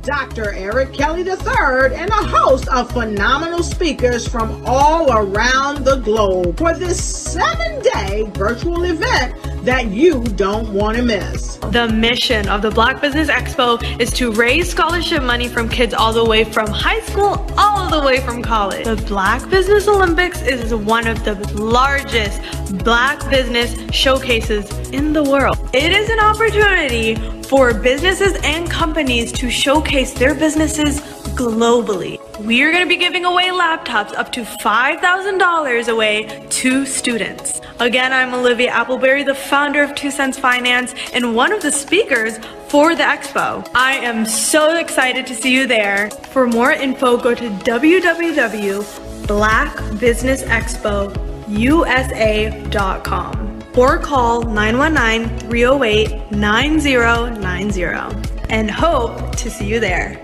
Dr. Eric Kelly III and a host of phenomenal speakers from all around the globe for this 7-day virtual event that you don't want to miss. The mission of the Black Business Expo is to raise scholarship money from kids all the way from high school all the way from college. The Black Business Olympics is one of the largest Black business showcases in the world. It is an opportunity for businesses and companies to showcase their businesses globally. We are going to be giving away laptops up to $5,000 away to students. Again, I'm Olivia Appleberry, the founder of 2 Cents Finance and one of the speakers for the expo. I am so excited to see you there. For more info, go to www.blackbusinessexpousa.com or call 919-308-9090 and hope to see you there.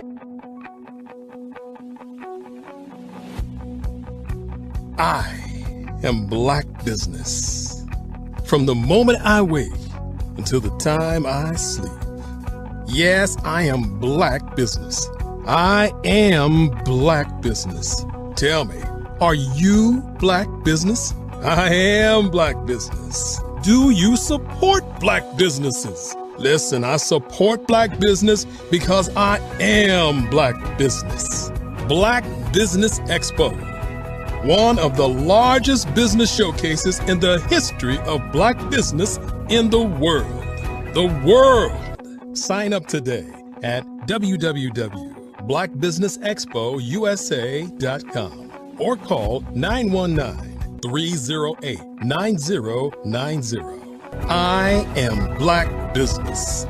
I am Black Business. From the moment I wake until the time I sleep. Yes, I am Black Business. I am Black Business. Tell me, are you Black Business? I am Black Business. Do you support Black businesses? Listen, I support Black business because I am Black Business. Black Business Expo, one of the largest business showcases in the history of Black business in the world. The world! Sign up today at www.blackbusinessexpousa.com or call 919-308-9090. I am Black Business.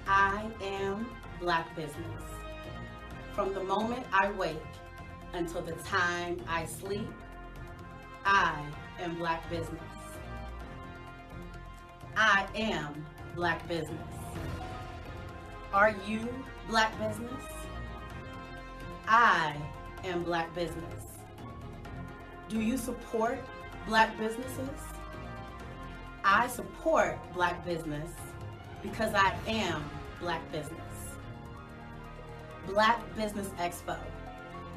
I am Black Business. From the moment I wake until the time I sleep, I am Black Business. I am Black Business. Are you Black Business? I am Black Business. Do you support Black businesses? I support Black business because I am Black business. Black Business Expo,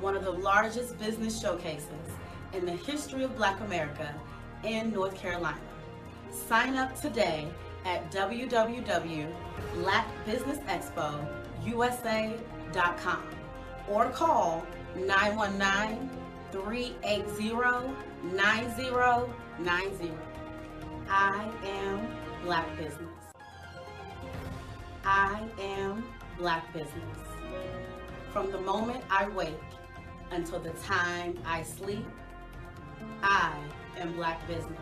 one of the largest business showcases in the history of Black America in North Carolina. Sign up today at www.blackbusinessexpousa.com or call 919-380-9090. I am Black Business. I am Black Business. From the moment I wake until the time I sleep, I am Black Business.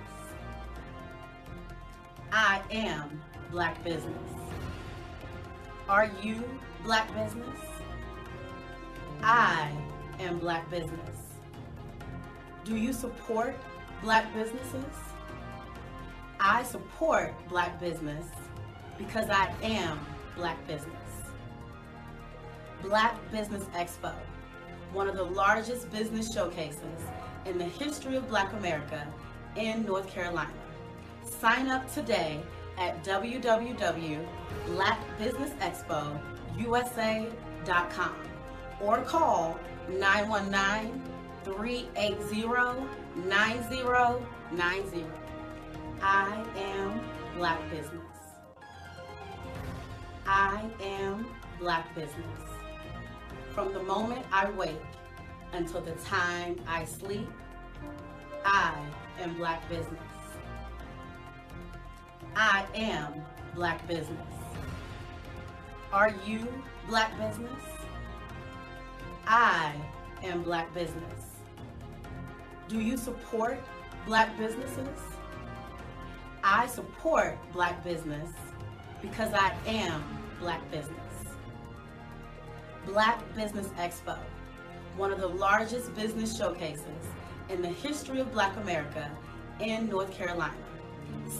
I am Black Business. Are you Black Business? I am Black Business. Do you support Black businesses? I support Black business because I am Black business. Black Business Expo, one of the largest business showcases in the history of Black America in North Carolina. Sign up today at www.blackbusinessexpousa.com or call 919-380-9090. I am Black Business. I am Black Business. From the moment I wake until the time I sleep, I am Black business. I am Black business. Are you Black business? I am Black business. Do you support Black businesses? I support Black business because I am Black business. Black Business Expo, one of the largest business showcases in the history of Black America in North Carolina.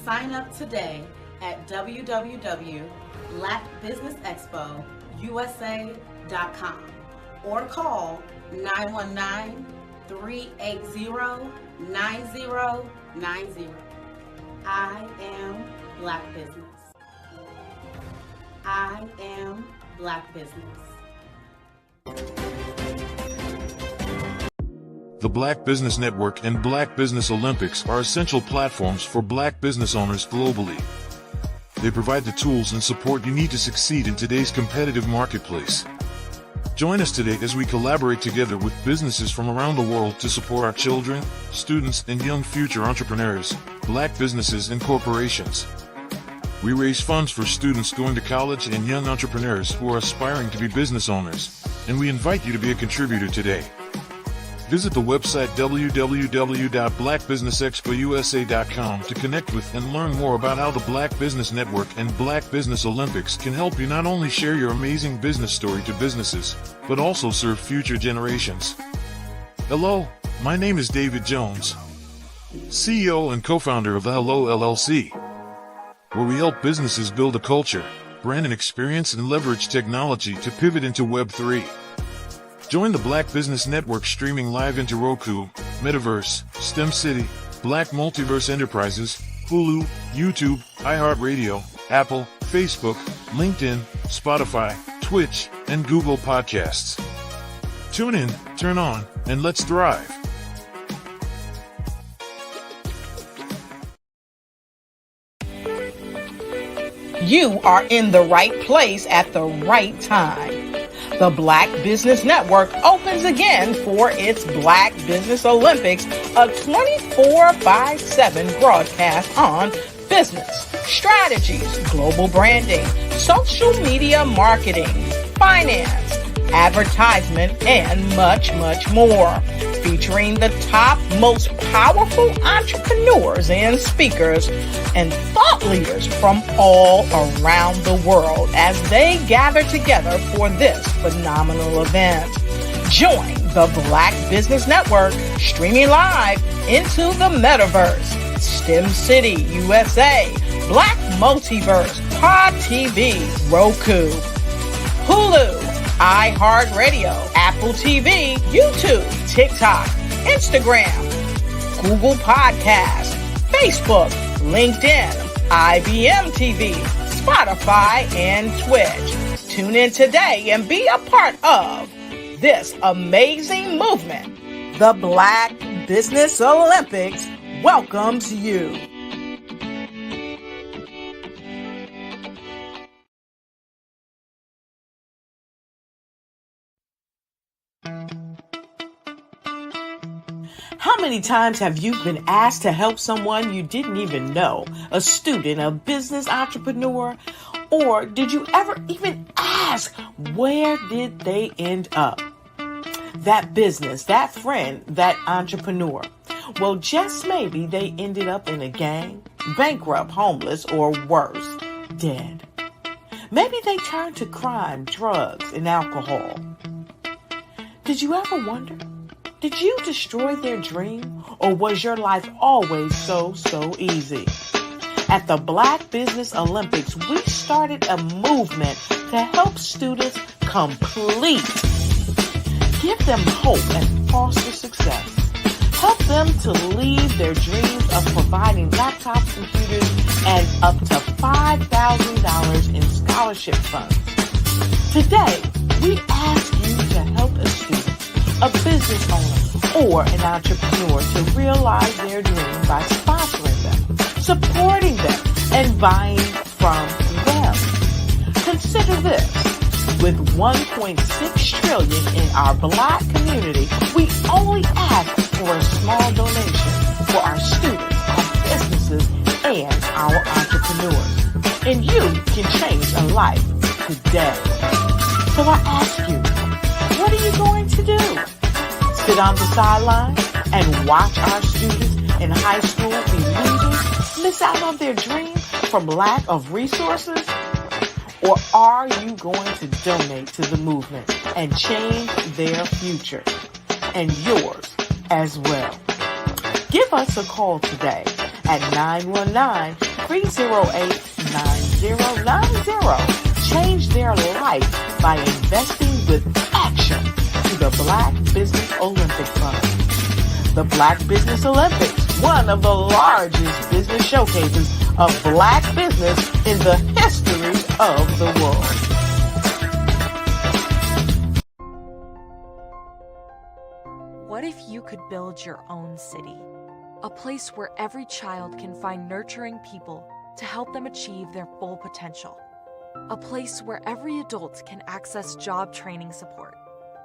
Sign up today at www.blackbusinessexpousa.com or call 919-380-9090. I am Black business. I am Black business. The Black Business Network and Black Business Olympics are essential platforms for Black business owners globally. They provide the tools and support you need to succeed in today's competitive marketplace. Join us today as we collaborate together with businesses from around the world to support our children, students, and young future entrepreneurs, Black businesses and corporations. We raise funds for students going to college and young entrepreneurs who are aspiring to be business owners, and we invite you to be a contributor today. Visit the website www.blackbusinessexpousa.com to connect with and learn more about how the Black Business Network and Black Business Olympics can help you not only share your amazing business story to businesses, but also serve future generations. Hello, my name is David Jones, CEO and co-founder of the Hello LLC, where we help businesses build a culture, brand an experience, and leverage technology to pivot into Web3. Join the Black Business Network streaming live into Roku, Metaverse, STEM City, Black Multiverse Enterprises, Hulu, YouTube, iHeartRadio, Apple, Facebook, LinkedIn, Spotify, Twitch, and Google Podcasts. Tune in, turn on, and let's thrive. You are in the right place at the right time. The Black Business Network opens again for its Black Business Olympics, a 24/7 broadcast on business, strategies, global branding, social media marketing, finance, advertisement, and much, much more. Featuring the top, most powerful entrepreneurs and speakers and thought leaders from all around the world as they gather together for this phenomenal event. Join the Black Business Network streaming live into the Metaverse, STEM City USA, Black Multiverse, Pod TV, Roku, Hulu, iHeartRadio, Apple TV, YouTube, TikTok, Instagram, Google Podcasts, Facebook, LinkedIn, IBM TV, Spotify, and Twitch. Tune in today and be a part of this amazing movement. The Black Business Olympics welcomes you. How many times have you been asked to help someone you didn't even know, a student, a business entrepreneur, or did you ever even ask, where did they end up? That business, that friend, that entrepreneur. Well, just maybe they ended up in a gang, bankrupt, homeless, or worse, dead. Maybe they turned to crime, drugs, and alcohol. Did you ever wonder? Did you destroy their dream, or was your life always so easy? At the Black Business Olympics, we started a movement to help students complete. Give them hope and foster success. Help them to leave their dreams of providing laptops, computers, and up to $5,000 in scholarship funds. Today, we ask you to help a student, a business owner, or an entrepreneur to realize their dream by sponsoring them, supporting them, and buying from them. Consider this. With $1.6 trillion in our Black community, we only ask for a small donation. for our students, our businesses, and our entrepreneurs. And you can change a life today. So I ask you, what are you going to do? Sit on the sideline and watch our students in high school be losers, miss out on their dreams from lack of resources? Or are you going to donate to the movement and change their future and yours as well? Give us a call today at 919-308-9090. Change their life by investing with action to the Black Business Olympic Fund. The Black Business Olympics, one of the largest business showcases of Black business in the history of the world. What if you could build your own city? A place where every child can find nurturing people to help them achieve their full potential. A place where every adult can access job training support.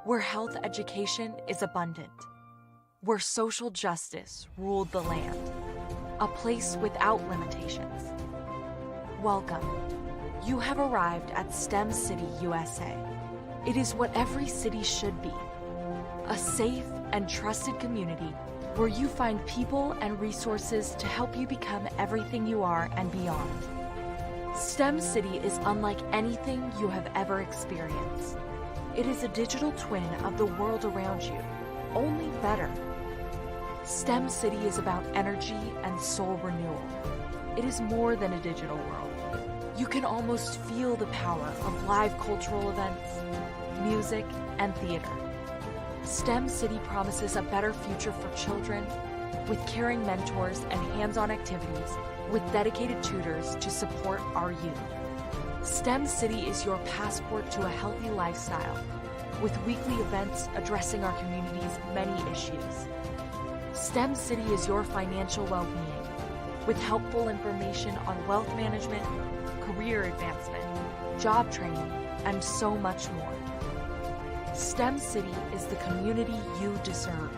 Where health education is abundant. Where social justice ruled the land. A place without limitations. Welcome. You have arrived at STEM City USA. It is what every city should be. A safe and trusted community where you find people and resources to help you become everything you are and beyond. STEM City is unlike anything you have ever experienced. It is a digital twin of the world around you, only better. STEM City is about energy and soul renewal. It is more than a digital world. You can almost feel the power of live cultural events, music, and theater. STEM City promises a better future for children with caring mentors and hands-on activities with dedicated tutors to support our youth. STEM City is your passport to a healthy lifestyle with weekly events addressing our community's many issues. STEM City is your financial well-being with helpful information on wealth management, career advancement, job training, and so much more. STEM City is the community you deserve.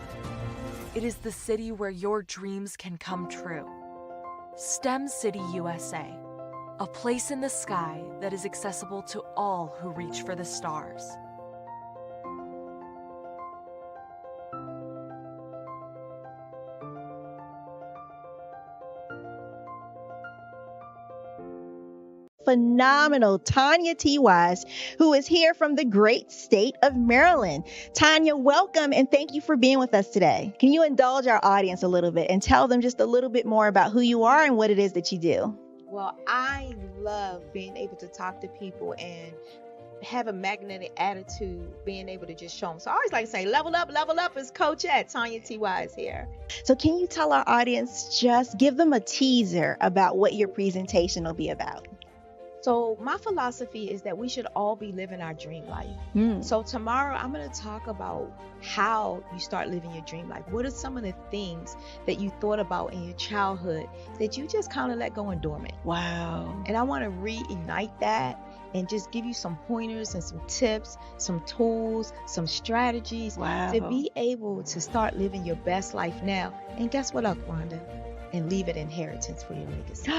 It is the city where your dreams can come true. STEM City USA, a place in the sky that is accessible to all who reach for the stars. Phenomenal Tanya T. Wise, who is here from the great state of Maryland. Tanya, welcome and thank you for being with us today. Can you indulge our audience a little bit and tell them just a little bit more about who you are and what it is that you do? Well, I love being able to talk to people and have a magnetic attitude, being able to just show them. So I always like to say, level up is Coach at Tanya T. Wise here. So can you tell our audience, just give them a teaser about what your presentation will be about? So my philosophy is that we should all be living our dream life. So tomorrow I'm going to talk about how you start living your dream life. What are some of the things that you thought about in your childhood that you just kind of let go and dormant? Wow. And I want to reignite that and just give you some pointers and some tips, some tools, some strategies to be able to start living your best life now. And guess what, Wanda? And leave an inheritance for your legacy.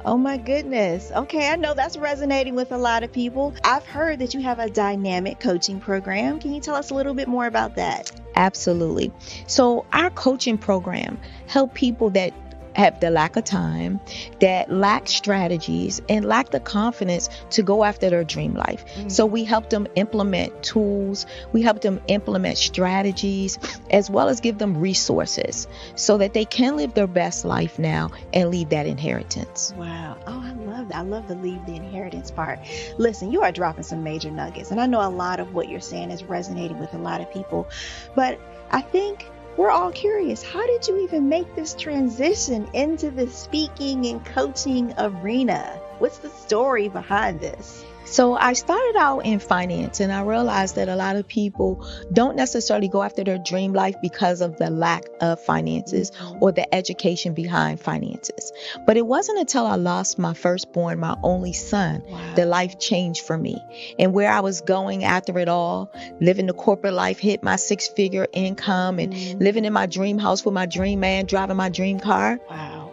Oh my goodness. Okay, I know that's resonating with a lot of people. I've heard that you have a dynamic coaching program. Can you tell us a little bit more about that? Absolutely. So our coaching program help people that have the lack of time, that lack strategies, and lack the confidence to go after their dream life. So we help them implement tools, we help them implement strategies, as well as give them resources so that they can live their best life now and leave that inheritance. Wow. Oh, I love that. I love the leave the inheritance part. Listen, you are dropping some major nuggets, and I know a lot of what you're saying is resonating with a lot of people, but I think we're all curious. How did you even make this transition into the speaking and coaching arena? What's the story behind this? So I started out in finance, and I realized that a lot of people don't necessarily go after their dream life because of the lack of finances or the education behind finances. But it wasn't until I lost my firstborn, my only son, that life changed for me. And where I was going after it all, living the corporate life, hit my 6-figure income and living in my dream house with my dream man, driving my dream car.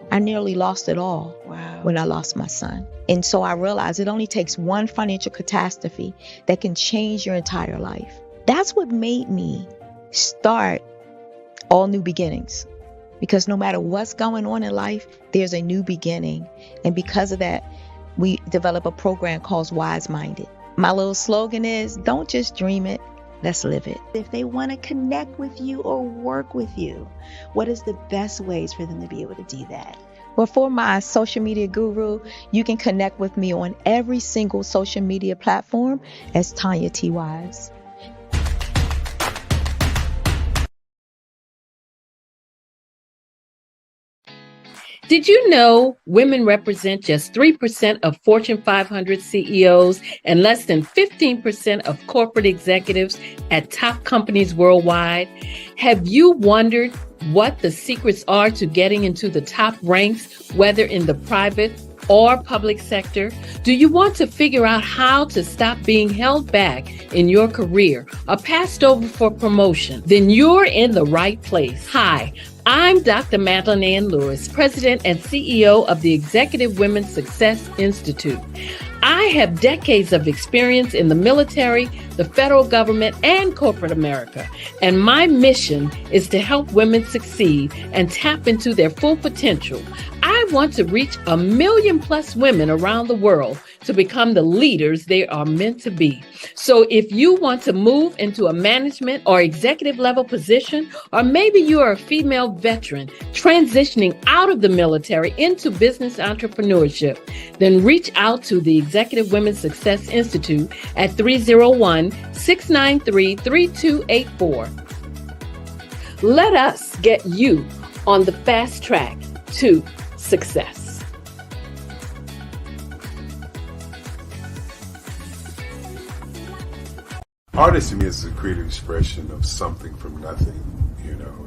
I nearly lost it all when I lost my son. And so I realized it only takes one financial catastrophe that can change your entire life. That's what made me start All New Beginnings. Because no matter what's going on in life, there's a new beginning. And because of that, we develop a program called Wise Minded. My little slogan is, don't just dream it, let's live it. If they want to connect with you or work with you, what is the best ways for them to be able to do that? Well, for my social media guru, you can connect with me on every single social media platform as Tanya T. Wise. Did you know women represent just 3% of Fortune 500 CEOs and less than 15% of corporate executives at top companies worldwide? Have you wondered what the secrets are to getting into the top ranks, whether in the private or public sector? Do you want to figure out how to stop being held back in your career or passed over for promotion? Then you're in the right place. Hi, I'm Dr. Madeline Ann Lewis, President and CEO of the Executive Women's Success Institute. I have decades of experience in the military, the federal government, and corporate America. And my mission is to help women succeed and tap into their full potential. I want to reach 1 million+ women around the world to become the leaders they are meant to be. So if you want to move into a management or executive level position, or maybe you are a female veteran transitioning out of the military into business entrepreneurship, then reach out to the Executive Women's Success Institute at 301-693-3284. Let us get you on the fast track to success. Artist to me is a creative expression of something from nothing. You know,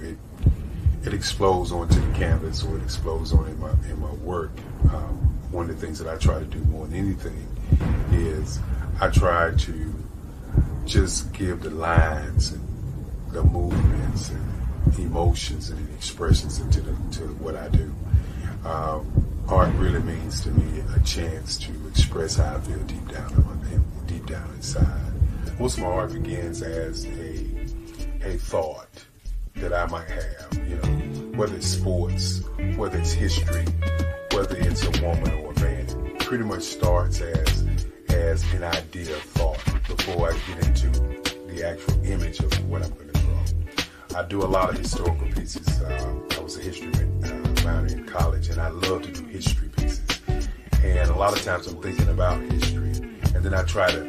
it explodes onto the canvas, or it explodes on in my work. One of the things that I try to do more than anything is I try to just give the lines and the movements and emotions and expressions into to what I do. Art really means to me a chance to express how I feel deep down inside. Most of my art begins as a thought that I might have, you know, whether it's sports, whether it's history, whether it's a woman or a man. It pretty much starts as an idea of thought before I get into the actual image of what I'm going to draw. I do a lot of historical pieces. I was a history minor in college, and I love to do history pieces. And a lot of times I'm thinking about history, and then I try to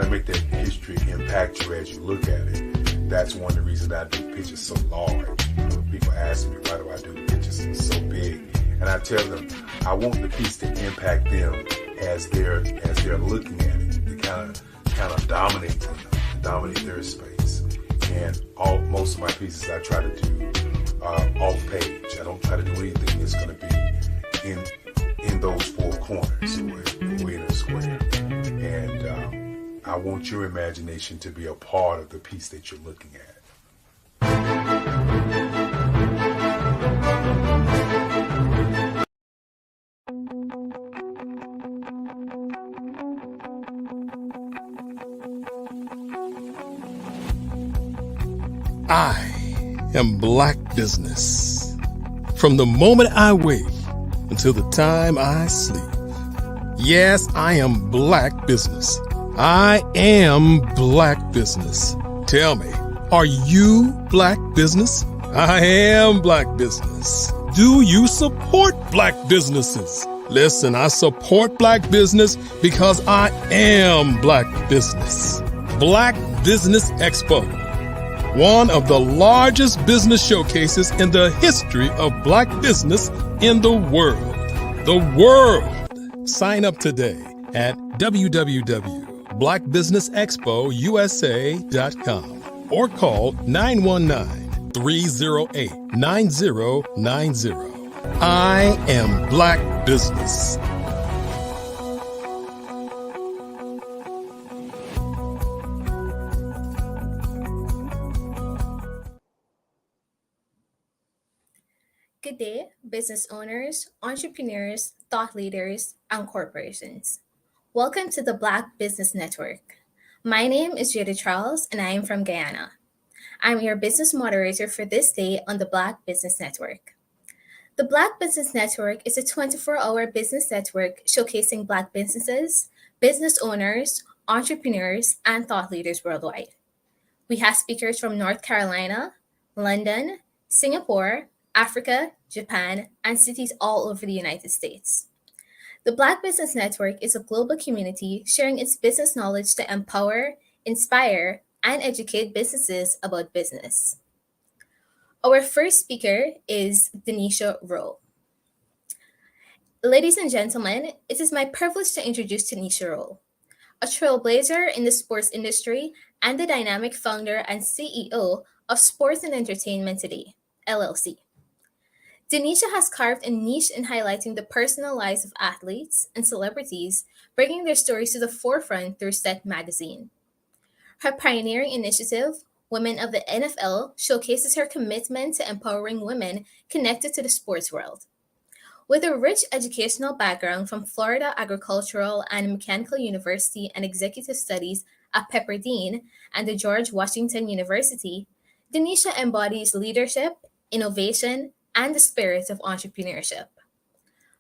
make that history impact you as you look at it. That's one of the reasons I do pictures so large. People ask me, why do I do the pictures so big? And I tell them, I want the piece to impact them as they're looking at it. To kind of dominate them, dominate their space. And most of my pieces I try to do off page. I don't try to do anything that's going to be in those four corners or in a square. And I want your imagination to be a part of the piece that you're looking at. I am Black Business. From the moment I wake until the time I sleep. Yes, I am Black Business. I am Black Business. Tell me, are you Black Business? I am Black Business. Do you support Black businesses? Listen, I support Black business because I am Black Business. Black Business Expo, one of the largest business showcases in the history of Black business in the world. The world. Sign up today at www.blackbusinessexpousa.com or call 919-308-9090. I am Black Business. Good day, business owners, entrepreneurs, thought leaders, and corporations. Welcome to the Black Business Network. My name is Jada Charles, and I am from Guyana. I'm your business moderator for this day on the Black Business Network. The Black Business Network is a 24-hour business network showcasing Black businesses, business owners, entrepreneurs, and thought leaders worldwide. We have speakers from North Carolina, London, Singapore, Africa, Japan, and cities all over the United States. The Black Business Network is a global community sharing its business knowledge to empower, inspire, and educate businesses about business. Our first speaker is Denisha Rowe. Ladies and gentlemen, it is my privilege to introduce Denisha Rowe, a trailblazer in the sports industry and the dynamic founder and CEO of Sports and Entertainment Today, LLC. Denisha has carved a niche in highlighting the personal lives of athletes and celebrities, bringing their stories to the forefront through Set Magazine. Her pioneering initiative, Women of the NFL, showcases her commitment to empowering women connected to the sports world. With a rich educational background from Florida Agricultural and Mechanical University and Executive Studies at Pepperdine and the George Washington University, Denisha embodies leadership, innovation, and the spirit of entrepreneurship.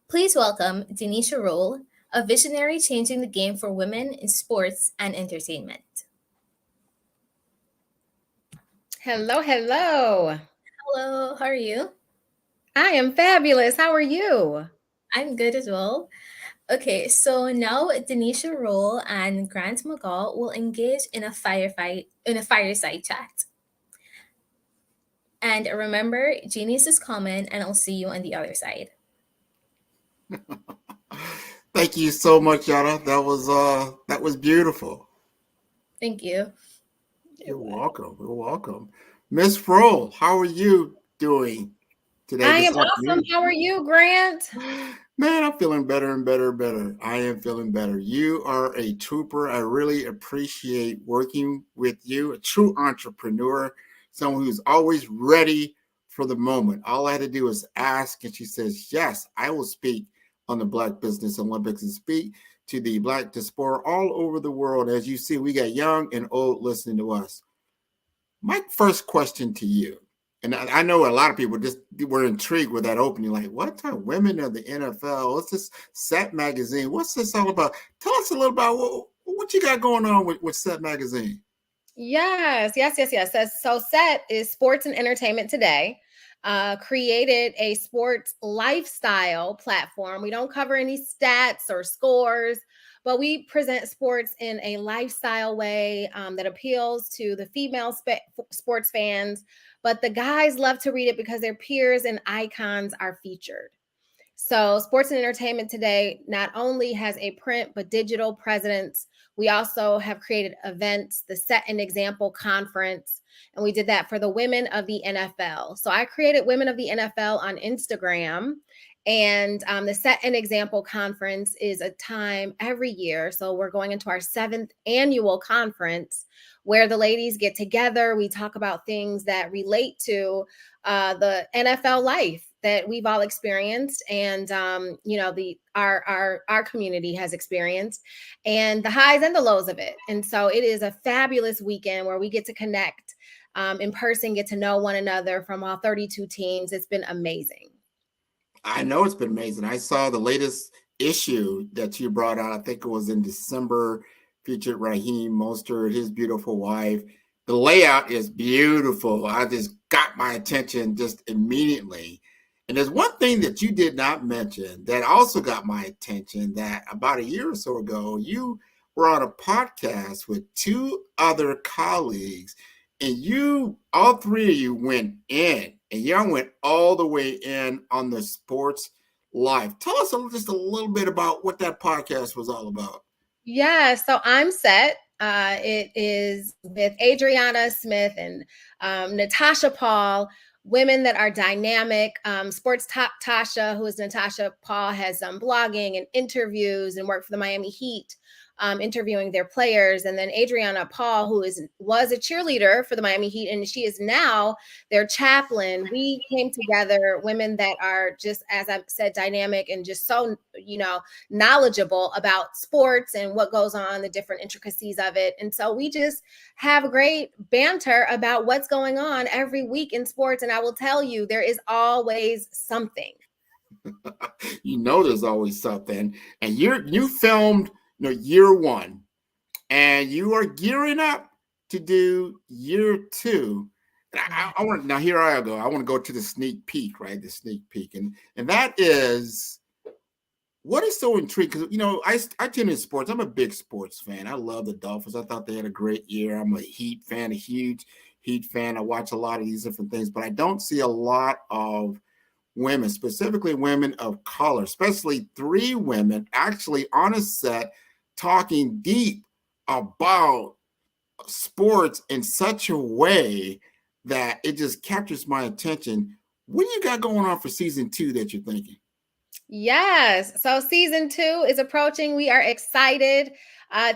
Please welcome Denisha Rowe, a visionary changing the game for women in sports and entertainment. Hello, hello. Hello, how are you? I am fabulous. How are you? I'm good as well. Okay, so now Denisha Rowe and Grant McGaw will engage in a fireside chat. And remember, genius is common, and I'll see you on the other side. Thank you so much, Yana. That was beautiful. Thank you. You're welcome. You're welcome. Miss Rowe, how are you doing today? I am awesome. How are you, Grant? Man, I'm feeling better and better and better. I am feeling better. You are a trooper. I really appreciate working with you, a true entrepreneur, someone who's always ready for the moment. All I had to do was ask, and she says, yes, I will speak on the Black Business Olympics and speak to the Black diaspora all over the world. As you see, we got young and old listening to us. My first question to you, and I know a lot of people just were intrigued with that opening, like, what type of women of the NFL? What's this Set Magazine? What's this all about? Tell us a little about what you got going on with Set Magazine. Yes. So Set is Sports and Entertainment Today. Created a sports lifestyle platform. We don't cover any stats or scores, but we present sports in a lifestyle way that appeals to the female sports fans. But the guys love to read it because their peers and icons are featured. So Sports and Entertainment Today not only has a print but digital presence. We also have created events, the Set an Example Conference, and we did that for the Women of the NFL. So I created Women of the NFL on Instagram, and the Set an Example Conference is a time every year. So we're going into our 7th annual conference where the ladies get together. We talk about things that relate to the NFL life that we've all experienced, and our community has experienced, and the highs and the lows of it. And so it is a fabulous weekend where we get to connect in person, get to know one another from all 32 teams. It's been amazing. I know it's been amazing. I saw the latest issue that you brought out. I think it was in December, featured Raheem Mostert, his beautiful wife. The layout is beautiful. I just got my attention just immediately. And there's one thing that you did not mention that also got my attention, that about a year or so ago, you were on a podcast with 2 other colleagues, and all 3 of you went in, and y'all went all the way in on the sports life. Tell us just a little bit about what that podcast was all about. Yeah, so I'm set. It is with Adriana Smith and Natasha Paul, women that are dynamic. Sports Top Tasha, who is Natasha Paul, has blogging and interviews and worked for the Miami Heat, interviewing their players. And then Adriana Paul, who was a cheerleader for the Miami Heat, and she is now their chaplain. We came together, women that are just, as I said, dynamic and just so, knowledgeable about sports and what goes on, the different intricacies of it. And so we just have great banter about what's going on every week in sports. And I will tell you, there is always something. There's always something. And you filmed year one, and you are gearing up to do year two. I want now. Here I go. I want to go to the sneak peek, right? The sneak peek, and that is what is so intriguing. Because I tune in sports. I'm a big sports fan. I love the Dolphins. I thought they had a great year. I'm a Heat fan, a huge Heat fan. I watch a lot of these different things, but I don't see a lot of women, specifically women of color, especially 3 women actually on a set talking deep about sports in such a way that it just captures my attention. What do you got going on for season 2 that you're thinking? Yes. So season 2 is approaching. We are excited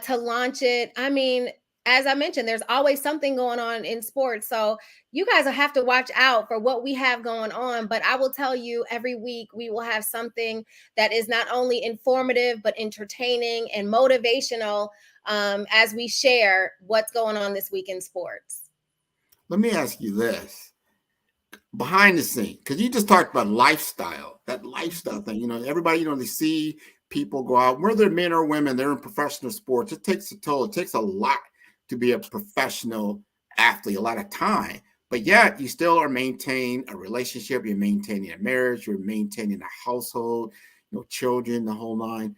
to launch it. I mean, as I mentioned, there's always something going on in sports. So you guys will have to watch out for what we have going on. But I will tell you, every week we will have something that is not only informative, but entertaining and motivational as we share what's going on this week in sports. Let me ask you this. Behind the scene, because you just talked about lifestyle, that lifestyle thing. Everybody, they see people go out, whether men or women, they're in professional sports. It takes a toll. It takes a lot to be a professional athlete, a lot of time. But yet you still are maintaining a relationship. You're maintaining a marriage. You're maintaining a household, children, the whole nine.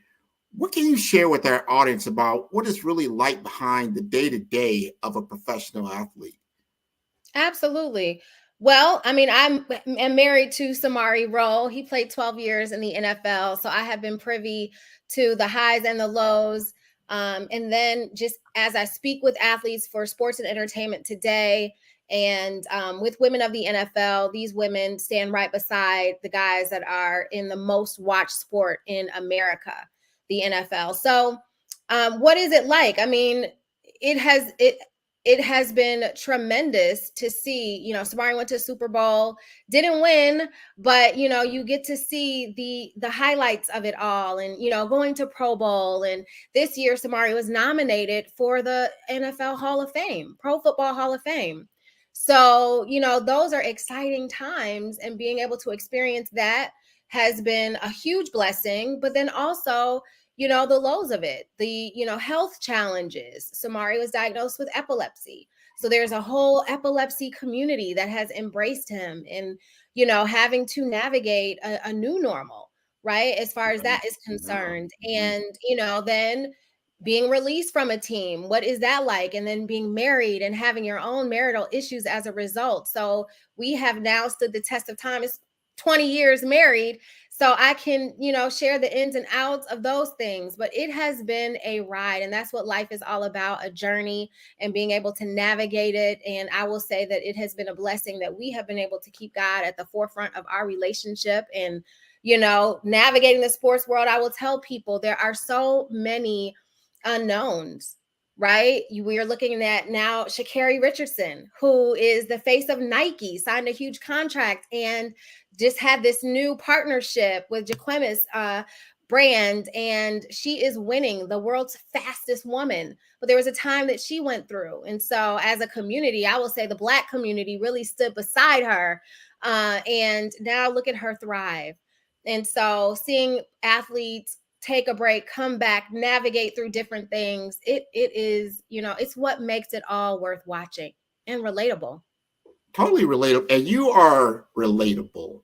What can you share with our audience about what is really like behind the day-to-day of a professional athlete? Absolutely. Well, I mean, I'm married to Samari Rolle. He played 12 years in the NFL. So I have been privy to the highs and the lows. And then just as I speak with athletes for sports and entertainment today, and with women of the NFL, these women stand right beside the guys that are in the most watched sport in America, the NFL. So what is it like? I mean, it has been tremendous to see, Samari went to Super Bowl, didn't win, but, you get to see the highlights of it all and, going to Pro Bowl. And this year, Samari was nominated for the NFL Hall of Fame, Pro Football Hall of Fame. So, those are exciting times, and being able to experience that has been a huge blessing. But then also, the lows of it, the, health challenges. Samari was diagnosed with epilepsy. So there's a whole epilepsy community that has embraced him and, having to navigate a new normal, right? As far as that is concerned. And, then being released from a team, what is that like? And then being married and having your own marital issues as a result. So we have now stood the test of time. It's 20 years married. So I can, share the ins and outs of those things, but it has been a ride, and that's what life is all about, a journey and being able to navigate it. And I will say that it has been a blessing that we have been able to keep God at the forefront of our relationship and, navigating the sports world. I will tell people there are so many unknowns, right? We are looking at now Sha'Carri Richardson, who is the face of Nike, signed a huge contract and just had this new partnership with Jaquemus brand, and she is winning the world's fastest woman. But there was a time that she went through. And so as a community, I will say the Black community really stood beside her. And now look at her thrive. And so seeing athletes take a break, come back, navigate through different things, it is, it's what makes it all worth watching and relatable. Totally relatable. And you are relatable.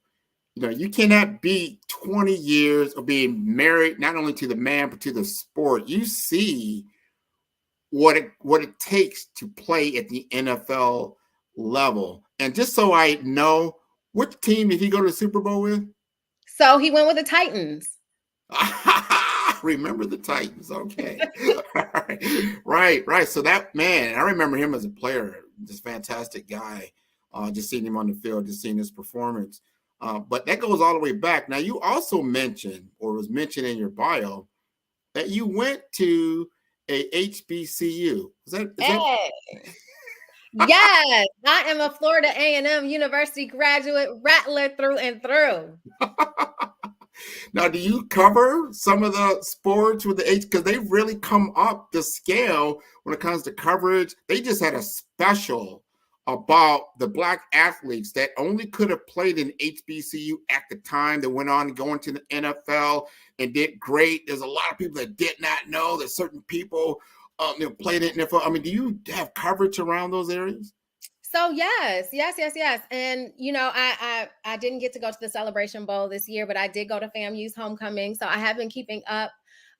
You cannot be 20 years of being married, not only to the man, but to the sport. You see what it takes to play at the NFL level. And just so I know, what team did he go to the Super Bowl with? So he went with the Titans. Remember the Titans. Okay. Right. So that man, I remember him as a player, just fantastic guy. Just seeing him on the field, just seeing his performance. But that goes all the way back. Now, you also mentioned, or was mentioned in your bio, that you went to a HBCU. Yes, I am a Florida A&M University graduate, Rattler through and through. Now, do you cover some of the sports with the H? Because they've really come up the scale when it comes to coverage. They just had a special about the Black athletes that only could have played in HBCU at the time that went on to go into the NFL and did great. There's a lot of people that did not know that certain people played in NFL. I mean, do you have coverage around those areas? So yes. And I didn't get to go to the Celebration Bowl this year, but I did go to FAMU's homecoming. So I have been keeping up.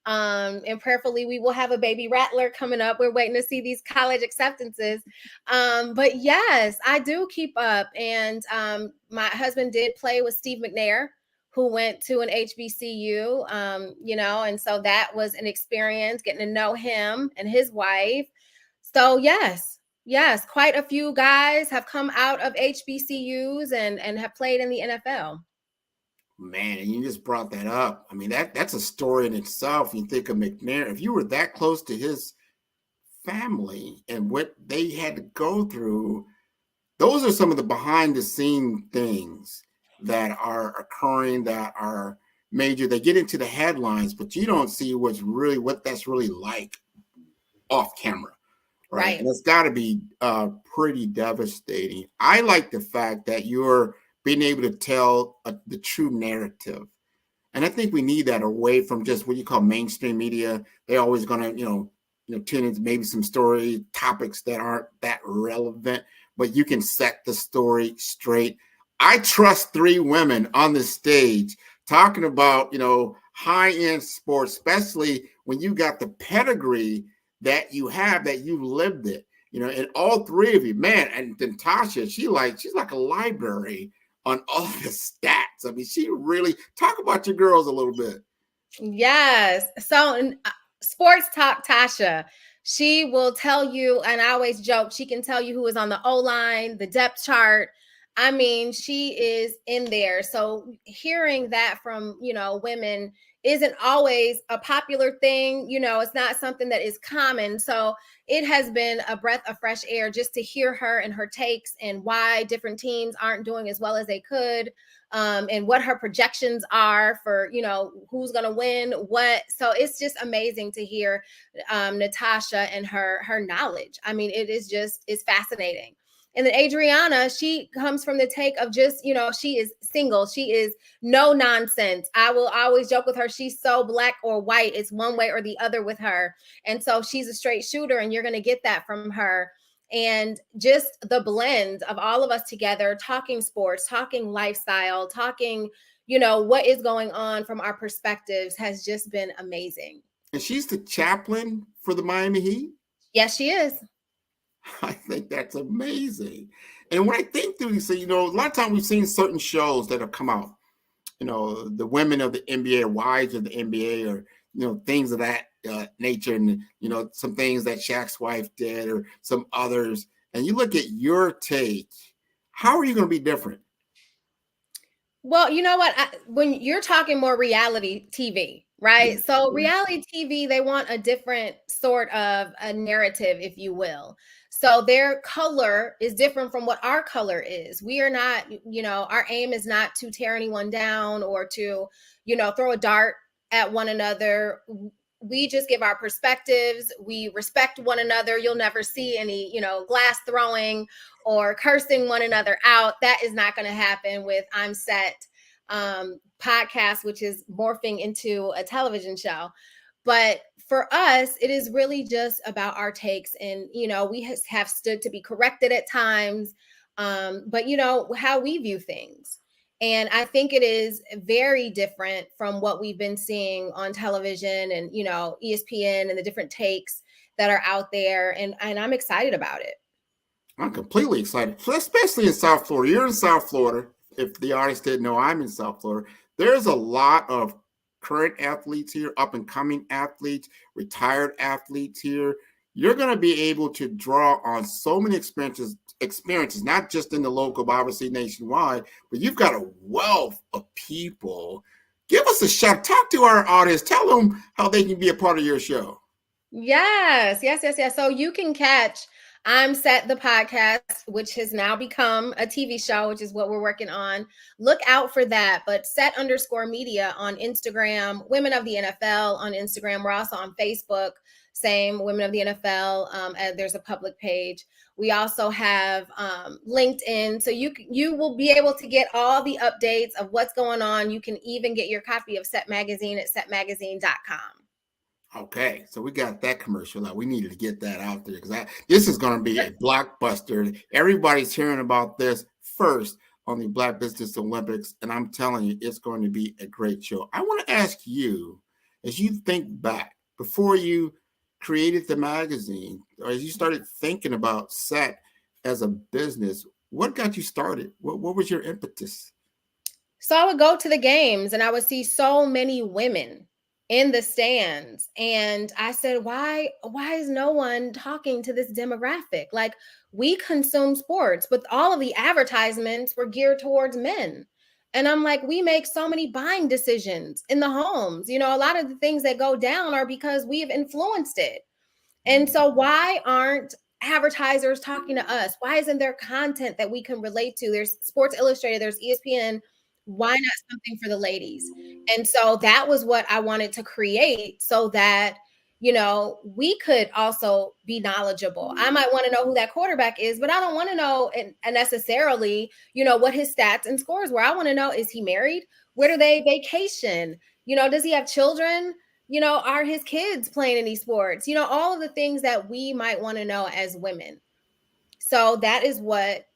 And prayerfully, we will have a baby Rattler coming up. We're waiting to see these college acceptances. But yes, I do keep up. And my husband did play with Steve McNair, who went to an HBCU, and so that was an experience getting to know him and his wife. So yes, quite a few guys have come out of HBCUs and have played in the NFL. Man, and you just brought that up. I mean, that's a story in itself. You think of McNair, if you were that close to his family and what they had to go through, those are some of the behind the scene things that are occurring, that are major. They get into the headlines, but you don't see what that's really like off camera. Right. And it's got to be pretty devastating. I like the fact that you're being able to tell the true narrative. And I think we need that away from just what you call mainstream media. They're always going to, tune into maybe some story topics that aren't that relevant, but you can set the story straight. I trust three women on the stage talking about, high-end sports, especially when you got the pedigree that you have, that you lived it, and all three of you, man. And then Tasha, she's like a library on all the stats. I mean, she really talk about your girls a little bit. Yes. So Sports Talk Tasha, she will tell you, and I always joke, she can tell you who is on the O-line, the depth chart. I mean, she is in there. So hearing that from, women isn't always a popular thing. It's not something that is common. So it has been a breath of fresh air just to hear her and her takes and why different teams aren't doing as well as they could, and what her projections are for, who's going to win what. So it's just amazing to hear Natasha and her knowledge. I mean, it's fascinating. And then Adriana, she comes from the take of just, she is single. She is no nonsense. I will always joke with her. She's so black or white. It's one way or the other with her. And so she's a straight shooter, and you're going to get that from her. And just the blend of all of us together, talking sports, talking lifestyle, talking, what is going on from our perspectives has just been amazing. And she's the chaplain for the Miami Heat? Yes, she is. I think that's amazing. And when I think through these, a lot of times we've seen certain shows that have come out, the women of the NBA, or wives of the NBA, or, things of that nature. And, some things that Shaq's wife did, or some others. And you look at your take, how are you going to be different? Well, you know what? When you're talking more reality TV, right? So reality TV, they want a different sort of a narrative, if you will. So their color is different from what our color is. We are not, our aim is not to tear anyone down or to, throw a dart at one another. We just give our perspectives. We respect one another. You'll never see any, glass throwing or cursing one another out. That is not going to happen with I'm Set podcast, which is morphing into a television show. But for us, it is really just about our takes. And, we have stood to be corrected at times, but, how we view things. And I think it is very different from what we've been seeing on television and, ESPN and the different takes that are out there. And I'm excited about it. I'm completely excited, especially in South Florida. You're in South Florida. If the audience didn't know, I'm in South Florida. There's a lot of current athletes here, up and coming athletes, retired athletes here. You're going to be able to draw on so many experiences, not just in the local, but obviously nationwide, but you've got a wealth of people. Give us a shout. Talk to our audience. Tell them how they can be a part of your show. Yes. So you can catch I'm Set the podcast, which has now become a TV show, which is what we're working on. Look out for that. But Set_media on Instagram, Women of the NFL on Instagram. We're also on Facebook, same Women of the NFL. And there's a public page. We also have LinkedIn. So you will be able to get all the updates of what's going on. You can even get your copy of Set Magazine at setmagazine.com. Okay, so we got that commercial out. We needed to get that out there because this is going to be a blockbuster. Everybody's hearing about this first on the Black Business Olympics, and I'm telling you, it's going to be a great show. I want to ask you, as you think back, before you created the magazine, or as you started thinking about Set as a business, what got you started? What was your impetus? So I would go to the games and I would see so many women in the stands. And I said, why is no one talking to this demographic? Like, we consume sports, but all of the advertisements were geared towards men. And I'm like, we make so many buying decisions in the homes. You know, a lot of the things that go down are because we have influenced it. And so why aren't advertisers talking to us? Why isn't there content that we can relate to? There's Sports Illustrated, there's ESPN. Why not something for the ladies? And so that was what I wanted to create so that, you know, we could also be knowledgeable. I might want to know who that quarterback is, but I don't want to know and necessarily, you know, what his stats and scores were. I want to know, is he married? Where do they vacation? You know, does he have children? You know, are his kids playing any sports? You know, all of the things that we might want to know as women. So that is what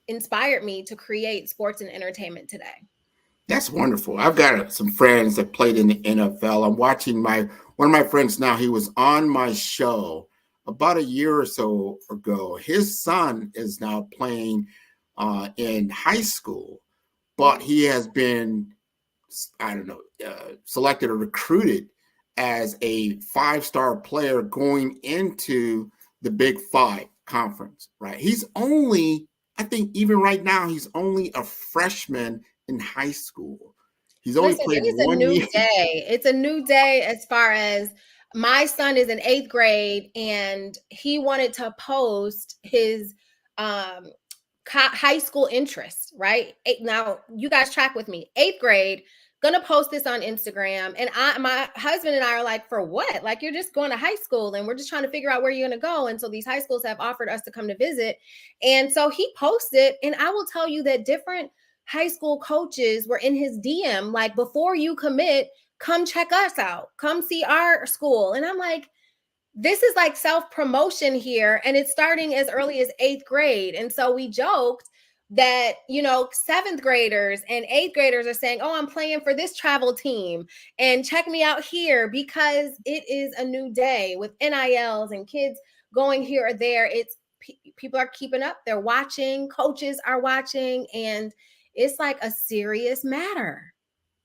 inspired me to create Sports and Entertainment Today. That's wonderful. I've got some friends that played in the NFL. I'm watching one of my friends now. He was on my show about a year or so ago. His son is now playing in high school, but he has been, selected or recruited as a 5-star player going into the Big 5 conference, right? He's only, I think even right now, he's only a freshman in high school. He's only played 1 year. It's a new day as far as my son is in 8th grade and he wanted to post his high school interest, right? Now you guys track with me. 8th grade, gonna post this on Instagram. And my husband and I are like, for what? Like, you're just going to high school and we're just trying to figure out where you're gonna go. And so these high schools have offered us to come to visit. And so he posted, and I will tell you that different high school coaches were in his DM, like, before you commit, come check us out, come see our school. And I'm like, this is like self-promotion here. And it's starting as early as 8th grade. And so we joked that, you know, 7th graders and 8th graders are saying, oh, I'm playing for this travel team and check me out here, because it is a new day with NILs and kids going here or there. It's people are keeping up. They're watching, coaches are watching, and it's like a serious matter.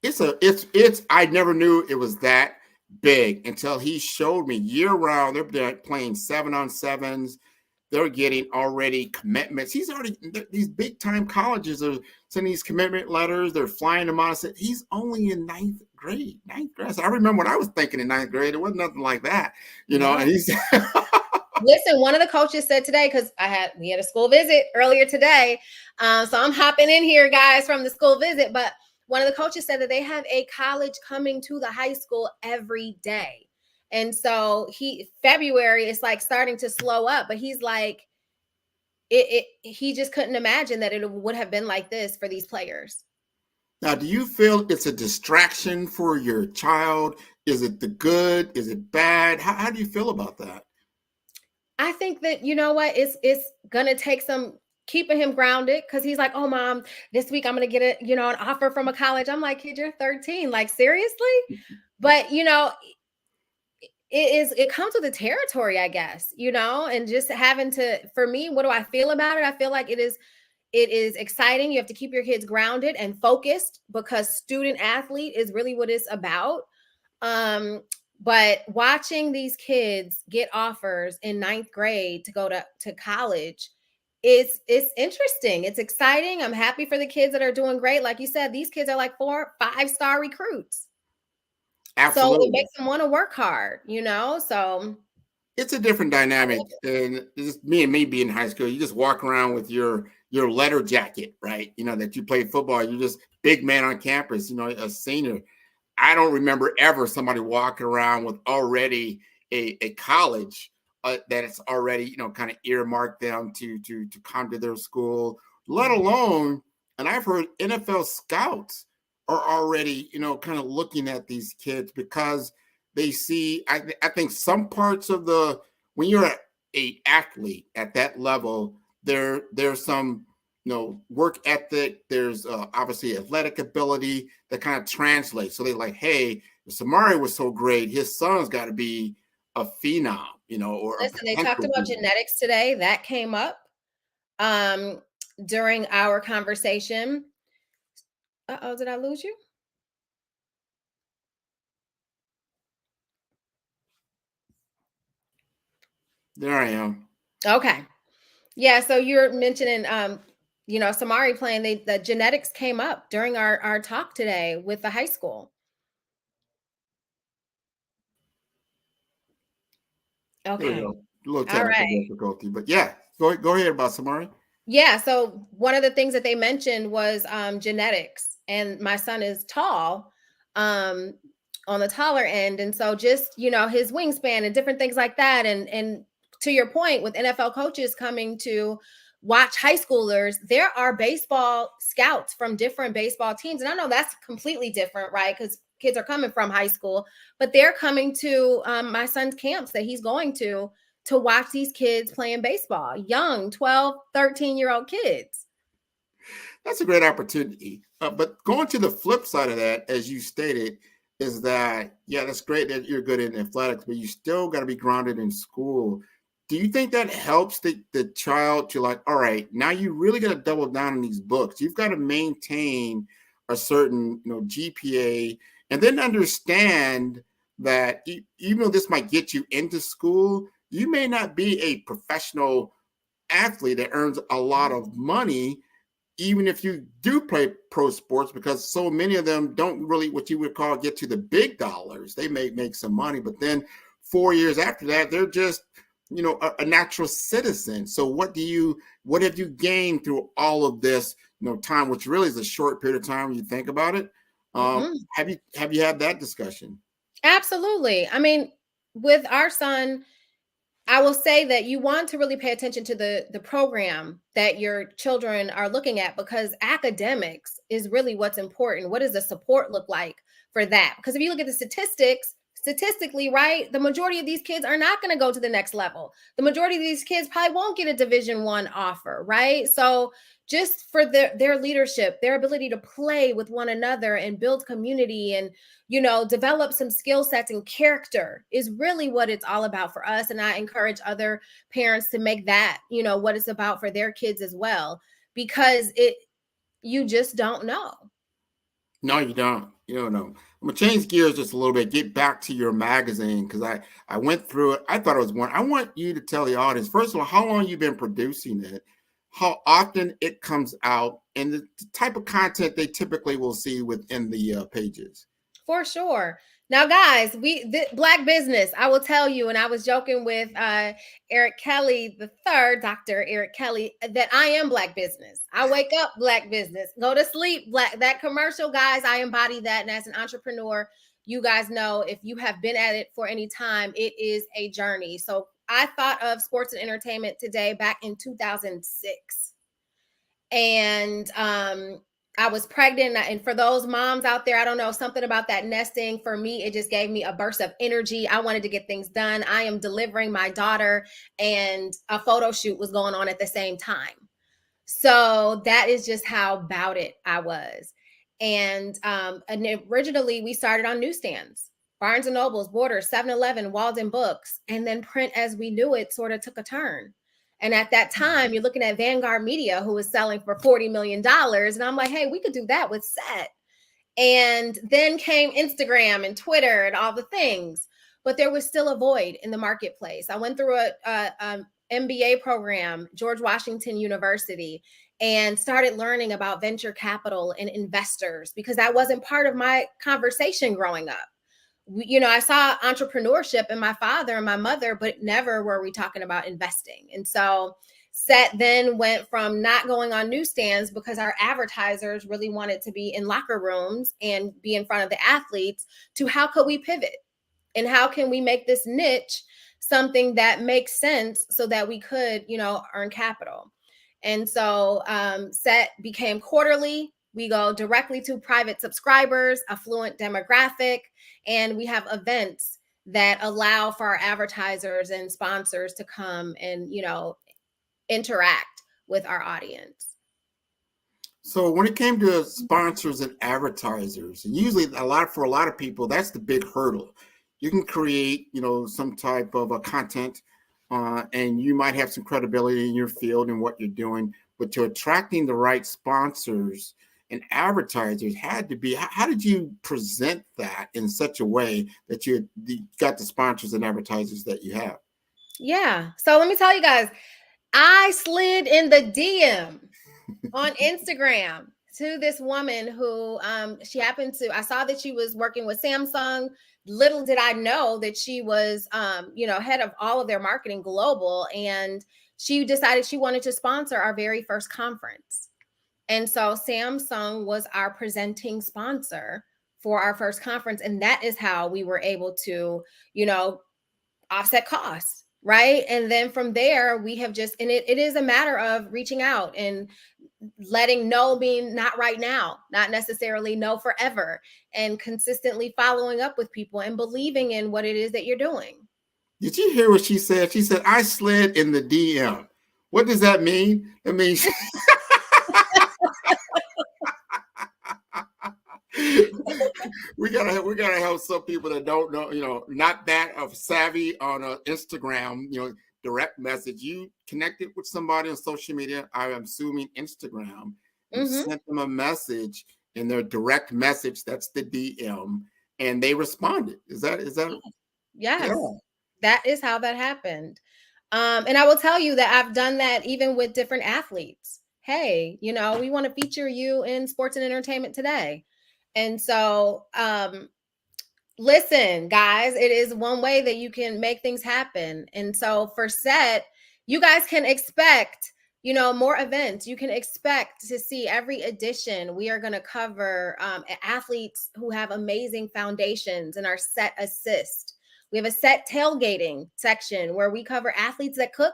I never knew it was that big until he showed me year round. They're playing 7-on-7s. They're getting already commitments. These big time colleges are sending these commitment letters. They're flying them on. I said, he's only in 9th grade. So I remember when I was thinking in 9th grade, it wasn't nothing like that, you know, and he's Listen, one of the coaches said today, because we had a school visit earlier today. So I'm hopping in here, guys, from the school visit. But one of the coaches said that they have a college coming to the high school every day. And so February is like starting to slow up, but he's like, he just couldn't imagine that it would have been like this for these players. Now, do you feel it's a distraction for your child? Is it the good? Is it bad? How do you feel about that? I think that, you know what, it's going to take some keeping him grounded, because he's like, oh, Mom, this week I'm going to get an offer from a college. I'm like, kid, you're 13. Like, seriously? But, you know, it comes with the territory, I guess, you know, and just having to, for me, what do I feel about it? I feel like it is it is exciting. You have to keep your kids grounded and focused because student athlete is really what it's about. But watching these kids get offers in 9th grade to go to college, it's interesting. It's exciting. I'm happy for the kids that are doing great. Like you said, these kids are like 4, 5-star recruits. Absolutely. So it makes them want to work hard, you know? So it's a different dynamic. And just me being in high school, you just walk around with your letter jacket, right? You know, that you played football. You're just big man on campus, you know, a senior. I don't remember ever somebody walking around with already a college that it's already, you know, kind of earmarked them to come to their school, let alone, and I've heard NFL scouts are already, you know, kind of looking at these kids because they see, I think some parts of when you're a athlete at that level, there's some, you know, work ethic. There's obviously athletic ability that kind of translates. So they're like, hey, if Samari was so great, his son's got to be a phenom, you know, or listen, they talked about genetics today. That came up during our conversation. Uh-oh, did I lose you? There I am. Okay. Yeah, so you're mentioning you know, Samari playing, the genetics came up during our talk today with the high school. Okay. There we go. A little technical difficulty, but yeah, go ahead about Samari. Yeah, so one of the things that they mentioned was genetics, and my son is tall, on the taller end, and so just, you know, his wingspan and different things like that, and to your point, with NFL coaches coming to watch high schoolers, there are baseball scouts from different baseball teams, and I know that's completely different, right? Because kids are coming from high school, but they're coming to my son's camps that he's going to watch these kids playing baseball, young 12, 13-year-old kids. That's a great opportunity. But going to the flip side of that, as you stated, is that, yeah, that's great that you're good in athletics, but you still got to be grounded in school. Do you think that helps the child to like, all right, now you really got to double down on these books. You've got to maintain a certain, you know, GPA, and then understand that even though this might get you into school, you may not be a professional athlete that earns a lot of money, even if you do play pro sports, because so many of them don't really what you would call get to the big dollars. They may make some money, but then 4 years after that, they're just, you know, a natural citizen. So what have you gained through all of this, you know, time, which really is a short period of time when you think about it? Have you had that discussion? Absolutely. I mean, with our son, I will say that you want to really pay attention to the program that your children are looking at, because academics is really what's important. What does the support look like for that? Because if you look at the statistically, right, the majority of these kids are not going to go to the next level. The majority of these kids probably won't get a Division I offer, right? So just for their leadership, their ability to play with one another and build community and, you know, develop some skill sets and character is really what it's all about for us. And I encourage other parents to make that, you know, what it's about for their kids as well, because you just don't know. No, you don't. You don't know. I'm gonna change gears just a little bit. Get back to your magazine, because I went through it. I thought it was one. I want you to tell the audience, first of all, how long you've been producing it, how often it comes out, and the type of content they typically will see within the pages. For sure. Now, guys, Black Business, I will tell you, and I was joking with Eric Kelly III, Dr. Eric Kelly, that I am Black Business. I wake up Black Business, go to sleep Black. That commercial, guys, I embody that. And as an entrepreneur, you guys know, if you have been at it for any time, it is a journey. So I thought of sports and entertainment today back in 2006. And I was pregnant, and for those moms out there, I don't know, something about that nesting for me, it just gave me a burst of energy. I wanted to get things done. I am delivering my daughter, and a photo shoot was going on at the same time. So that is just how about it I was. And originally we started on newsstands, Barnes and Nobles, Borders, 7-Eleven, Walden Books, and then print as we knew it sort of took a turn. And at that time, you're looking at Vanguard Media, who was selling for $40 million. And I'm like, hey, we could do that with Set. And then came Instagram and Twitter and all the things, but there was still a void in the marketplace. I went through a MBA program, George Washington University, and started learning about venture capital and investors because that wasn't part of my conversation growing up. I saw entrepreneurship in my father and my mother, but never were we talking about investing. And so Set then went from not going on newsstands because our advertisers really wanted to be in locker rooms and be in front of the athletes to how could we pivot and how can we make this niche something that makes sense so that we could, earn capital. And so Set became quarterly. We go directly to private subscribers, affluent demographic, and we have events that allow for our advertisers and sponsors to come and, interact with our audience. So when it came to sponsors and advertisers, and usually for a lot of people, that's the big hurdle. You can create, some type of a content, and you might have some credibility in your field and what you're doing, but to attracting the right sponsors and advertisers had to be, how did you present that in such a way that you got the sponsors and advertisers that you have? Yeah. So let me tell you guys, I slid in the DM on Instagram to this woman who I saw that she was working with Samsung. Little did I know that she was, head of all of their marketing global. And she decided she wanted to sponsor our very first conference. And so Samsung was our presenting sponsor for our first conference. And that is how we were able to, offset costs. Right. And then from there, we have it is a matter of reaching out and letting no mean not right now, not necessarily no forever, and consistently following up with people and believing in what it is that you're doing. Did you hear what she said? She said, I slid in the DM. What does that mean? It means we gotta help some people that don't know, not that of savvy on Instagram, direct message. You connected with somebody on social media, I'm assuming Instagram, you sent them a message in their direct message, that's the DM, and they responded. Is that Yes. Yeah. That is how that happened. And I will tell you that I've done that even with different athletes. Hey, we want to feature you in sports and entertainment today. And so, listen, guys, it is one way that you can make things happen. And so for Set, you guys can expect, more events. You can expect to see every edition. We are going to cover athletes who have amazing foundations in our Set Assist. We have a Set tailgating section where we cover athletes that cook,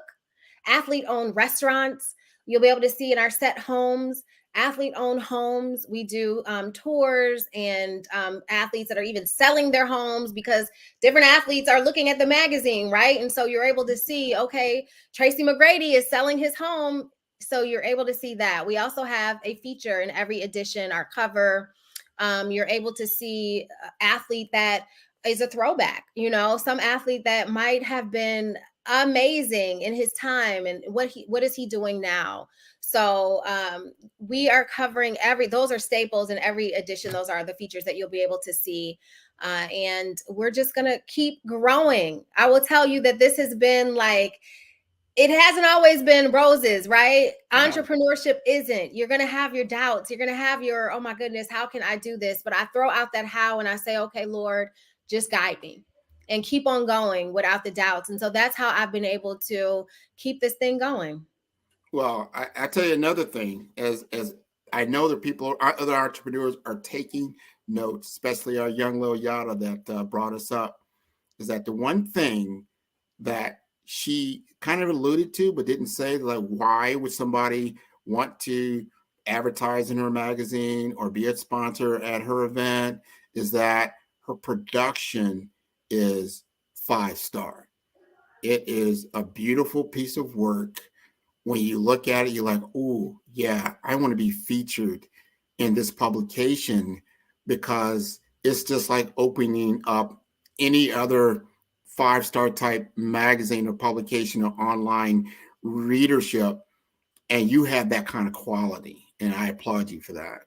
athlete-owned restaurants. You'll be able to see in our Set homes, athlete-owned homes. We do tours and athletes that are even selling their homes because different athletes are looking at the magazine, right? And so you're able to see, okay, Tracy McGrady is selling his home. So you're able to see that. We also have a feature in every edition, our cover. You're able to see an athlete that is a throwback, some athlete that might have been amazing in his time and what is he doing now. So we are covering those are staples in every edition. Those are the features that you'll be able to see. And we're just going to keep growing. I will tell you that this has been it hasn't always been roses, right? Yeah. Entrepreneurship isn't. You're going to have your doubts. You're going to have your, oh my goodness, how can I do this? But I throw out that how and I say, okay, Lord, just guide me and keep on going without the doubts. And so that's how I've been able to keep this thing going. Well, I tell you another thing, as I know that other entrepreneurs are taking notes, especially our young little Yada that brought us up, is that the one thing that she kind of alluded to, but didn't say, why would somebody want to advertise in her magazine or be a sponsor at her event, is that her production is 5-star. It is a beautiful piece of work. When you look at it, you're like, oh, yeah, I want to be featured in this publication because it's just like opening up any other 5-star type magazine or publication or online readership, and you have that kind of quality, and I applaud you for that.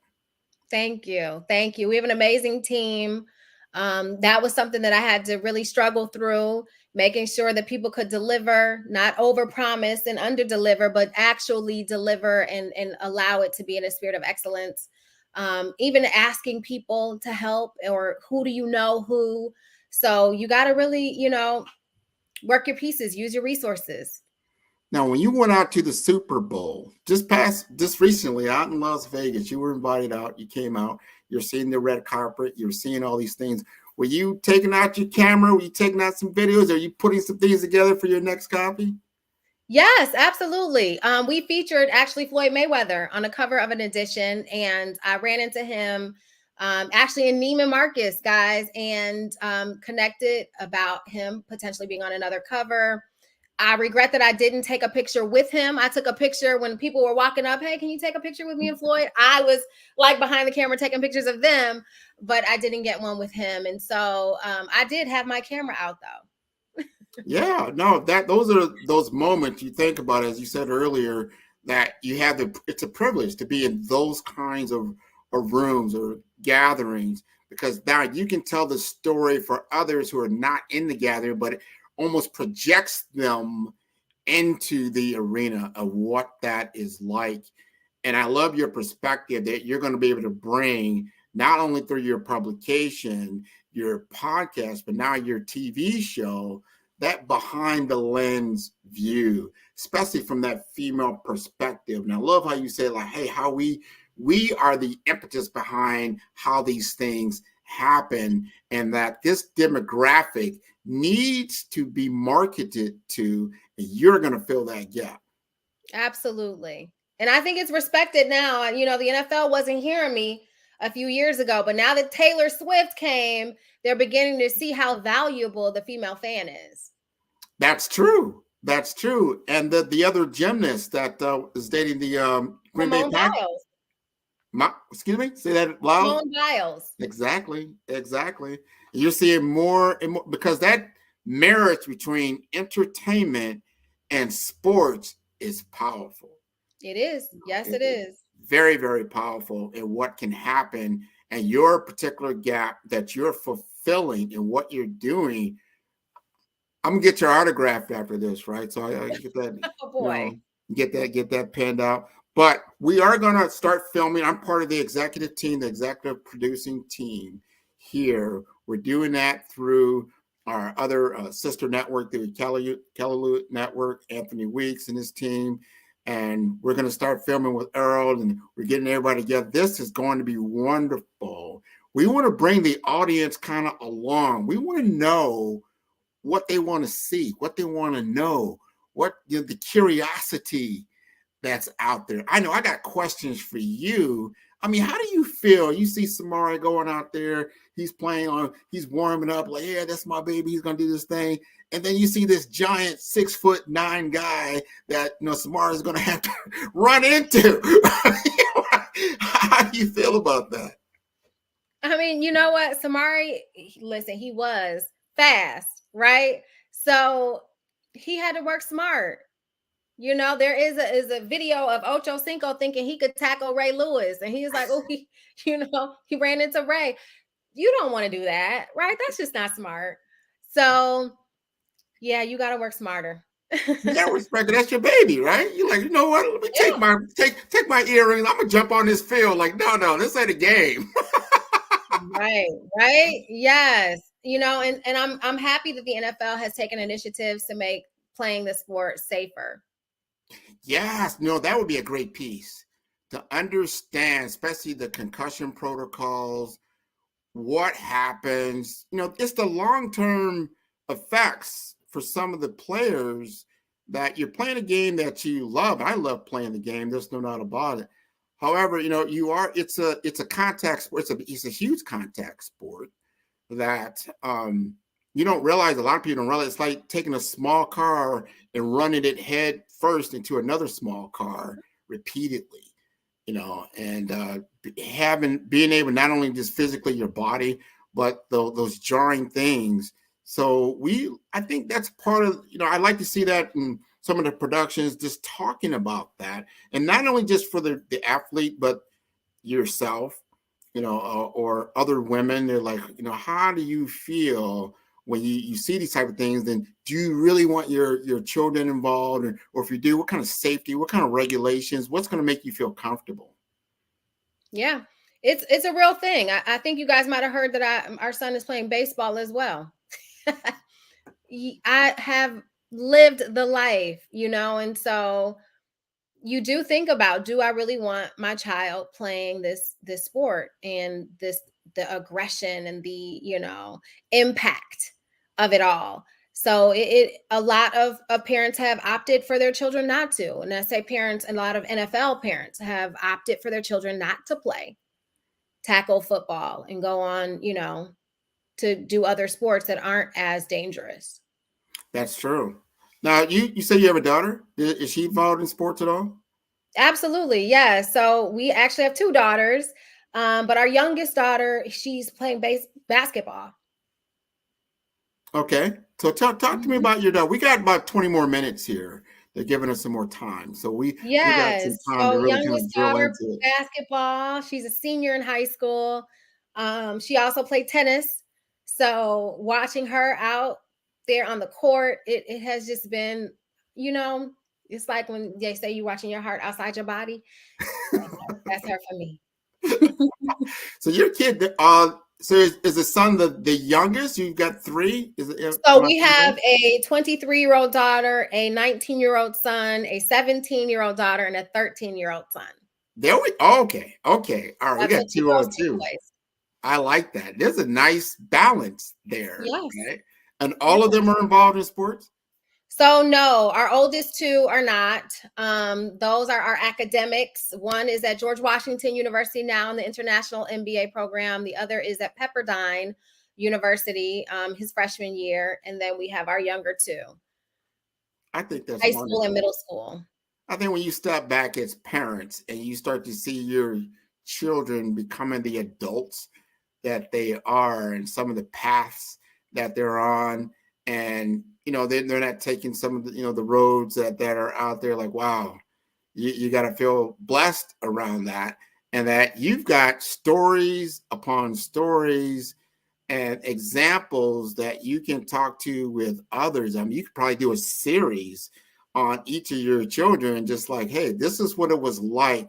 Thank you. Thank you. We have an amazing team. That was something that I had to really struggle through, making sure that people could deliver, not overpromise and underdeliver, but actually deliver and allow it to be in a spirit of excellence. Even asking people to help, or who do you know who. So you got to really, work your pieces, use your resources. Now, when you went out to the Super Bowl, just recently out in Las Vegas, you were invited out, you came out, you're seeing the red carpet, you're seeing all these things. Were you taking out your camera? Were you taking out some videos? Are you putting some things together for your next copy? Yes, absolutely. We featured actually Floyd Mayweather on the cover of an edition, and I ran into him actually in Neiman Marcus, guys, and connected about him potentially being on another cover. I regret that I didn't take a picture with him. I took a picture when people were walking up. Hey, can you take a picture with me and Floyd? I was like behind the camera taking pictures of them, but I didn't get one with him. And so I did have my camera out though. Yeah, no, those are those moments you think about, as you said earlier, that you have it's a privilege to be in those kinds of rooms or gatherings, because now you can tell the story for others who are not in the gathering, but it almost projects them into the arena of what that is like. And I love your perspective that you're going to be able to bring, not only through your publication, your podcast, but now your TV show, that behind the lens view, especially from that female perspective. And I love how you say, like, hey, how we are the impetus behind how these things happen, and that this demographic needs to be marketed to, and you're going to fill that gap. Absolutely. And I think it's respected now. The NFL wasn't hearing me a few years ago, but now that Taylor Swift came, they're beginning to see how valuable the female fan is. That's true. That's true. And the other gymnast that is dating the Green Bay Packers. Excuse me, say that loud. Simone Biles. Exactly. You're seeing more and more, because that marriage between entertainment and sports is powerful. It is. Yes, it is. Very, very powerful in what can happen, and your particular gap that you're fulfilling in what you're doing. I'm gonna get your autograph after this, right? So I get that. Oh boy. Get that penned out. But we are going to start filming. I'm part of the executive team, the executive producing team here. We're doing that through our other sister network, the Callaloo Network, Anthony Weeks and his team. And we're going to start filming with Earl, and we're getting everybody together. This is going to be wonderful. We want to bring the audience kind of along. We want to know what they want to see, what they want to know, what the curiosity that's out there. I know I got questions for you. I mean, how do you feel? You see Samari going out there, he's he's warming up, like, yeah, that's my baby, he's gonna do this thing. And then you see this giant 6'9" guy that Samari is gonna have to run into. How do you feel about that? I mean, you know what? Samari, listen, he was fast, right? So he had to work smart. There is a video of Ocho Cinco thinking he could tackle Ray Lewis. And he's like, oh, he ran into Ray. You don't want to do that, right? That's just not smart. So, yeah, you got to work smarter. Yeah, respect it. That's your baby, right? You're like, you know what? Let me take my earrings. I'm going to jump on this field. Like, no, this ain't a game. Right. Yes. And I'm happy that the NFL has taken initiatives to make playing the sport safer. Yes, that would be a great piece to understand, especially the concussion protocols, what happens. It's the long-term effects for some of the players, that you're playing a game that you love. I love playing the game. There's no doubt about it. However, it's a contact sport. It's a huge contact sport that you don't realize. A lot of people don't realize it's like taking a small car and running it head first into another small car repeatedly, and being able, not only just physically your body, but those jarring things. So I think that's part of, I'd like to see that in some of the productions, just talking about that, and not only just for the athlete, but yourself, or other women. They're like, how do you feel when you see these type of things? Then do you really want your children involved, or if you do, what kind of safety, what kind of regulations, what's going to make you feel comfortable? Yeah, it's a real thing. I think you guys might have heard that our son is playing baseball as well. I have lived the life, and so you do think about, do I really want my child playing this sport, and the aggression and the impact of it all. So a lot of parents have opted for their children not to. And I say parents, a lot of NFL parents have opted for their children not to play tackle football and go on, to do other sports that aren't as dangerous. That's true. Now, you say you have a daughter. Is she involved in sports at all? Absolutely, yeah. So we actually have two daughters, but our youngest daughter, she's playing basketball. Okay, so talk to me about your daughter. We got about 20 more minutes here. They're giving us some more time, so we got some time to really kind of drill into it. Basketball. She's a senior in high school. She also played tennis. So watching her out there on the court, it has just been, it's like when they say you're watching your heart outside your body. That's her for me. So your kid, so is the son the youngest? You've got three? So we have a 23-year-old daughter, a 19-year-old son, a 17-year-old daughter, and a 13-year-old son. Okay. All right, we got 2 on 2. I like that. There's a nice balance there. Yes. Okay? And all of them are involved in sports? So no, our oldest two are not. Those are our academics. One is at George Washington University now in the International MBA program. The other is at Pepperdine University, his freshman year. And then we have our younger two. I think that's high wonderful. School and middle school. I think when you step back as parents and you start to see your children becoming the adults that they are, and some of the paths that they're on, and they're not taking some of the the roads that are out there, like, wow, you got to feel blessed around that, and that you've got stories upon stories and examples that you can talk to with others. I mean, you could probably do a series on each of your children, just like, hey, this is what it was like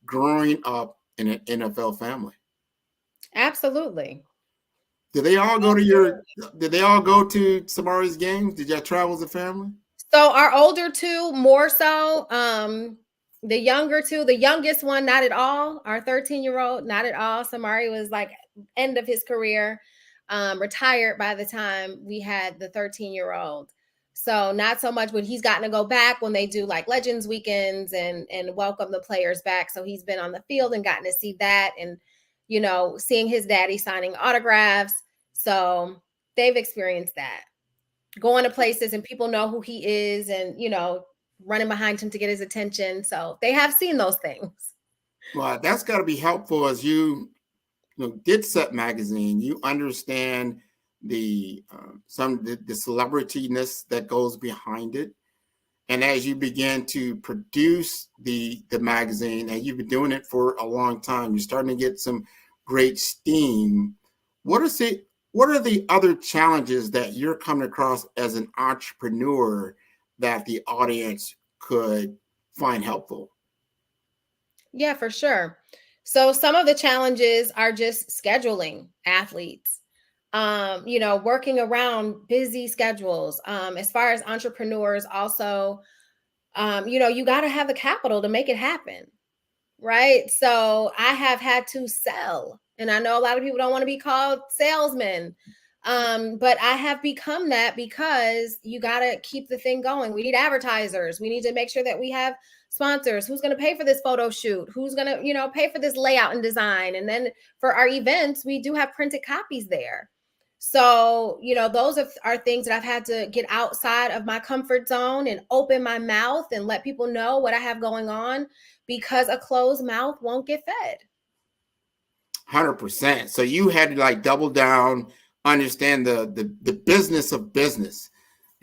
growing up in an NFL family. Absolutely. Did they all go to Samari's games? Did y'all travel as a family? So our older two more so. The younger two, the youngest one, not at all. Our 13-year-old, not at all. Samari was like end of his career, retired by the time we had the 13-year-old. So not so much, but he's gotten to go back when they do like Legends weekends and welcome the players back. So he's been on the field and gotten to see that, and seeing his daddy signing autographs. So they've experienced that, going to places and people know who he is, and running behind him to get his attention. So they have seen those things. Well, that's got to be helpful as you did Set Magazine. You understand the celebrityness that goes behind it, and as you begin to produce the magazine, and you've been doing it for a long time, you're starting to get some great steam. What are the other challenges that you're coming across as an entrepreneur that the audience could find helpful? Yeah, for sure. So some of the challenges are just scheduling athletes, working around busy schedules. As far as entrepreneurs also, you got to have the capital to make it happen. Right. So I have had to sell, and I know a lot of people don't want to be called salesmen. But I have become that because you got to keep the thing going. We need advertisers. We need to make sure that we have sponsors. Who's going to pay for this photo shoot? Who's going to, pay for this layout and design? And then for our events, we do have printed copies there. So, those are things that I've had to get outside of my comfort zone and open my mouth and let people know what I have going on, because a closed mouth won't get fed. 100%. So you had to double down, understand the business of business,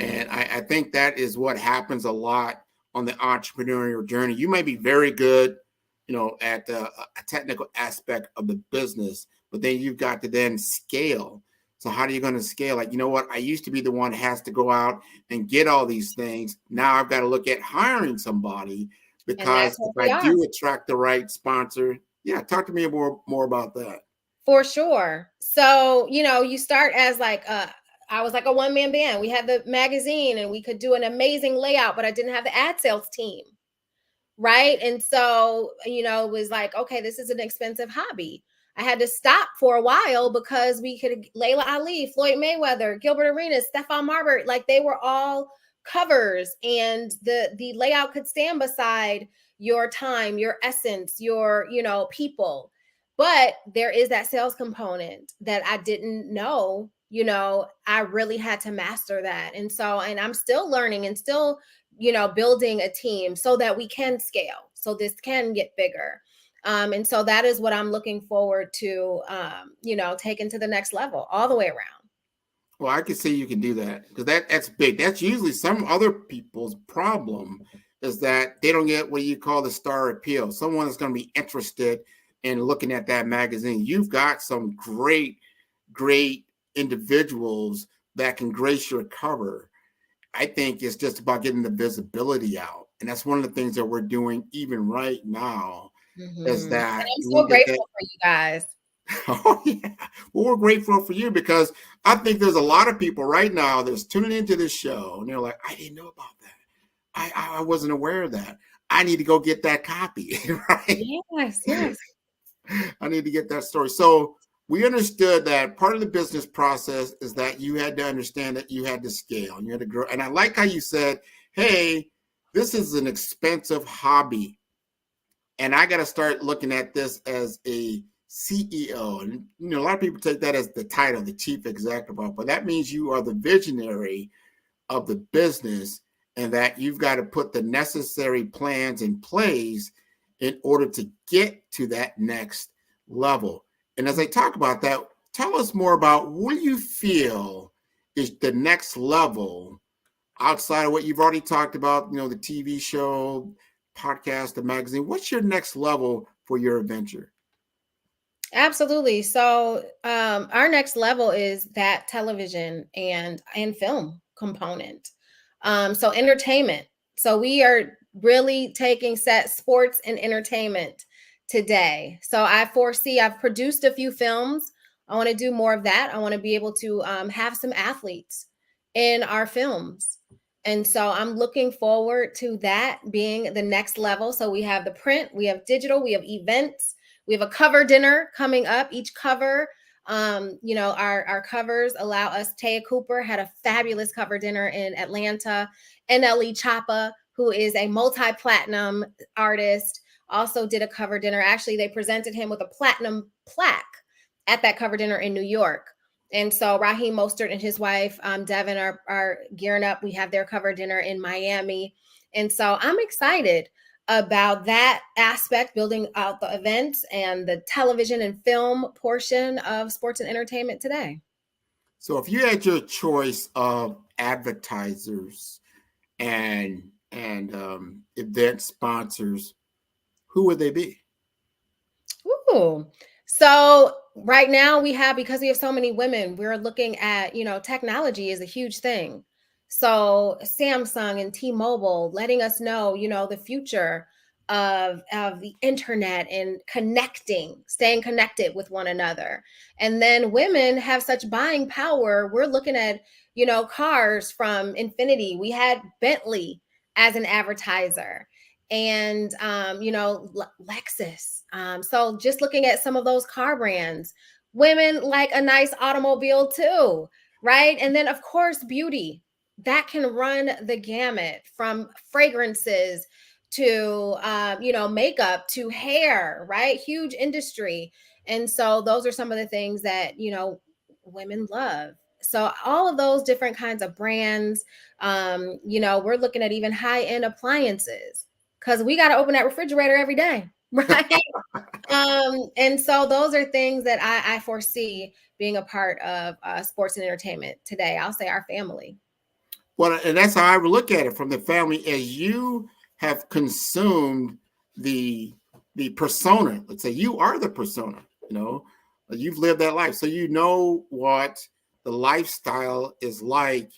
And I think that is what happens a lot on the entrepreneurial journey. You may be very good, at a technical aspect of the business, but then you've got to then scale. So how are you going to scale? Like, you know what? I used to be the one that has to go out and get all these things. Now I've got to look at hiring somebody, because if I do attract the right sponsor, talk to me more about that. For sure. So, you start as like I was like a one-man band. We had the magazine and we could do an amazing layout, but I didn't have the ad sales team. Right. And so, it was like, okay, this is an expensive hobby. I had to stop for a while because we could Layla Ali, Floyd Mayweather, Gilbert Arenas, Stephon Marbury, like they were all covers, and the layout could stand beside your time, your essence, your, people. But there is that sales component that I didn't know, I really had to master that. And I'm still learning and still, building a team so that we can scale, so this can get bigger. And so that is what I'm looking forward to, taking to the next level all the way around. Well, I can see you can do that, because that's big. That's usually some other people's problem, is that they don't get what you call the star appeal. Someone is going to be interested in looking at that magazine. You've got some great individuals that can grace your cover. I think it's just about getting the visibility out. And that's one of the things that we're doing even right now, is that. And I'm so grateful for you guys. Oh, yeah. Well, we're grateful for you, because I think there's a lot of people right now that's tuning into this show and they're like, I didn't know about that. I wasn't aware of that. I need to go get that copy, right? Yes. I need to get that story. So we understood that part of the business process is that you had to understand that you had to scale and you had to grow. And I like how you said, hey, this is an expensive hobby, and I got to start looking at this as a CEO. And, a lot of people take that as the title, the chief executive officer, but that means you are the visionary of the business, and that you've got to put the necessary plans in place in order to get to that next level. And as I talk about that, tell us more about what you feel is the next level outside of what you've already talked about, the TV show, podcast, the magazine. What's your next level for your adventure? Absolutely. So our next level is that television and film component. So entertainment. So we are really taking sports and entertainment today. So I've produced a few films. I want to do more of that. I want to be able to have some athletes in our films. And so I'm looking forward to that being the next level. So we have the print, we have digital, we have events, we have a cover dinner coming up. Each cover, our covers allow us. Taya Cooper had a fabulous cover dinner in Atlanta. NLE Choppa, who is a multi-platinum artist, also did a cover dinner. Actually, they presented him with a platinum plaque at that cover dinner in New York. And so Raheem Mostert and his wife, Devin, are gearing up. We have their cover dinner in Miami. And so I'm excited about that aspect, building out the events and the television and film portion of sports and entertainment today. So if you had your choice of advertisers and event sponsors, who would they be? Ooh. So right now because we have so many women, we're looking at, technology is a huge thing. So Samsung and T-Mobile letting us know, the future of the internet and staying connected with one another. And then women have such buying power. We're looking at, cars from Infinity. We had Bentley as an advertiser, and, Lexus. So just looking at some of those car brands, women like a nice automobile too, right? And then of course, beauty that can run the gamut from fragrances to, makeup to hair, right? Huge industry. And so those are some of the things that, women love. So all of those different kinds of brands, we're looking at even high-end appliances, because we got to open that refrigerator every day, right? And so those are things that I foresee being a part of sports and entertainment today. I'll say our family. Well, and that's how I would look at it from the family. As you have consumed the persona, let's say you are the persona, you've lived that life. So you know what the lifestyle is like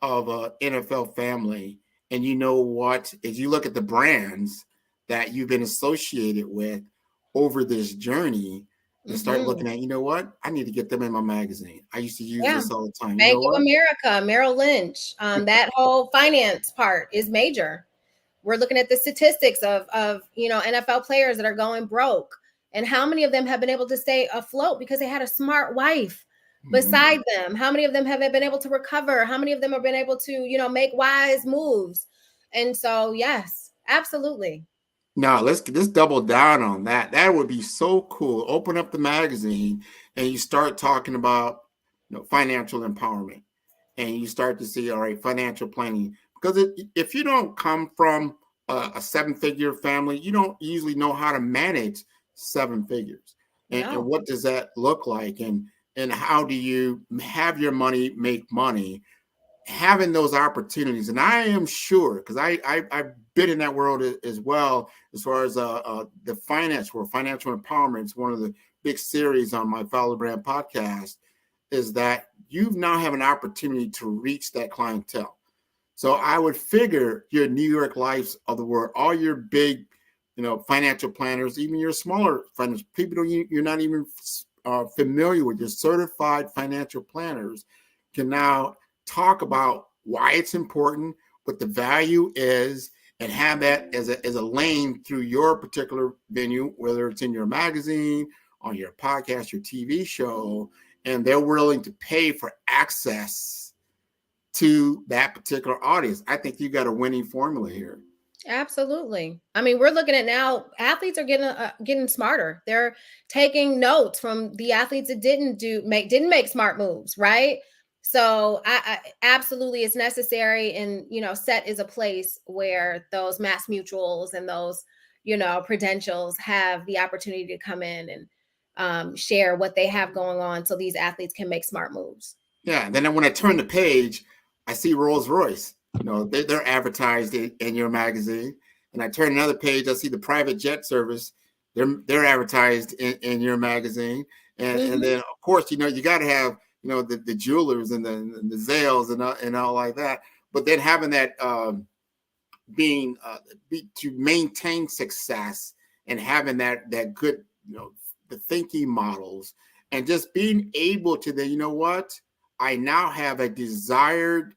of a NFL family. And you know what, as you look at the brands that you've been associated with over this journey, and start looking at, you know what, I need to get them in my magazine. I used to use this all the time. You Bank know of what? America, Merrill Lynch, that whole finance part is major. We're looking at the statistics of NFL players that are going broke, and how many of them have been able to stay afloat because they had a smart wife beside them. How many of them have been able to recover? How many of them have been able to make wise moves? And so, yes, absolutely. No, let's double down on that. That would be so cool. Open up the magazine and you start talking about financial empowerment, and you start to see, all right, financial planning. Because if you don't come from a seven-figure family, you don't usually know how to manage seven figures. And what does that look like? And how do you have your money make money? Having those opportunities. And I am sure, because I've been in that world as well, as far as the finance world. Financial empowerment is one of the big series on my Follow the Brand podcast, is that you now have an opportunity to reach that clientele. So I would figure your New York Lifes of the world, all your big, financial planners, even your smaller financial people, you're not even familiar with, your certified financial planners can now talk about why it's important, what the value is, and have that as a lane through your particular venue, whether it's in your magazine, on your podcast, your TV show, and they're willing to pay for access to that particular audience. I think you got a winning formula here. Absolutely. I mean, we're looking at now, athletes are getting smarter. They're taking notes from the athletes that didn't make smart moves, right? So I absolutely, it's necessary. And, SET is a place where those Mass Mutuals and those, Prudentials have the opportunity to come in and share what they have going on so these athletes can make smart moves. Yeah. Then when I turn the page, I see Rolls Royce. They're advertised in your magazine. And I turn another page, I see the private jet service. They're advertised in your magazine. And then, of course, you got to have, the jewelers and the Zales and all like that. But then having that to maintain success and having that good, the thinking models, and just being able to then, I now have a desired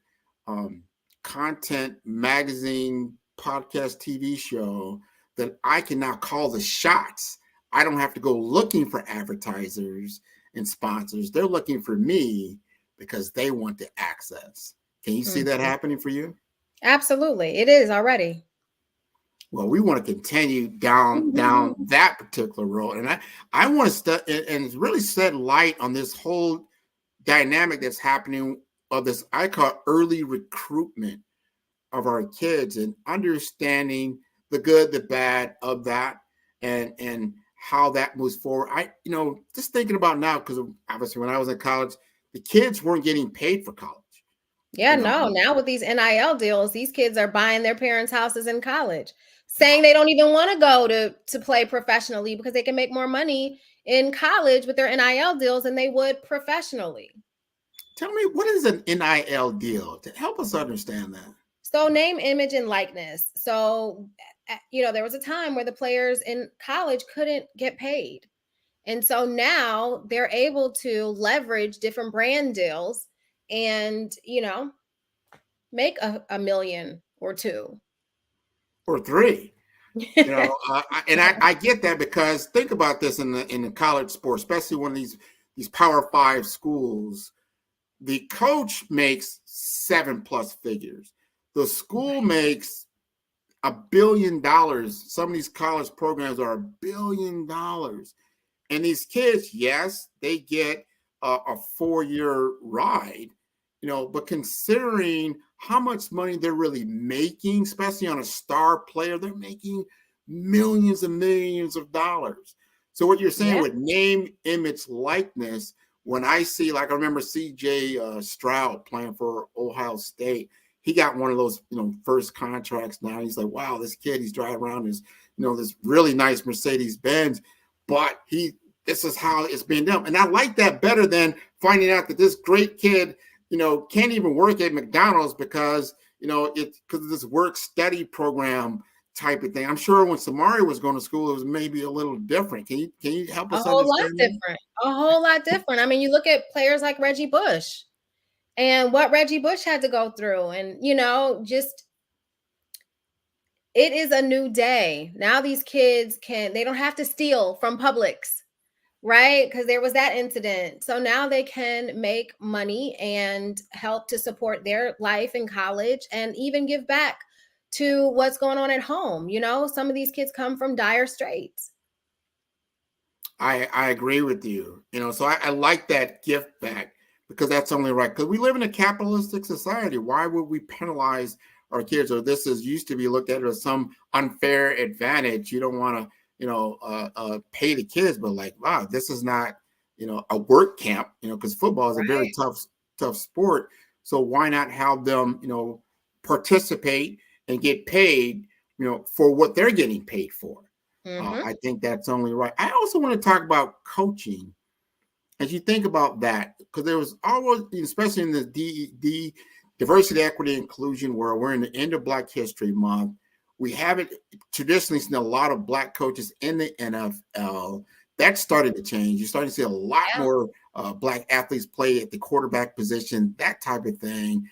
content magazine, podcast, TV show that I can now call the shots. I don't have to go looking for advertisers and sponsors. They're looking for me because they want the access. Can you see that happening for you? Absolutely. It is already. Well, we want to continue down that particular road. And I want to and really shed light on this whole dynamic that's happening of this, I call early recruitment of our kids, and understanding the good, the bad of that, and how that moves forward. Just thinking about now, because obviously when I was in college, the kids weren't getting paid for college. Yeah, no. Now with these NIL deals, these kids are buying their parents' houses in college, saying they don't even want to go to play professionally because they can make more money in college with their NIL deals than they would professionally. Tell me, what is an NIL deal? To help us understand that. So name, image, and likeness. So, there was a time where the players in college couldn't get paid. And so now they're able to leverage different brand deals and, make a million or two. Or three. And I get that, because think about this in the college sport, especially one of these Power 5 schools. The coach makes 7+ figures. The school makes $1 billion. Some of these college programs are $1 billion. And these kids, yes, they get a 4-year ride, but considering how much money they're really making, especially on a star player, they're making millions and millions of dollars. So what you're saying with name, image, likeness, when I see, like I remember C.J. Stroud playing for Ohio State, he got one of those, first contracts now. He's like, wow, this kid, he's driving around his, this really nice Mercedes Benz, but this is how it's being done. And I like that better than finding out that this great kid, can't even work at McDonald's because, it's because of this work study program type of thing. I'm sure when Samari was going to school, it was maybe a little different. Can you help us understand that? A whole lot different. I mean, you look at players like Reggie Bush and what Reggie Bush had to go through, and just it is a new day. Now these kids they don't have to steal from Publix, right? Because there was that incident. So now they can make money and help to support their life in college and even give back to what's going on at home. Some of these kids come from dire straits. I agree with you. So I like that gift back because that's only right. Because we live in a capitalistic society. Why would we penalize our kids? Or this is used to be looked at as some unfair advantage. You don't want to, pay the kids, but like, wow, this is not, a work camp, because football is a very tough sport. So why not have them, participate and get paid, for what they're getting paid for? I think that's only right. I also want to talk about coaching. As you think about that, because there was always, especially in the diversity, equity, inclusion world, we're in the end of Black History Month. We haven't traditionally seen a lot of Black coaches in the NFL. That started to change. You're starting to see a lot more Black athletes play at the quarterback position, that type of thing.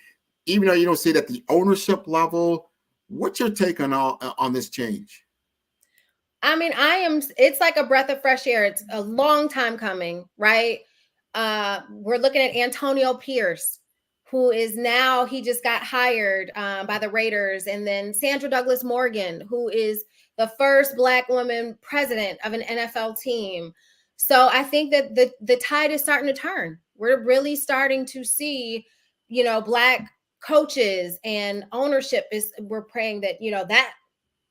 Even though you don't see it at the ownership level, what's your take on this change? I mean, it's like a breath of fresh air. It's a long time coming, right? We're looking at Antonio Pierce, who is now, he just got hired by the Raiders. And then Sandra Douglas Morgan, who is the first Black woman president of an NFL team. So I think that the tide is starting to turn. We're really starting to see, Black coaches and ownership we're praying that, that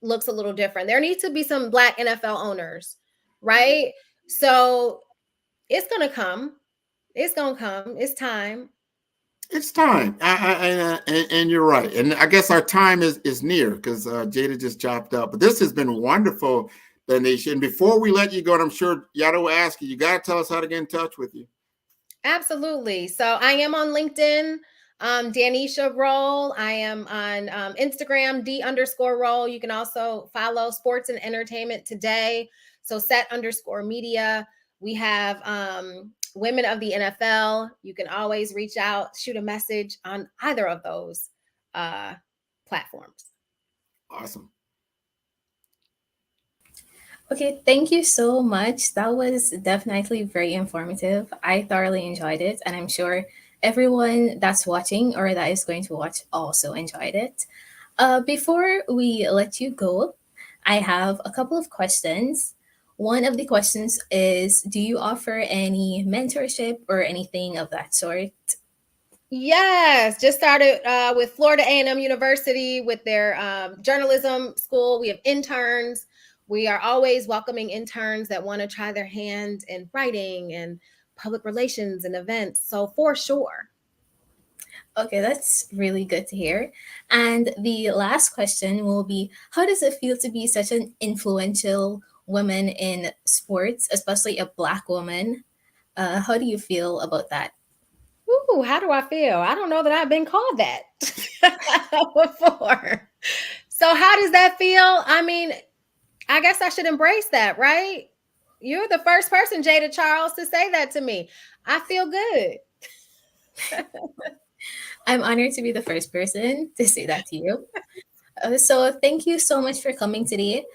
looks a little different. There needs to be some Black NFL owners, right? So it's going to come. It's going to come. It's time. It's time. And you're right. And I guess our time is near because Jada just chopped up. But this has been wonderful, Danisha. And before we let you go, and I'm sure Yada will ask you, you got to tell us how to get in touch with you. Absolutely. So I am on LinkedIn. Danisha Roll. I am on Instagram, D_Roll. You can also follow Sports and Entertainment Today. So set_media. We have Women of the NFL. You can always reach out, shoot a message on either of those platforms. Awesome. Okay, thank you so much. That was definitely very informative. I thoroughly enjoyed it, and I'm sure everyone that's watching or that is going to watch also enjoyed it. Before we let you go, I have a couple of questions. One of the questions is, do you offer any mentorship or anything of that sort? Yes, just started with Florida A&M University with their journalism school. We have interns. We are always welcoming interns that want to try their hand in writing and public relations and events. So for sure. Okay, that's really good to hear. And the last question will be, how does it feel to be such an influential woman in sports, especially a Black woman? How do you feel about that? Ooh, how do I feel? I don't know that I've been called that before. So how does that feel? I mean, I guess I should embrace that, right? You're the first person, Jada Charles, to say that to me. I feel good. I'm honored to be the first person to say that to you. So thank you so much for coming today.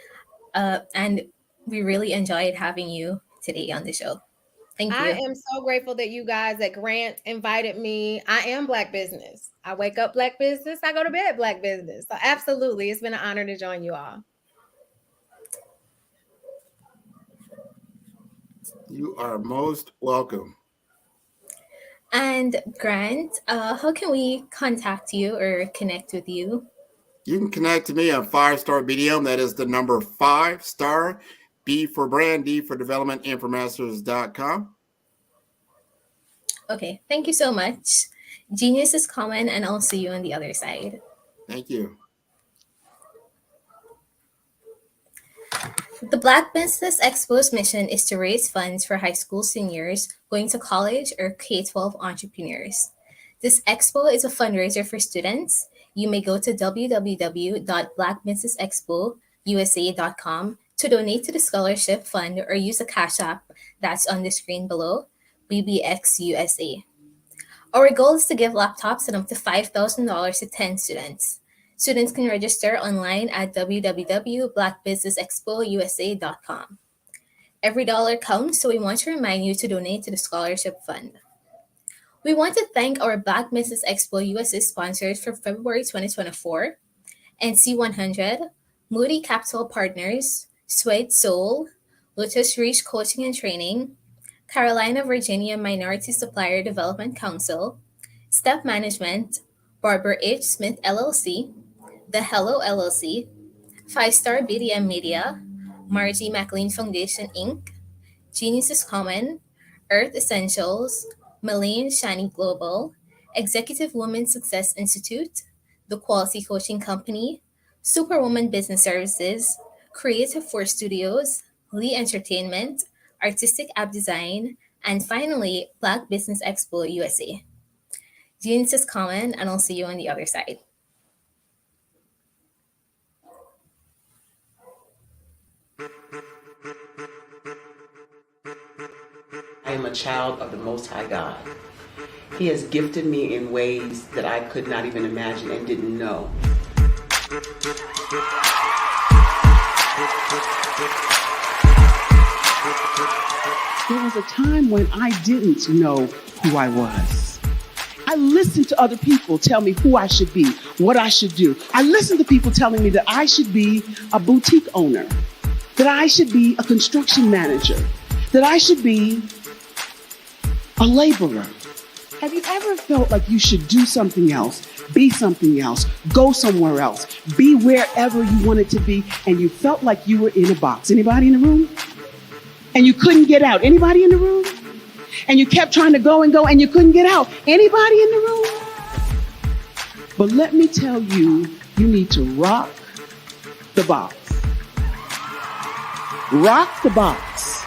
And we really enjoyed having you today on the show. Thank you. I am so grateful that you guys at Grant invited me. I am Black business. I wake up Black business. I go to bed Black business. So absolutely, it's been an honor to join you all. You are most welcome. And Grant, how can we contact you or connect with you? You can connect to me on 5-Star BDM. That is the number 5-Star, B for brand, D for development, and for masters.com. Okay, thank you so much. Genius is common, and I'll see you on the other side. Thank you. The Black Business Expo's mission is to raise funds for high school seniors going to college or K-12 entrepreneurs. This expo is a fundraiser for students. You may go to www.blackbusinessexpousa.com to donate to the scholarship fund or use a cash app that's on the screen below, BBXUSA. Our goal is to give laptops and up to $5,000 to 10 students. Students can register online at www.blackbusinessexpousa.com. Every dollar counts, so we want to remind you to donate to the scholarship fund. We want to thank our Black Business Expo USA sponsors for February 2024, NC100, Moody Capital Partners, Suede Soul, Lotus Reach Coaching and Training, Carolina, Virginia Minority Supplier Development Council, Step Management, Barbara H. Smith LLC, The Hello LLC, 5-Star BDM Media, Margie McLean Foundation Inc., Genius is Common, Earth Essentials, Malane Shani Global, Executive Women Success Institute, The Quality Coaching Company, Superwoman Business Services, Creative Force Studios, Lee Entertainment, Artistic App Design, and finally, Black Business Expo USA. Genius is common, and I'll see you on the other side. I am a child of the Most High God. He has gifted me in ways that I could not even imagine and didn't know. There was a time when I didn't know who I was. I listened to other people tell me who I should be, what I should do. I listened to people telling me that I should be a boutique owner, that I should be a construction manager, that I should be a laborer. Have you ever felt like you should do something else, be something else, go somewhere else, be wherever you wanted to be, and you felt like you were in a box? Anybody in the room? And you couldn't get out? Anybody in the room? And you kept trying to go and go and you couldn't get out? Anybody in the room? But let me tell you, you need to rock the box. Rock the box.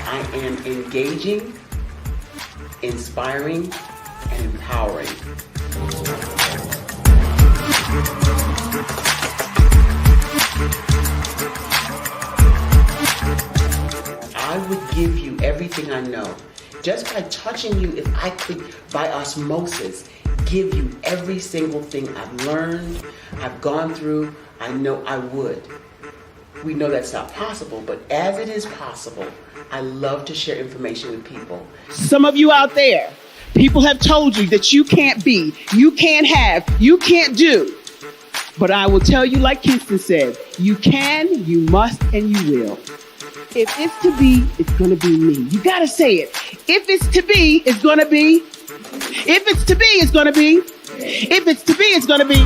I am engaging, inspiring, and empowering. I would give you everything I know. Just by touching you, if I could, by osmosis, give you every single thing I've learned, I've gone through, I know I would. We know that's not possible, but as it is possible, I love to share information with people. Some of you out there, people have told you that you can't be, you can't have, you can't do. But I will tell you, like Kinston said, you can, you must, and you will. If it's to be, it's going to be me. You got to say it. If it's to be, it's going to be. If it's to be, it's going to be. If it's to be, it's going to be.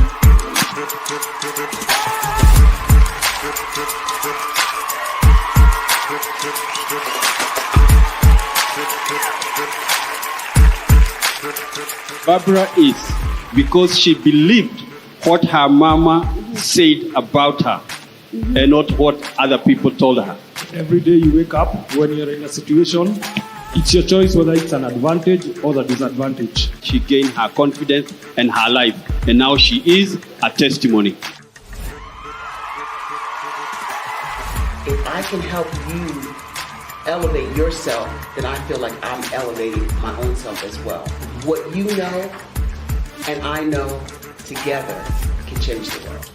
Barbara is because she believed what her mama said about her and not what other people told her. Every day you wake up, when you're in a situation, it's your choice whether it's an advantage or the disadvantage. She gained her confidence and her life, and now she is a testimony. If I can help you elevate yourself, then I feel like I'm elevating my own self as well. What you know and I know together can change the world.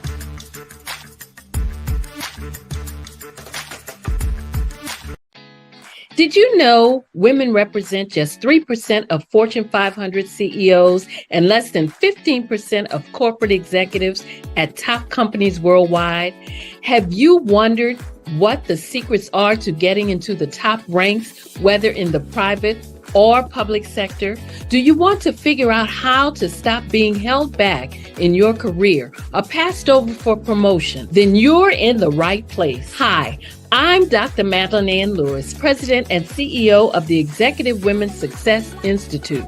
Did you know women represent just 3% of Fortune 500 CEOs and less than 15% of corporate executives at top companies worldwide? Have you wondered what the secrets are to getting into the top ranks, whether in the private or public sector? Do you want to figure out how to stop being held back in your career or passed over for promotion? Then you're in the right place. Hi, I'm Dr. Madeline Ann Lewis, President and CEO of the Executive Women's Success Institute.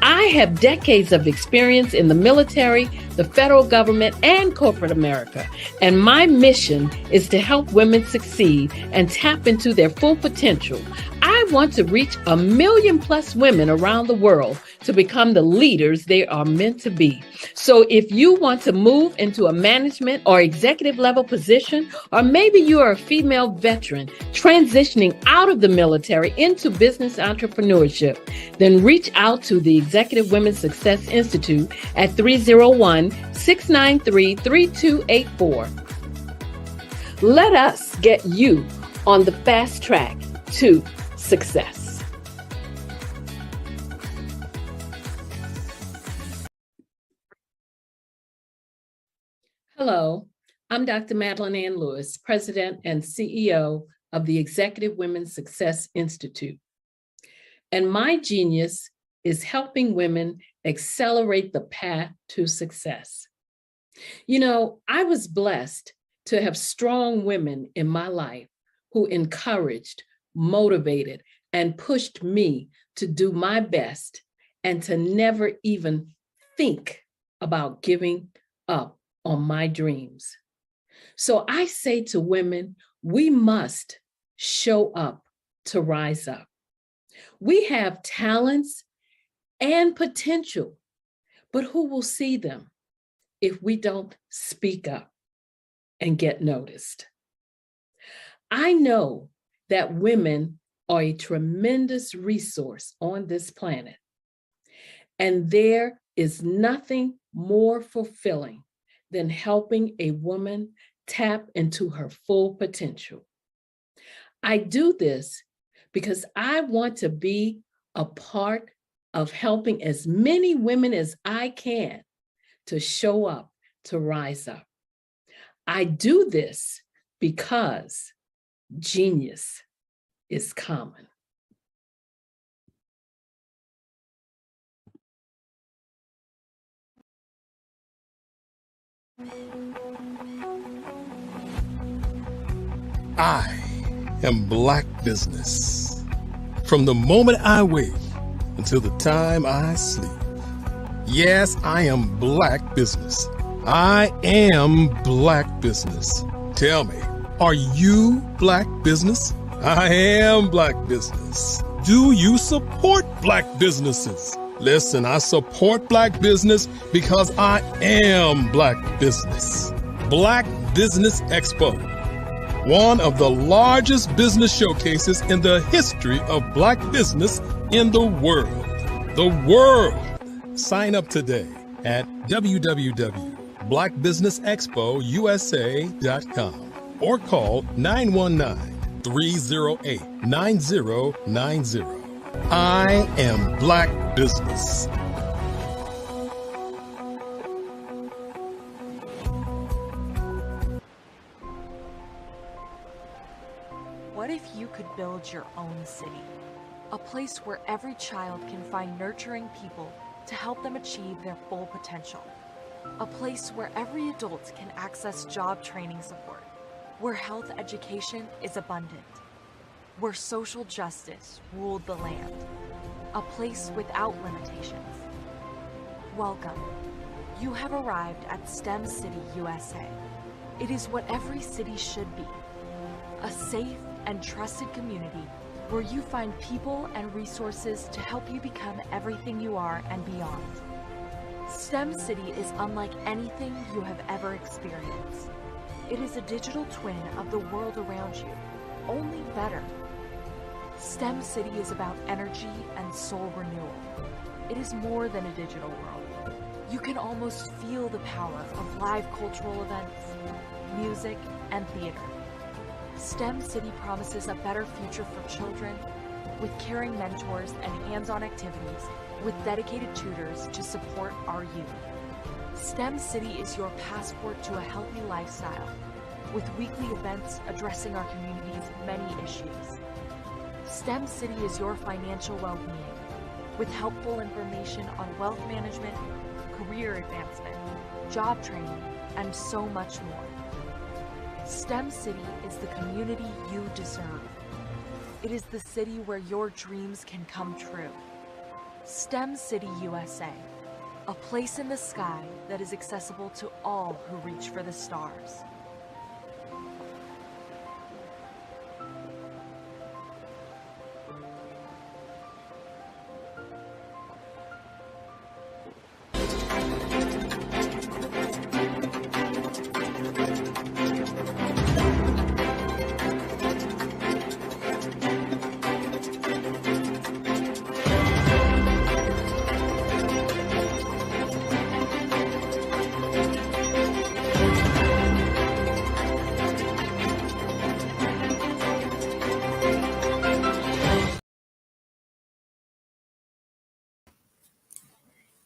I have decades of experience in the military, the federal government, and corporate America, and my mission is to help women succeed and tap into their full potential. I want to reach 1 million plus women around the world to become the leaders they are meant to be. So if you want to move into a management or executive level position, or maybe you are a female veteran transitioning out of the military into business entrepreneurship, then reach out to the Executive Women's Success Institute at 301-693-3284. Let us get you on the fast track to success. Hello, I'm Dr. Madeline Ann Lewis, President and CEO of the Executive Women's Success Institute. And my genius is helping women accelerate the path to success. You know, I was blessed to have strong women in my life who encouraged, motivated, and pushed me to do my best and to never even think about giving up on my dreams. So I say to women, we must show up to rise up. We have talents and potential, but who will see them if we don't speak up and get noticed? I know that women are a tremendous resource on this planet, and there is nothing more fulfilling than helping a woman tap into her full potential. I do this because I want to be a part of helping as many women as I can to show up, to rise up. I do this because genius is common. I am Black Business. From the moment I wake until the time I sleep. Yes, I am Black Business. I am Black Business. Tell me, are you Black Business? I am Black Business. Do you support Black businesses? Listen, I support Black business because I am Black Business. Black Business Expo, one of the largest business showcases in the history of Black business in the world. The world. Sign up today at www.blackbusinessexpousa.com or call 919-308-9090. I am Black Business. What if you could build your own city? A place where every child can find nurturing people to help them achieve their full potential. A place where every adult can access job training support, where health education is abundant, where social justice ruled the land. A place without limitations. Welcome. You have arrived at STEM City USA. It is what every city should be. A safe and trusted community where you find people and resources to help you become everything you are and beyond. STEM City is unlike anything you have ever experienced. It is a digital twin of the world around you, only better. STEM City is about energy and soul renewal. It is more than a digital world. You can almost feel the power of live cultural events, music, and theater. STEM City promises a better future for children with caring mentors and hands-on activities with dedicated tutors to support our youth. STEM City is your passport to a healthy lifestyle with weekly events addressing our community's many issues. STEM City is your financial well-being, with helpful information on wealth management, career advancement, job training, and so much more. STEM City is the community you deserve. It is the city where your dreams can come true. STEM City USA, a place in the sky that is accessible to all who reach for the stars.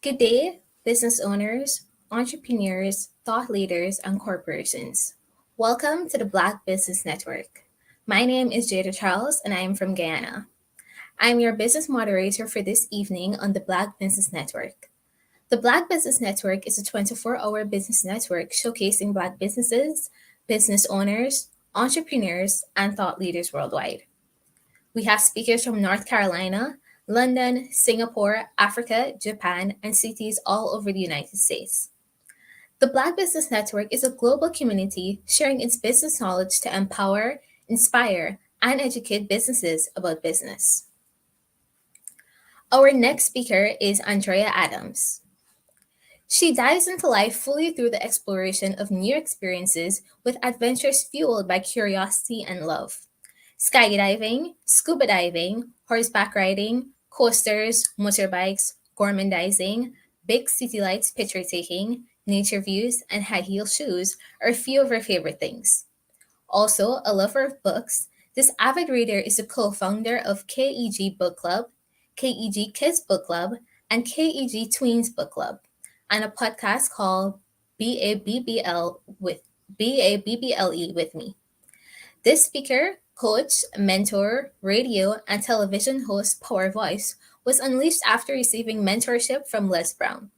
Good day, business owners, entrepreneurs, thought leaders, and corporations. Welcome to the Black Business Network. My name is Jada Charles, and I am from Guyana. I am your business moderator for this evening on the Black Business Network. The Black Business Network is a 24-hour business network showcasing Black businesses, business owners, entrepreneurs, and thought leaders worldwide. We have speakers from North Carolina, London, Singapore, Africa, Japan, and cities all over the United States. The Black Business Network is a global community sharing its business knowledge to empower, inspire, and educate businesses about business. Our next speaker is Andrea Adams. She dives into life fully through the exploration of new experiences with adventures fueled by curiosity and love. Skydiving, scuba diving, horseback riding, coasters, motorbikes, gormandizing, big city lights picture taking, nature views, and high heel shoes are a few of her favorite things. Also, a lover of books, this avid reader is the co-founder of KEG Book Club, KEG Kids Book Club, and KEG Tweens Book Club, and a podcast called BABBLE with me. This speaker, coach, mentor, radio, and television host Power Voice was unleashed after receiving mentorship from Les Brown.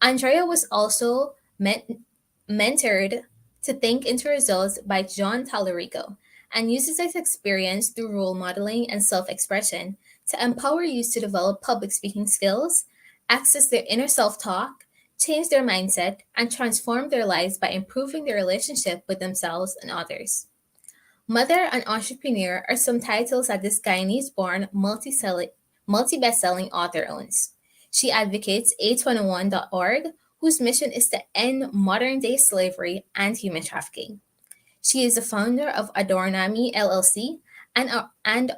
Andrea was also mentored to think into results by John Tallarico and uses his experience through role modeling and self-expression to empower youth to develop public speaking skills, access their inner self-talk, change their mindset, and transform their lives by improving their relationship with themselves and others. Mother and entrepreneur are some titles that this Guyanese-born multi-best-selling author owns. She advocates 821.org, whose mission is to end modern-day slavery and human trafficking. She is the founder of Adornami LLC and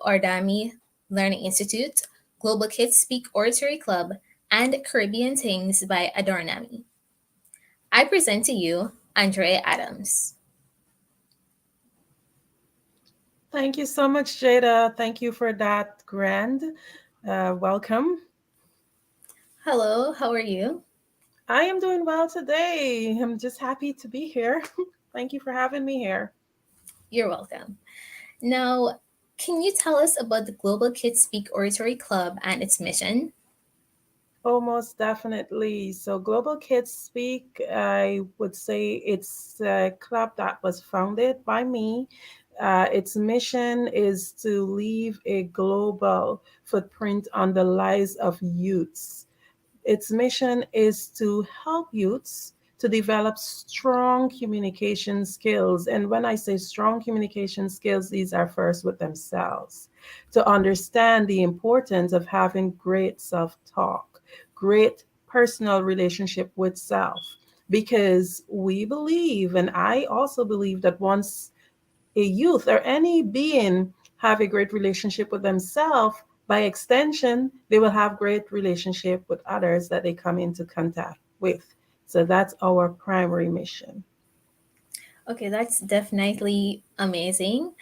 Ordami Learning Institute, Global Kids Speak Oratory Club, and Caribbean Things by Adornami. I present to you Andrea Adams. Thank you so much, Jada. Thank you for that grand welcome. Hello, how are you? I am doing well today. I'm just happy to be here. Thank you for having me here. You're welcome. Now, can you tell us about the Global Kids Speak Oratory Club and its mission? Oh, most definitely. So Global Kids Speak, I would say it's a club that was founded by me. Its mission is to leave a global footprint on the lives of youths. Its mission is to help youths to develop strong communication skills. And when I say strong communication skills, these are first with themselves, to understand the importance of having great self-talk, great personal relationship with self, because we believe, and I also believe, that once a youth or any being have a great relationship with themselves, by extension, they will have great relationship with others that they come into contact with. So that's our primary mission. Okay, that's definitely amazing.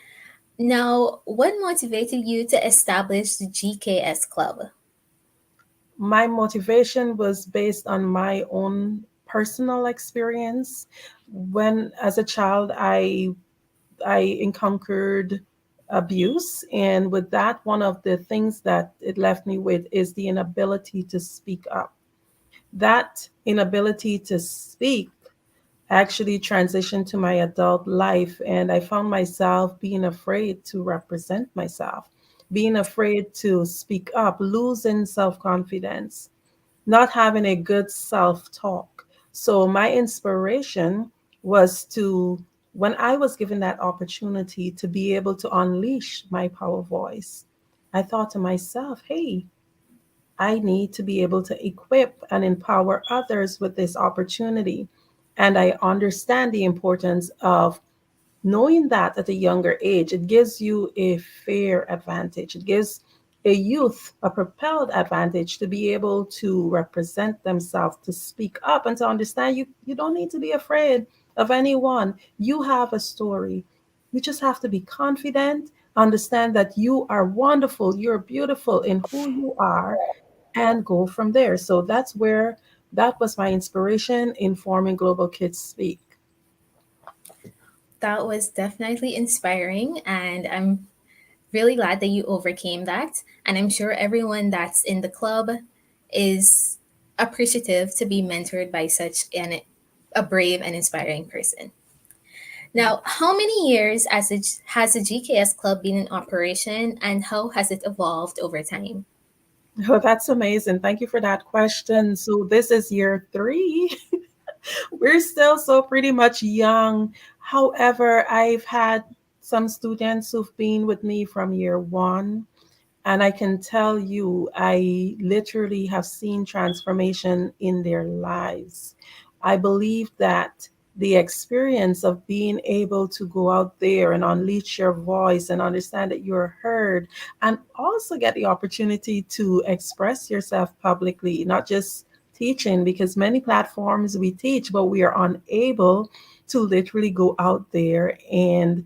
Now, what motivated you to establish the GKS Club? My motivation was based on my own personal experience. When, as a child, I encountered abuse. And with that, one of the things that it left me with is the inability to speak up. That inability to speak actually transitioned to my adult life, and I found myself being afraid to represent myself, being afraid to speak up, losing self confidence, not having a good self talk. So, my inspiration was to, when I was given that opportunity to be able to unleash my power voice, I thought to myself, hey, I need to be able to equip and empower others with this opportunity. And I understand the importance of knowing that at a younger age. It gives you a fair advantage. It gives a youth a propelled advantage to be able to represent themselves, to speak up, and to understand you don't need to be afraid of anyone. You have a story. You just have to be confident, understand that you are wonderful, you're beautiful in who you are, and go from there. So that was my inspiration in forming Global Kids Speak. That was definitely inspiring, and I'm really glad that you overcame that. And I'm sure everyone that's in the club is appreciative to be mentored by such a brave and inspiring person. Now, how many years has the GKS club been in operation, and how has it evolved over time? Oh, that's amazing. Thank you for that question. So this is year 3. We're still so pretty much young. However, I've had some students who've been with me from year 1. And I can tell you, I literally have seen transformation in their lives. I believe that the experience of being able to go out there and unleash your voice and understand that you're heard, and also get the opportunity to express yourself publicly, not just teaching, because many platforms we teach, but we are unable to literally go out there and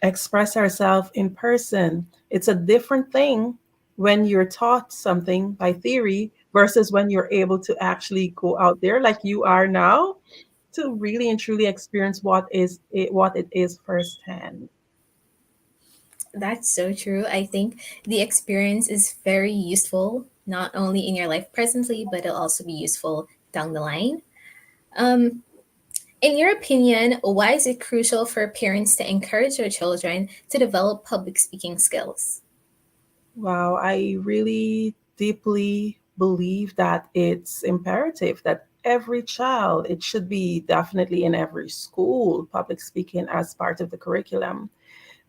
express ourselves in person. It's a different thing when you're taught something by theory versus when you're able to actually go out there like you are now to really and truly experience what it is firsthand. That's so true. I think the experience is very useful, not only in your life presently, but it'll also be useful down the line. Um, in your opinion, why is it crucial for parents to encourage their children to develop public speaking skills? Wow, I really deeply believe that it's imperative that every child, it should be definitely in every school, public speaking as part of the curriculum.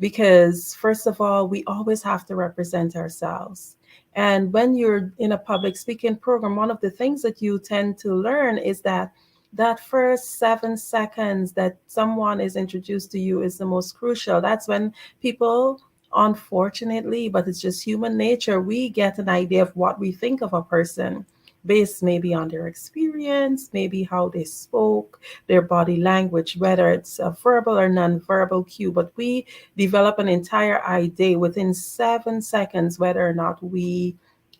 Because first of all, we always have to represent ourselves. And when you're in a public speaking program, one of the things that you tend to learn is that that first 7 seconds that someone is introduced to you is the most crucial. That's when people, unfortunately, but it's just human nature, we get an idea of what we think of a person based maybe on their experience, maybe how they spoke, their body language, whether it's a verbal or non-verbal cue. But we develop an entire idea within 7 seconds, whether or not we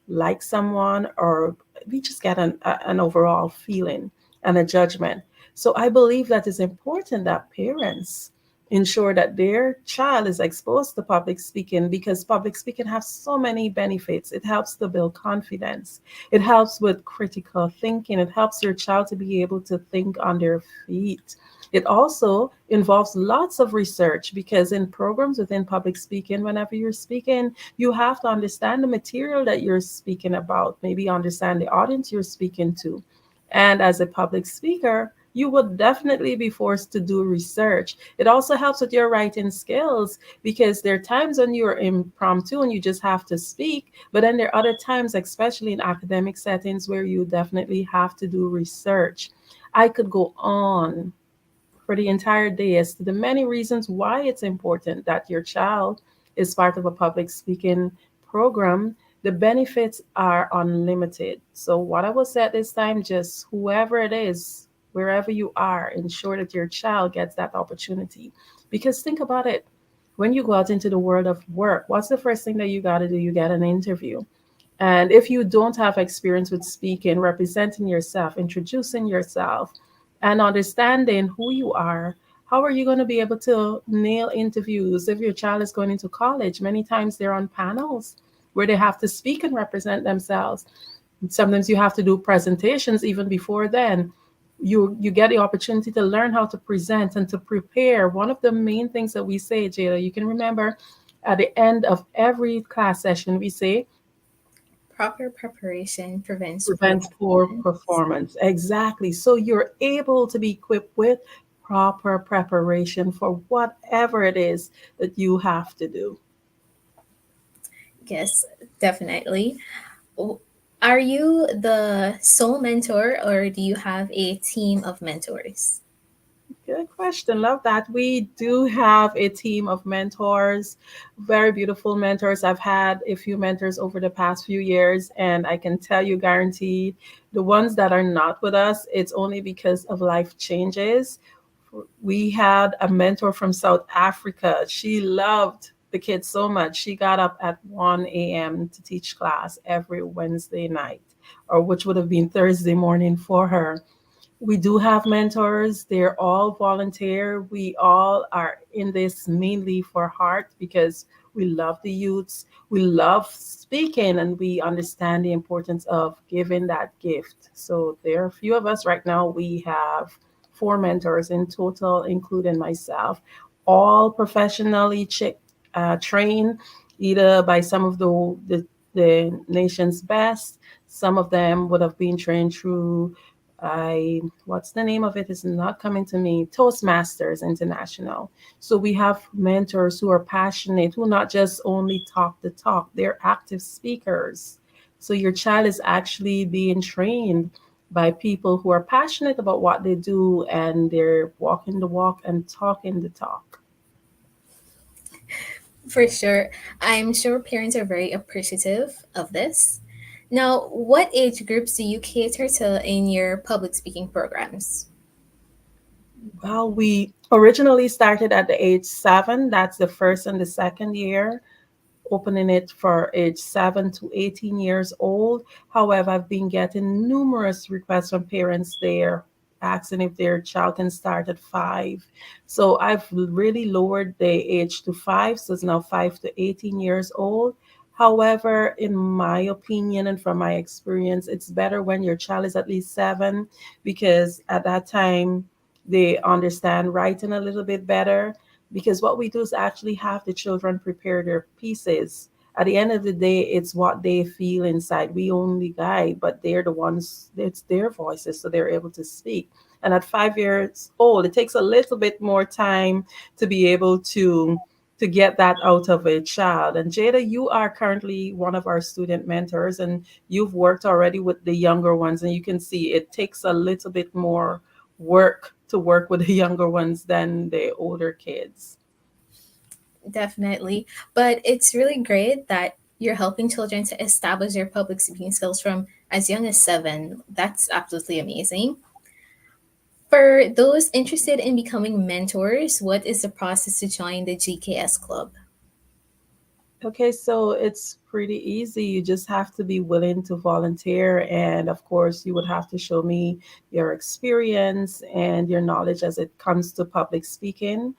like someone or we just get an overall feeling and a judgment. So I believe that it's important that parents ensure that their child is exposed to public speaking, because public speaking has so many benefits. It helps to build confidence. It helps with critical thinking. It helps your child to be able to think on their feet. It also involves lots of research, because in programs within public speaking, whenever you're speaking, you have to understand the material that you're speaking about, maybe understand the audience you're speaking to. And as a public speaker, you would definitely be forced to do research. It also helps with your writing skills, because there are times when you're impromptu and you just have to speak, but then there are other times, especially in academic settings, where you definitely have to do research. I could go on for the entire day as to the many reasons why it's important that your child is part of a public speaking program. The benefits are unlimited. So, what I will say at this time, just whoever it is, wherever you are, ensure that your child gets that opportunity. Because think about it, when you go out into the world of work, what's the first thing that you got to do? You get an interview. And if you don't have experience with speaking, representing yourself, introducing yourself, and understanding who you are, How are you going to be able to nail interviews if your child is going into college? Many times they're on panels where they have to speak and represent themselves. Sometimes you have to do presentations even before then. You get the opportunity to learn how to present and to prepare. One of the main things that we say, Jada, you can remember at the end of every class session, we say, Proper preparation prevents poor prevents poor performance. performance. Exactly. So you're able to be equipped with proper preparation for whatever it is that you have to do. Yes, definitely. W- Are you the sole mentor or do you have a team of mentors? Good question. Love that. We do have a team of mentors, very beautiful mentors. I've had a few mentors over the past few years, and I can tell you, guaranteed, the ones that are not with us, it's only because of life changes. We had a mentor from South Africa. She loved the kids so much. She got up at 1 a.m. to teach class every Wednesday night, or which would have been Thursday morning for her. We do have mentors. They're all volunteer. We all are in this mainly for heart because we love the youths. We love speaking and we understand the importance of giving that gift. So there are a few of us right now. We have 4 mentors in total, including myself, all professionally trained either by some of the nation's best. Some of them would have been trained through what's the name of it is not coming to me, Toastmasters International. So we have mentors who are passionate, who not just only talk the talk, they're active speakers. So your child is actually being trained by people who are passionate about what they do and they're walking the walk and talking the talk. For sure. I'm sure parents are very appreciative of this. Now, what age groups do you cater to in your public speaking programs? Well, we originally started at the age 7. That's the first and the second year, opening it for age 7 to 18 years old. However, I've been getting numerous requests from parents there asking if their child can start at 5. So I've really lowered the age to 5. So it's now 5 to 18 years old. However, in my opinion and from my experience, it's better when your child is at least 7 because at that time they understand writing a little bit better because what we do is actually have the children prepare their pieces. At the end of the day, it's what they feel inside. We only guide, but they're the ones, it's their voices, so they're able to speak. And at 5 years old, it takes a little bit more time to be able to get that out of a child. And Jada, you are currently one of our student mentors, and you've worked already with the younger ones, and you can see it takes a little bit more work to work with the younger ones than the older kids. Definitely. But it's really great that you're helping children to establish their public speaking skills from as young as 7. That's absolutely amazing. For those interested in becoming mentors, what is the process to join the GKS Club? Okay, so it's pretty easy. You just have to be willing to volunteer. And of course, you would have to show me your experience and your knowledge as it comes to public speaking.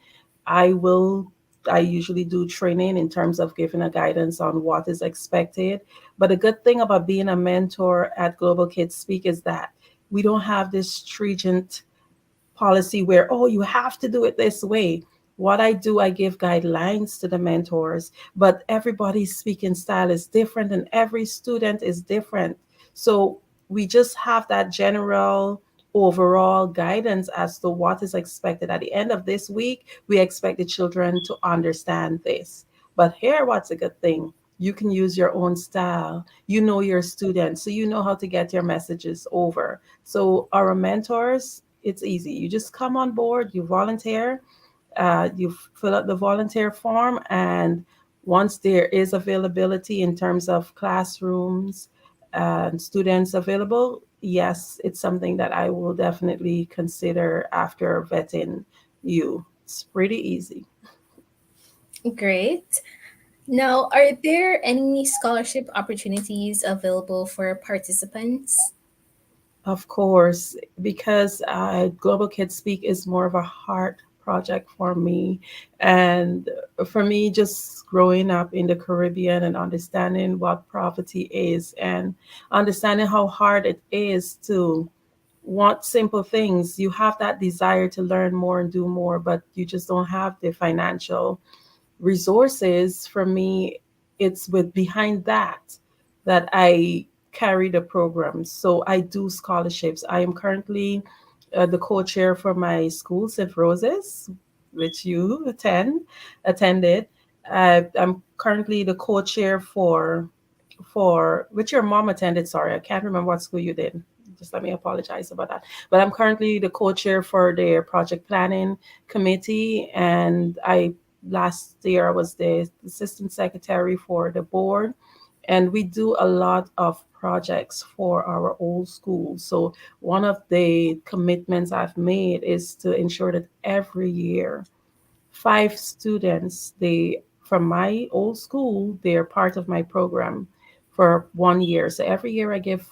I will, I usually do training in terms of giving a guidance on what is expected. But the good thing about being a mentor at Global Kids Speak is that we don't have this stringent policy where, oh, you have to do it this way. What I do, I give guidelines to the mentors, but everybody's speaking style is different and every student is different. So we just have that general overall guidance as to what is expected. At the end of this week, we expect the children to understand this. But here, what's a good thing? You can use your own style. You know your students, so you know how to get your messages over. So our mentors, it's easy. You just come on board, you volunteer, you fill out the volunteer form, and once there is availability in terms of classrooms and students available, yes, it's something that I will definitely consider after vetting you. It's pretty easy. Great. Now, are there any scholarship opportunities available for participants? Of course, because Global Kids Speak is more of a heart project for me. And for me, just growing up in the Caribbean and understanding what poverty is and understanding how hard it is to want simple things. You have that desire to learn more and do more, but you just don't have the financial resources. For me, it's with behind that I carry the program. So I do scholarships. I am currently the co-chair for my school, St. Roses, which you attended. I'm currently the co-chair for which your mom attended. Sorry, I can't remember what school you did. Just let me apologize about that. But I'm currently the co-chair for their project planning committee, and I last year I was the assistant secretary for the board, and we do a lot of projects for our old school. So one of the commitments I've made is to ensure that every year 5 students they from my old school they're part of my program for 1 year. So every year I give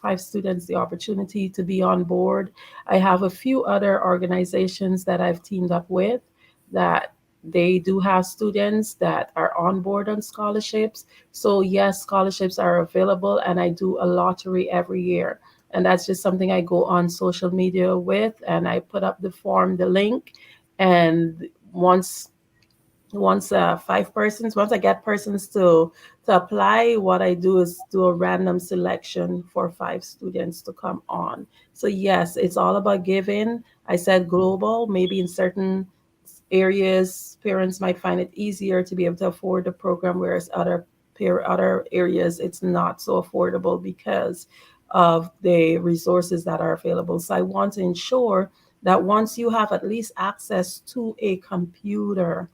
5 students the opportunity to be on board. I have a few other organizations that I've teamed up with that they do have students that are on board on scholarships. So yes, scholarships are available, and I do a lottery every year, and that's just something I go on social media with, and I put up the form, the link. And once 5 persons, once I get persons to apply, what I do is do a random selection for 5 students to come on. So yes, it's all about giving. I said global. Maybe in certain areas parents might find it easier to be able to afford the program, whereas other areas it's not so affordable because of the resources that are available. So I want to ensure that once you have at least access to a computer,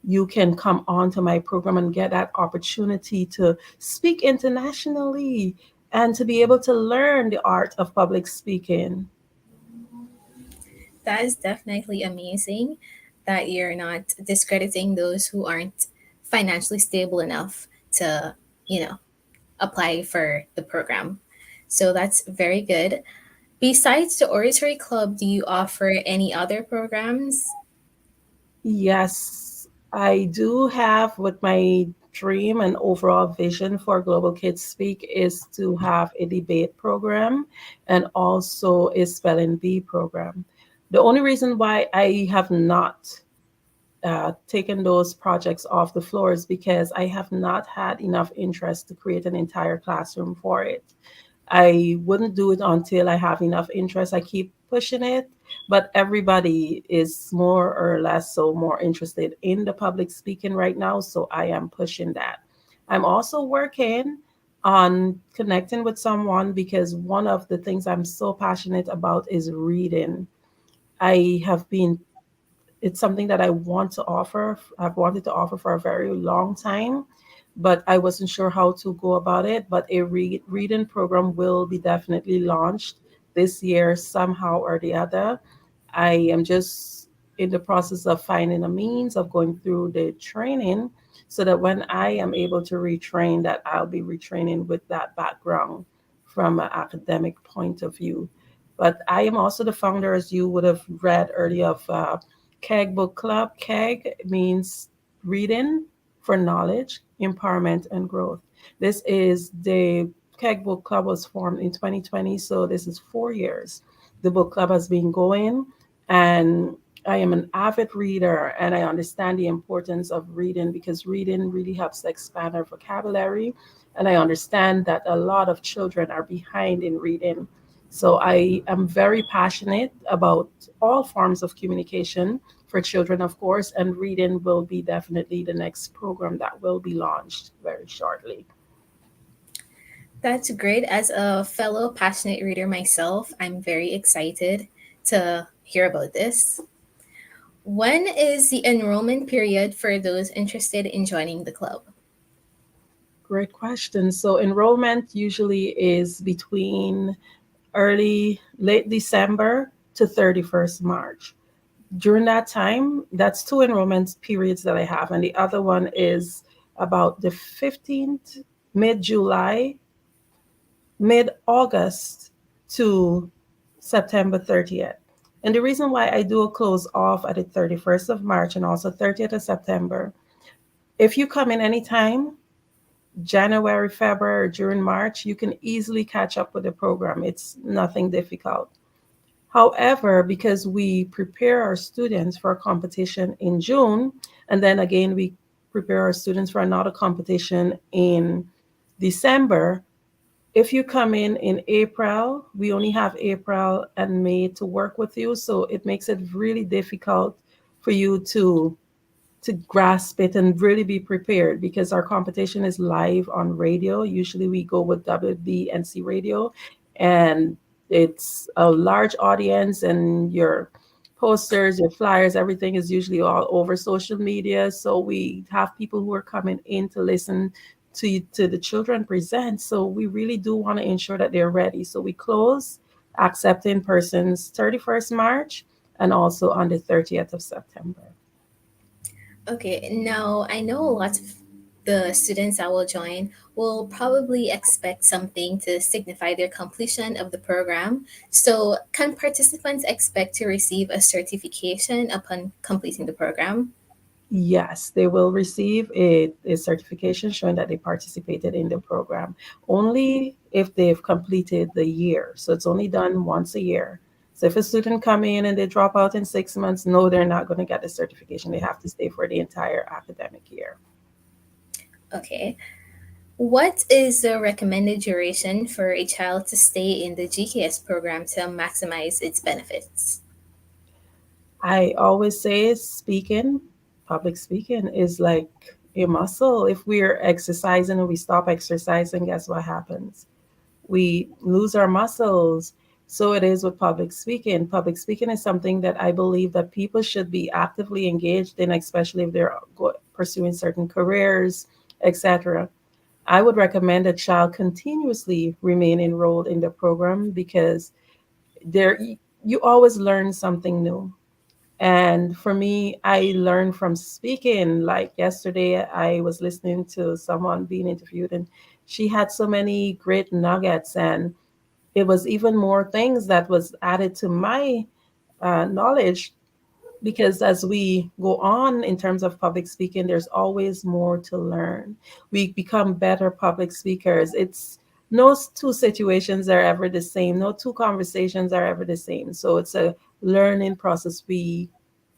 you can come onto my program and get that opportunity to speak internationally and to be able to learn the art of public speaking. That is definitely amazing that you're not discrediting those who aren't financially stable enough to, you know, apply for the program. So that's very good. Besides the Oratory Club, do you offer any other programs? Yes, I do have what my dream and overall vision for Global Kids Speak is to have a debate program and also a spelling bee program. The only reason why I have not taken those projects off the floor is because I have not had enough interest to create an entire classroom for it. I wouldn't do it until I have enough interest. I keep pushing it, but everybody is more or less so more interested in the public speaking right now. So I am pushing that. I'm also working on connecting with someone because one of the things I'm so passionate about is reading. I have been it's something that I want to offer. I've wanted to offer for a very long time, but I wasn't sure how to go about it. But a reading program will be definitely launched this year, somehow or the other. I am just in the process of finding a means of going through the training so that when I am able to retrain, that I'll be retraining with that background from an academic point of view. But I am also the founder, as you would have read earlier, of KEG Book Club. KEG means reading for knowledge, empowerment, and growth. This is the KEG Book Club was formed in 2020, so this is 4 years. The book club has been going, and I am an avid reader, and I understand the importance of reading because reading really helps to expand our vocabulary. And I understand that a lot of children are behind in reading. So I am very passionate about all forms of communication for children, of course, and reading will be definitely the next program that will be launched very shortly. That's great. As a fellow passionate reader myself, I'm very excited to hear about this. When is the enrollment period for those interested in joining the club? Great question. So enrollment usually is between late December to 31st March. During that time, that's 2 enrollment periods that I have. And the other one is about the 15th, mid-July, mid-August to September 30th. And the reason why I do a close off at the 31st of March and also 30th of September, if you come in anytime, January, February, or during March, you can easily catch up with the program. It's nothing difficult. However, because we prepare our students for a competition in June, and then again, we prepare our students for another competition in December, if you come in April, we only have April and May to work with you. So it makes it really difficult for you to grasp it and really be prepared because our competition is live on radio. Usually we go with WBNC radio, and it's a large audience, and your posters, your flyers, everything is usually all over social media. So we have people who are coming in to listen to the children present. So we really do want to ensure that they're ready. So we close accepting persons 31st March and also on the 30th of September. Okay, now I know a lot of the students that will join will probably expect something to signify their completion of the program. So, can participants expect to receive a certification upon completing the program? Yes, they will receive a certification showing that they participated in the program only if they've completed the year. So it's only done once a year. So if a student come in and they drop out in 6 months, no, they're not going to get the certification. They have to stay for the entire academic year. Okay. What is the recommended duration for a child to stay in the GKS program to maximize its benefits? I always say public speaking is like a muscle. If we're exercising and we stop exercising, guess what happens? We lose our muscles. So it is with public speaking. Public speaking is something that I believe that people should be actively engaged in, especially if they're pursuing certain careers, etc. I would recommend a child continuously remain enrolled in the program because there you always learn something new. And for me, I learned from speaking. Like yesterday, I was listening to someone being interviewed, and she had so many great nuggets, and it was even more things that was added to my knowledge. Because as we go on in terms of public speaking, there's always more to learn. We become better public speakers. It's no two situations are ever the same. No two conversations are ever the same. So it's a learning process. We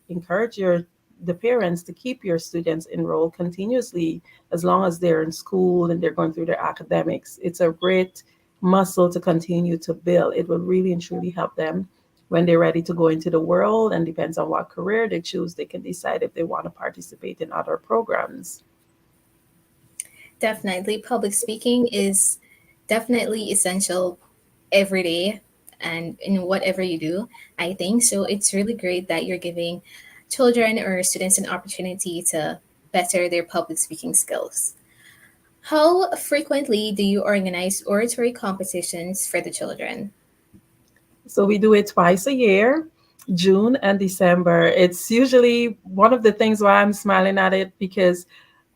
encourage the parents to keep your students enrolled continuously as long as they're in school and they're going through their academics. It's a great muscle to continue to build. It will really and truly help them when they're ready to go into the world, and depends on what career they choose, they can decide if they want to participate in other programs. Definitely, public speaking is definitely essential every day and in whatever you do, I think. So it's really great that you're giving children or students an opportunity to better their public speaking skills. How frequently do you organize oratory competitions for the children? So we do it twice a year, June and December. It's usually one of the things why I'm smiling at it because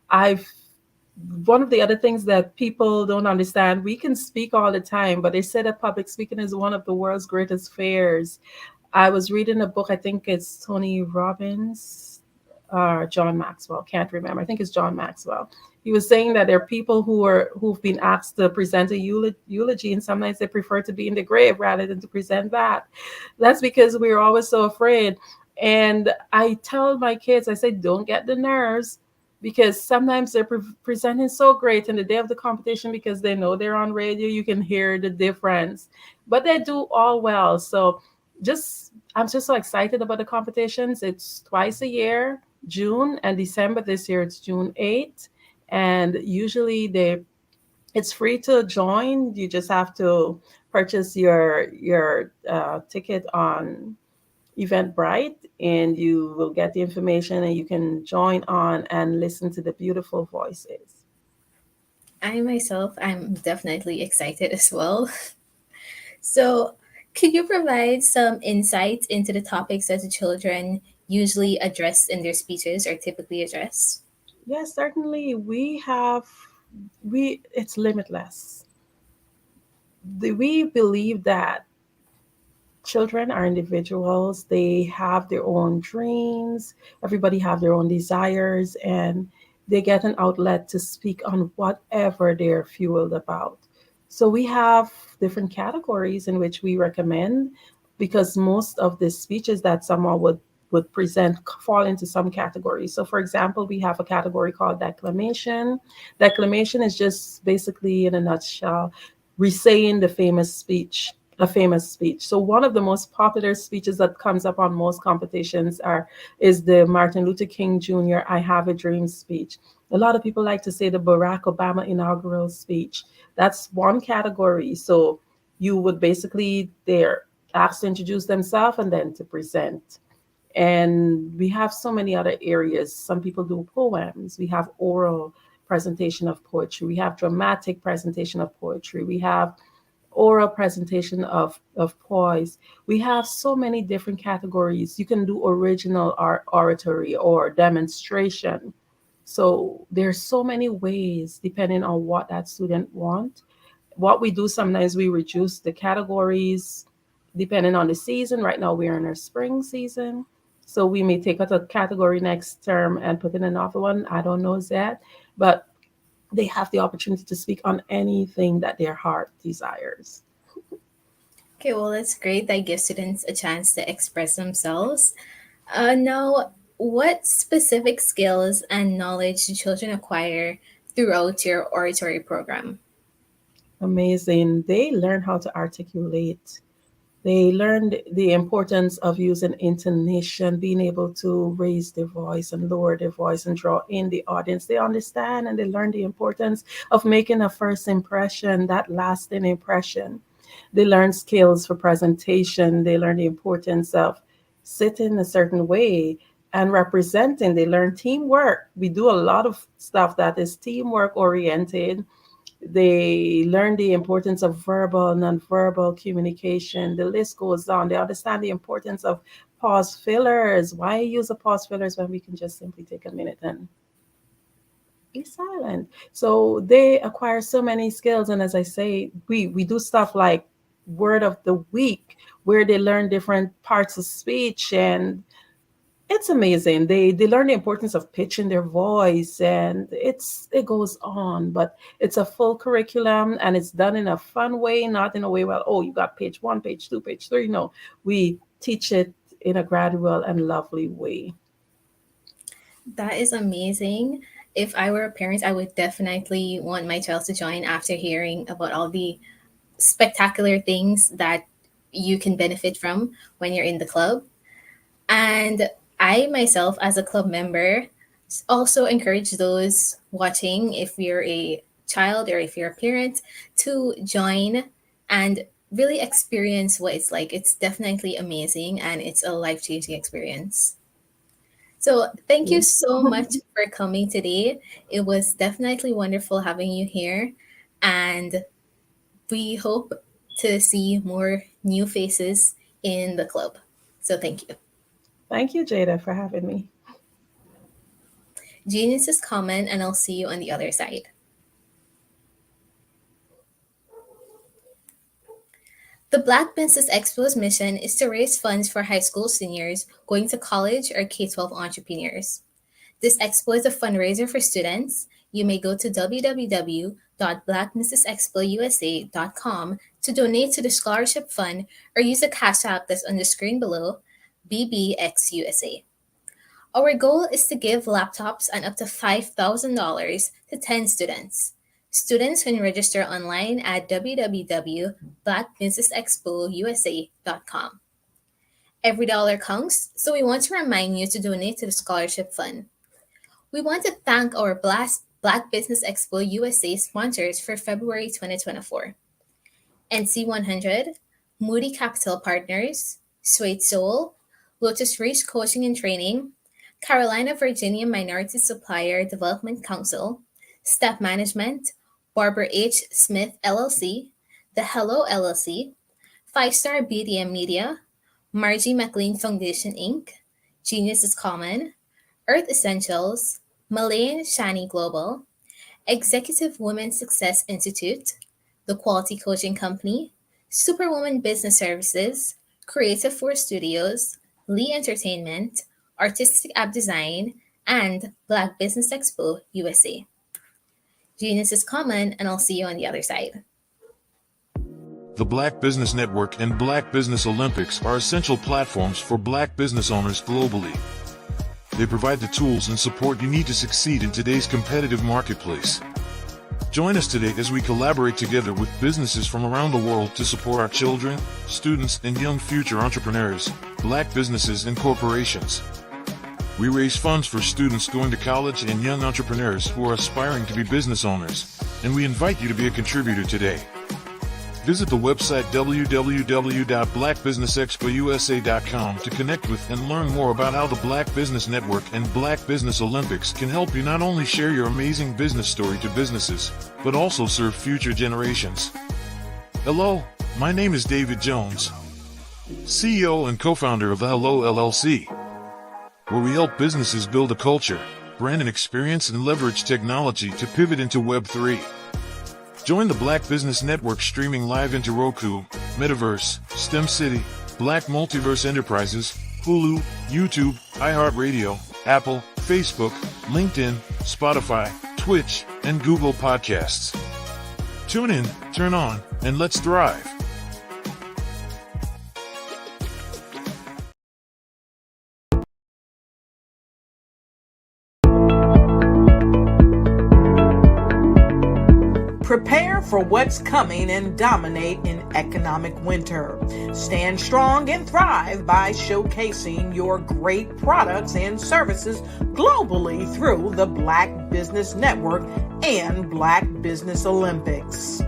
I've one of the other things that people don't understand, we can speak all the time, but they say that public speaking is one of the world's greatest fears. I was reading a book, I think it's Tony Robbins or John Maxwell, can't remember. I think it's John Maxwell. He was saying that there are people who've been asked to present a eulogy, and sometimes they prefer to be in the grave rather than to present that. That's because we're always so afraid. And I tell my kids, I say, don't get the nerves, because sometimes they're presenting so great in the day of the competition because they know they're on radio. You can hear the difference, but they do all well. So I'm just so excited about the competitions. It's twice a year, June and December. This year it's June 8th, and usually it's free to join. You just have to purchase your ticket on Eventbrite, and you will get the information, and you can join on and listen to the beautiful voices. I myself, I'm definitely excited as well. So, could you provide some insights into the topics that the children usually address in their speeches or typically address? Yes, certainly. It's limitless. We believe that children are individuals. They have their own dreams. Everybody have their own desires, and they get an outlet to speak on whatever they're fueled about. So we have different categories in which we recommend, because most of the speeches that someone would present fall into some categories. So for example, we have a category called declamation. Declamation is just basically, in a nutshell, resaying the famous speech, a famous speech. So one of the most popular speeches that comes up on most competitions is the Martin Luther King Jr. I Have a Dream speech. A lot of people like to say the Barack Obama inaugural speech. That's one category. So you would basically, they're asked to introduce themselves and then to present. And we have so many other areas. Some people do poems. We have oral presentation of poetry. We have dramatic presentation of poetry. We have oral presentation of poise. We have so many different categories. You can do original art, oratory, or demonstration. So there's so many ways depending on what that student wants. What we do sometimes, we reduce the categories depending on the season. Right now we're in our spring season, so we may take out a category next term and put in another one. I don't know yet, but they have the opportunity to speak on anything that their heart desires. Okay, well, that's great. That gives students a chance to express themselves. Now, what specific skills and knowledge do children acquire throughout your oratory program? Amazing. They learn how to articulate. They learned the importance of using intonation, being able to raise their voice and lower their voice and draw in the audience. They understand and they learn the importance of making a first impression, that lasting impression. They learn skills for presentation. They learn the importance of sitting a certain way and representing. They learn teamwork. We do a lot of stuff that is teamwork oriented. They learn the importance of verbal, nonverbal communication. The list goes on. They understand the importance of pause fillers. Why use a pause fillers when we can just simply take a minute and be silent? So they acquire so many skills. And as I say, we do stuff like word of the week, where they learn different parts of speech, and it's amazing. They learn the importance of pitching their voice, and it goes on. But it's a full curriculum, and it's done in a fun way, not in a way, well, oh, you got page 1, page 2, page 3. No, we teach it in a gradual and lovely way. That is amazing. If I were a parent, I would definitely want my child to join after hearing about all the spectacular things that you can benefit from when you're in the club. And I myself, as a club member, also encourage those watching, if you're a child or if you're a parent, to join and really experience what it's like. It's definitely amazing and it's a life changing experience. So, thank you so much for coming today. It was definitely wonderful having you here. And we hope to see more new faces in the club. So, thank you. Thank you, Jada, for having me. Genius's comment, and I'll see you on the other side. The Black Business Expo's mission is to raise funds for high school seniors going to college or K-12 entrepreneurs. This expo is a fundraiser for students. You may go to www.blackbusinessexpousa.com to donate to the scholarship fund or use the cash app that's on the screen below, BBXUSA. Our goal is to give laptops and up to $5,000 to 10 students. Students can register online at www.blackbusinessexpousa.com. Every dollar counts, so we want to remind you to donate to the scholarship fund. We want to thank our Black Business Expo USA sponsors for February 2024. NC100, Moody Capital Partners, Suede Soul, Lotus Reach Coaching and Training, Carolina Virginia Minority Supplier Development Council, Step Management, Barbara H. Smith LLC, The Hello LLC, 5-Star BDM Media, Margie McLean Foundation Inc., Genius is Common, Earth Essentials, Malayan Shani Global, Executive Women Success Institute, The Quality Coaching Company, Superwoman Business Services, Creative Force Studios, Lee Entertainment, Artistic App Design, and Black Business Expo USA. Genius is common, and I'll see you on the other side. The Black Business Network and Black Business Olympics are essential platforms for Black business owners globally. They provide the tools and support you need to succeed in today's competitive marketplace. Join us today as we collaborate together with businesses from around the world to support our children, students, and young future entrepreneurs, Black businesses and corporations. We raise funds for students going to college and young entrepreneurs who are aspiring to be business owners, and we invite you to be a contributor today. Visit the website www.blackbusinessexpousa.com to connect with and learn more about how the Black Business Network and Black Business Olympics can help you not only share your amazing business story to businesses, but also serve future generations. Hello, my name is David Jones, CEO and co-founder of the Hello LLC, where we help businesses build a culture, brand and experience, and leverage technology to pivot into Web3. Join the Black Business Network streaming live into Roku, Metaverse, STEM City, Black Multiverse Enterprises, Hulu, YouTube, iHeartRadio, Apple, Facebook, LinkedIn, Spotify, Twitch, and Google Podcasts. Tune in, turn on, and let's thrive. Prepare for what's coming and dominate in economic winter. Stand strong and thrive by showcasing your great products and services globally through the Black Business Network and Black Business Olympics.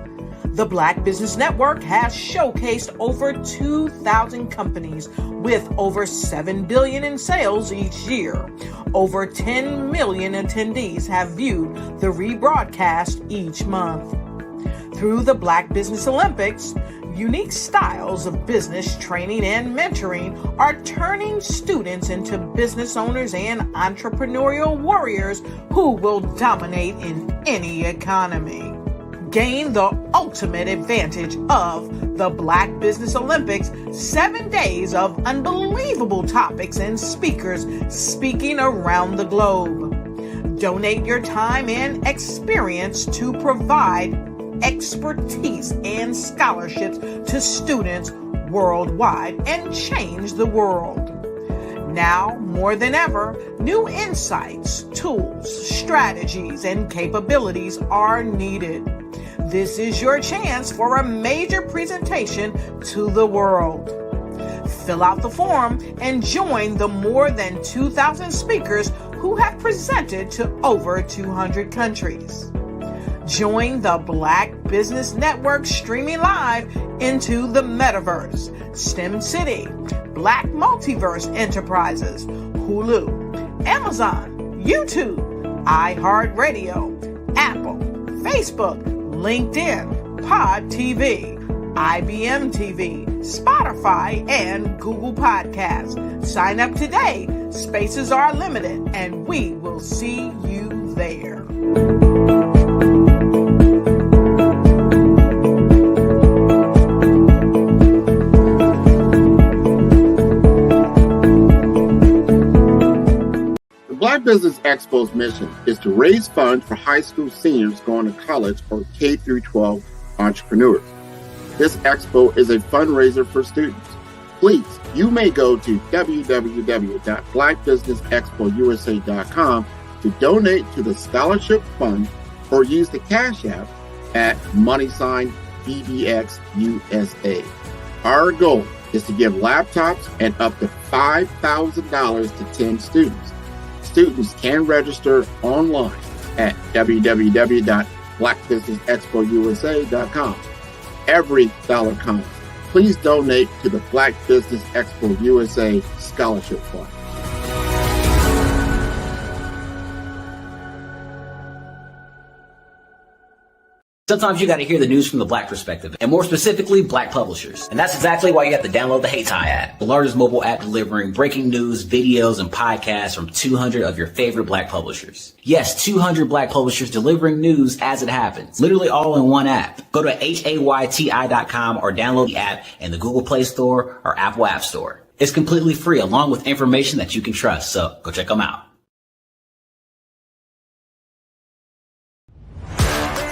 The Black Business Network has showcased over 2,000 companies with over $7 billion in sales each year. Over 10 million attendees have viewed the rebroadcast each month. Through the Black Business Olympics, unique styles of business training and mentoring are turning students into business owners and entrepreneurial warriors who will dominate in any economy. Gain the ultimate advantage of the Black Business Olympics, 7 days of unbelievable topics and speakers speaking around the globe. Donate your time and experience to provide expertise and scholarships to students worldwide and change the world. Now, more than ever, new insights, tools, strategies, and capabilities are needed. This is your chance for a major presentation to the world. Fill out the form and join the more than 2,000 speakers who have presented to over 200 countries. Join the Black Business Network streaming live into the Metaverse, STEM City, Black Multiverse Enterprises, Hulu, Amazon, YouTube, iHeartRadio, Apple, Facebook, LinkedIn, Pod TV, IBM TV, Spotify, and Google Podcasts. Sign up today. Spaces are limited, and we will see you there. The Black Business Expo's mission is to raise funds for high school seniors going to college or K-12 entrepreneurs. This expo is a fundraiser for students. Please, you may go to www.blackbusinessexpousa.com to donate to the scholarship fund or use the Cash App at $BBXUSA. Our goal is to give laptops and up to $5,000 to 10 students. Students can register online at www.blackbusinessexpousa.com. Every dollar counts. Please donate to the Black Business Expo USA Scholarship Fund. Sometimes you got to hear the news from the Black perspective, and more specifically, Black publishers. And that's exactly why you have to download the Heytie app, the largest mobile app delivering breaking news, videos, and podcasts from 200 of your favorite Black publishers. Yes, 200 Black publishers delivering news as it happens, literally all in one app. Go to HAYTI.com or download the app in the Google Play Store or Apple App Store. It's completely free, along with information that you can trust, so go check them out.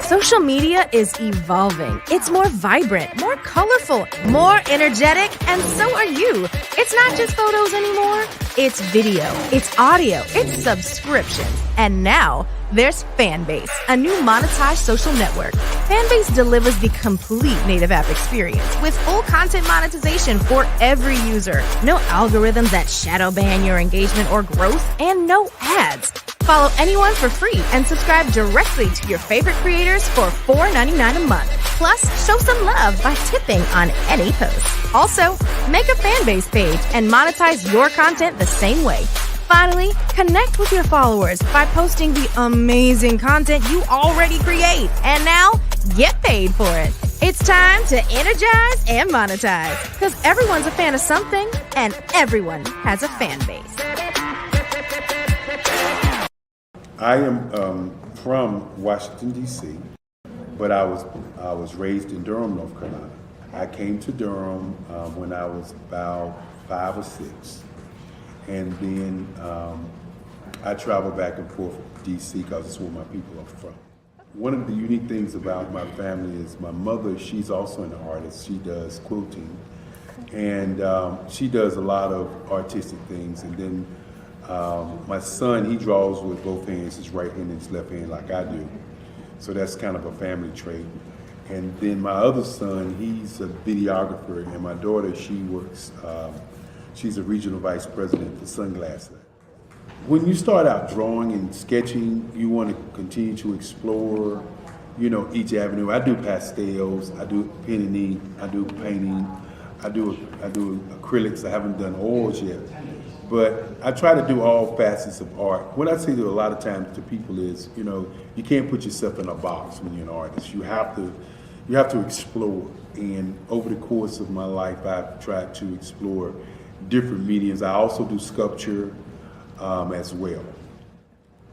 Social media is evolving. It's more vibrant, more colorful, more energetic, and so are you. It's not just photos anymore. It's video, it's audio, it's subscriptions. And now there's Fanbase, a new monetized social network. Fanbase delivers the complete native app experience with full content monetization for every user. No algorithms that shadow ban your engagement or growth, and no ads. Follow anyone for free and subscribe directly to your favorite creators for $4.99 a month. Plus, show some love by tipping on any post. Also, make a Fanbase page and monetize your content the same way. Finally, connect with your followers by posting the amazing content you already create. And now, get paid for it. It's time to energize and monetize, because everyone's a fan of something and everyone has a fan base. I am from Washington, D.C., but I was raised in Durham, North Carolina. I came to Durham when I was about 5 or 6. And then I traveled back and forth to D.C. because it's where my people are from. One of the unique things about my family is my mother, she's also an artist. She does quilting. And she does a lot of artistic things. And then my son, he draws with both hands, his right hand and his left hand like I do. So that's kind of a family trait. And then my other son, he's a videographer, and my daughter, she works, she's a regional vice president for Sunglasses. When you start out drawing and sketching, you want to continue to explore, you know, each avenue. I do pastels, I do pen and ink, I do painting, I do acrylics. I haven't done oils yet. But I try to do all facets of art. What I say to a lot of times to people is, you know, you can't put yourself in a box when you're an artist. You have to explore. And over the course of my life, I've tried to explore different mediums. I also do sculpture as well.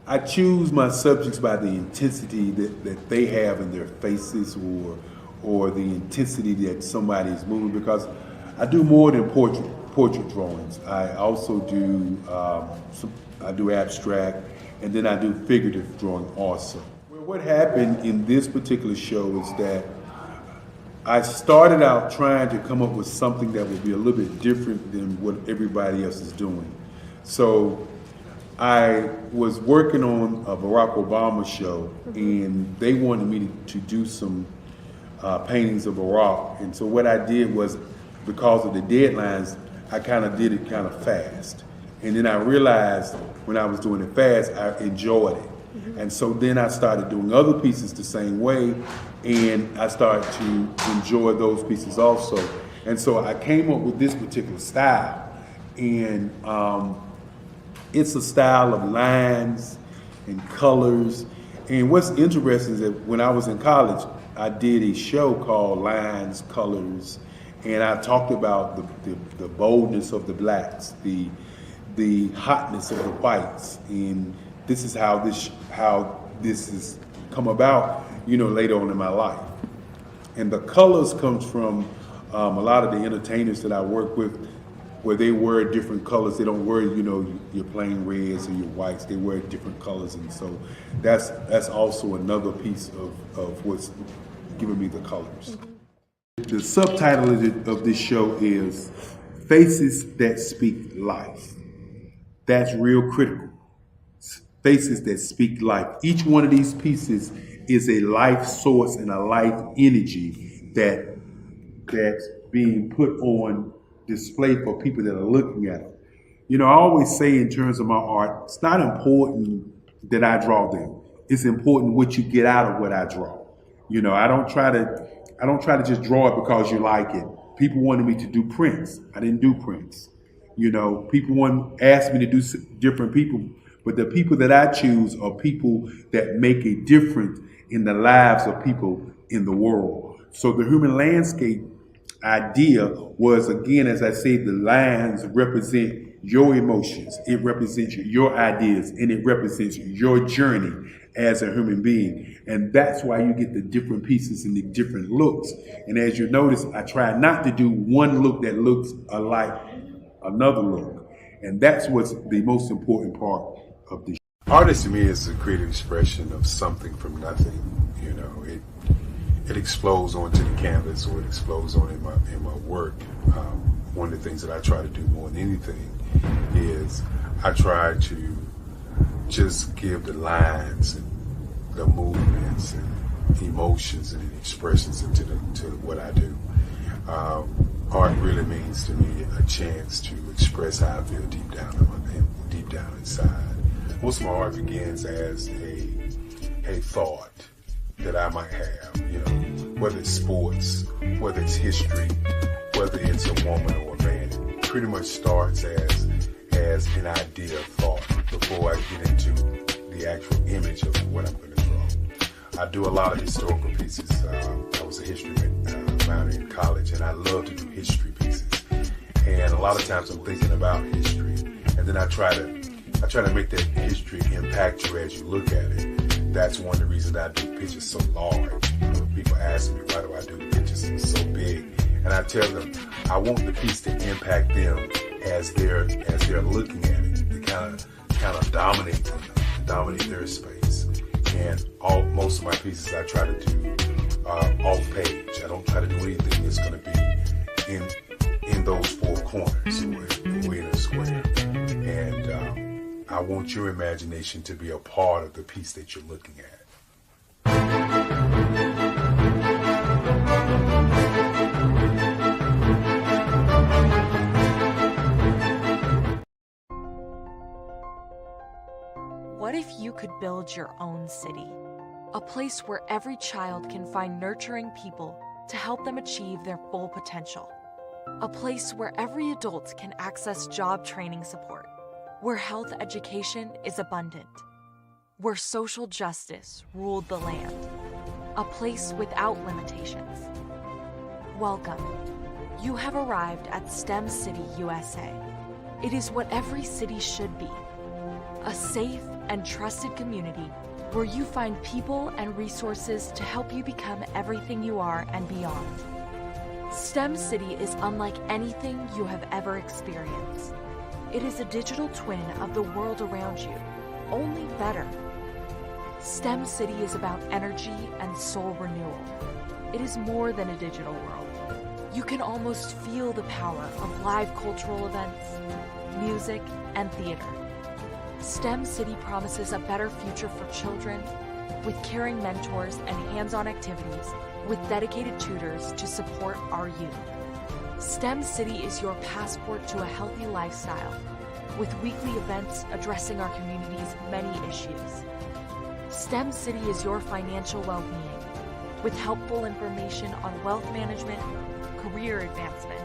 I choose my subjects by the intensity that they have in their faces, or the intensity that somebody is moving, because I do more than portrait drawings. I also do I do abstract, and then I do figurative drawing also. Well, what happened in this particular show is that I started out trying to come up with something that would be a little bit different than what everybody else is doing. So I was working on a Barack Obama show, and they wanted me to do some paintings of Barack. And so what I did was, because of the deadlines, I kind of did it kind of fast. And then I realized when I was doing it fast, I enjoyed it. And so then I started doing other pieces the same way, and I started to enjoy those pieces also. And so I came up with this particular style. And it's a style of lines and colors. And what's interesting is that when I was in college, I did a show called Lines, Colors, and I talked about the boldness of the blacks, the hotness of the whites, and this is how this has come about, you know, later on in my life. And the colors comes from a lot of the entertainers that I work with, where they wear different colors. They don't wear, you know, your plain reds or your whites. They wear different colors, and so that's also another piece of what's giving me the colors. The subtitle of this show is Faces That Speak Life. That's real critical. Faces that speak life. Each one of these pieces is a life source and a life energy that's being put on display for people that are looking at them. You know, I always say in terms of my art, it's not important that I draw them. It's important what you get out of what I draw. You know, I don't try to just draw it because you like it. People wanted me to do prints. I didn't do prints. You know, people asked me to do different people, but the people that I choose are people that make a difference in the lives of people in the world. So the human landscape idea was, again, as I say, the lines represent your emotions, it represents your ideas, and it represents your journey as a human being. And that's why you get the different pieces and the different looks. And as you notice, I try not to do one look that looks alike another look. And that's what's the most important part of the Artist to me is a creative expression of something from nothing. You know, it explodes onto the canvas, or it explodes on in my work. One of the things that I try to do more than anything is I try to just give the lines and the movements and emotions and expressions into to what I do. Art really means to me a chance to express how I feel deep down inside. Most of my art begins as a thought that I might have, you know, whether it's sports, whether it's history, whether it's a woman or a man. It pretty much starts as an idea of thought before I get into the actual image of what I'm going to draw. I do a lot of historical pieces. I was a history minor in college, and I love to do history pieces. And a lot of times I'm thinking about history, and then I try to make that history impact you as you look at it. That's one of the reasons I do pictures so large. People ask me, why do I do pictures so big? And I tell them, I want the piece to impact them as they're looking at it. To kind of dominate them, dominate their space. And most of my pieces I try to do off page. I don't try to do anything that's going to be in those four corners or in a square. And I want your imagination to be a part of the piece that you're looking at. What if you could build your own city? A place where every child can find nurturing people to help them achieve their full potential. A place where every adult can access job training support. Where health education is abundant. Where social justice ruled the land. A place without limitations. Welcome. You have arrived at STEM City USA. It is what every city should be. A safe and trusted community where you find people and resources to help you become everything you are and beyond. STEM City is unlike anything you have ever experienced. It is a digital twin of the world around you, only better. STEM City is about energy and soul renewal. It is more than a digital world. You can almost feel the power of live cultural events, music, and theater. STEM City promises a better future for children with caring mentors and hands-on activities with dedicated tutors to support our youth. STEM City is your passport to a healthy lifestyle with weekly events addressing our community's many issues. STEM City is your financial well-being with helpful information on wealth management, career advancement,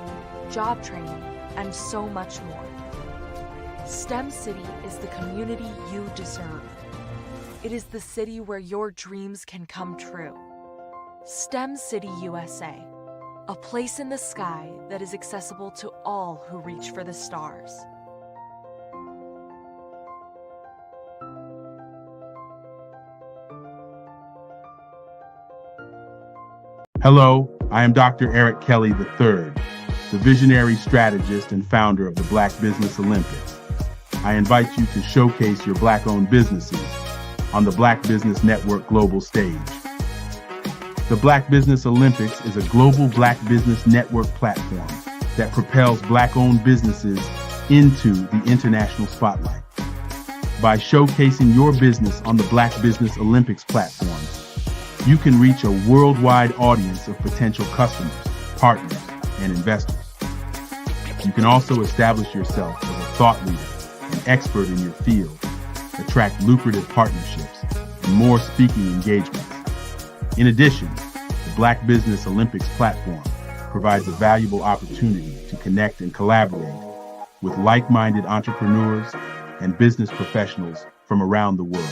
job training, and so much more. STEM City is the community you deserve. It is the city where your dreams can come true. STEM City USA, a place in the sky that is accessible to all who reach for the stars. Hello, I am Dr. Eric Kelly III, the visionary strategist and founder of the Black Business Olympics. I invite you to showcase your Black-owned businesses on the Black Business Network global stage. The Black Business Olympics is a global Black Business Network platform that propels Black-owned businesses into the international spotlight. By showcasing your business on the Black Business Olympics platform, you can reach a worldwide audience of potential customers, partners, and investors. You can also establish yourself as a thought leader, an expert in your field, attract lucrative partnerships, and more speaking engagements. In addition, the Black Business Olympics platform provides a valuable opportunity to connect and collaborate with like-minded entrepreneurs and business professionals from around the world.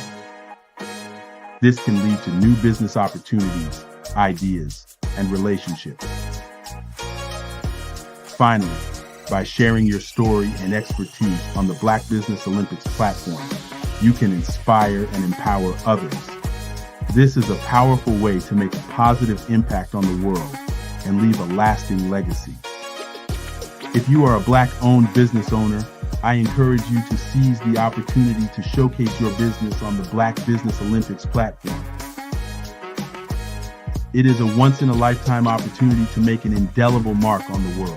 This can lead to new business opportunities, ideas, and relationships. Finally, by sharing your story and expertise on the Black Business Olympics platform, you can inspire and empower others. This is a powerful way to make a positive impact on the world and leave a lasting legacy. If you are a Black-owned business owner, I encourage you to seize the opportunity to showcase your business on the Black Business Olympics platform. It is a once-in-a-lifetime opportunity to make an indelible mark on the world.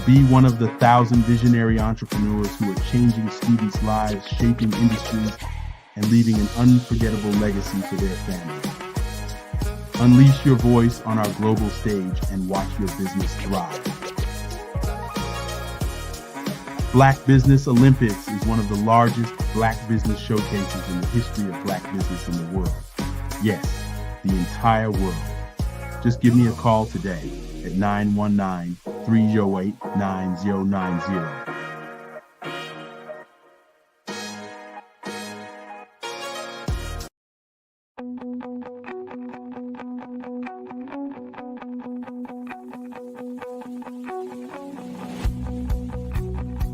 Be one of the 1,000 visionary entrepreneurs who are changing students' lives, shaping industries, and leaving an unforgettable legacy for their families. Unleash your voice on our global stage and watch your business thrive. Black Business Olympics is one of the largest Black business showcases in the history of Black business in the world. Yes, the entire world. Just give me a call today at 919-308-9090.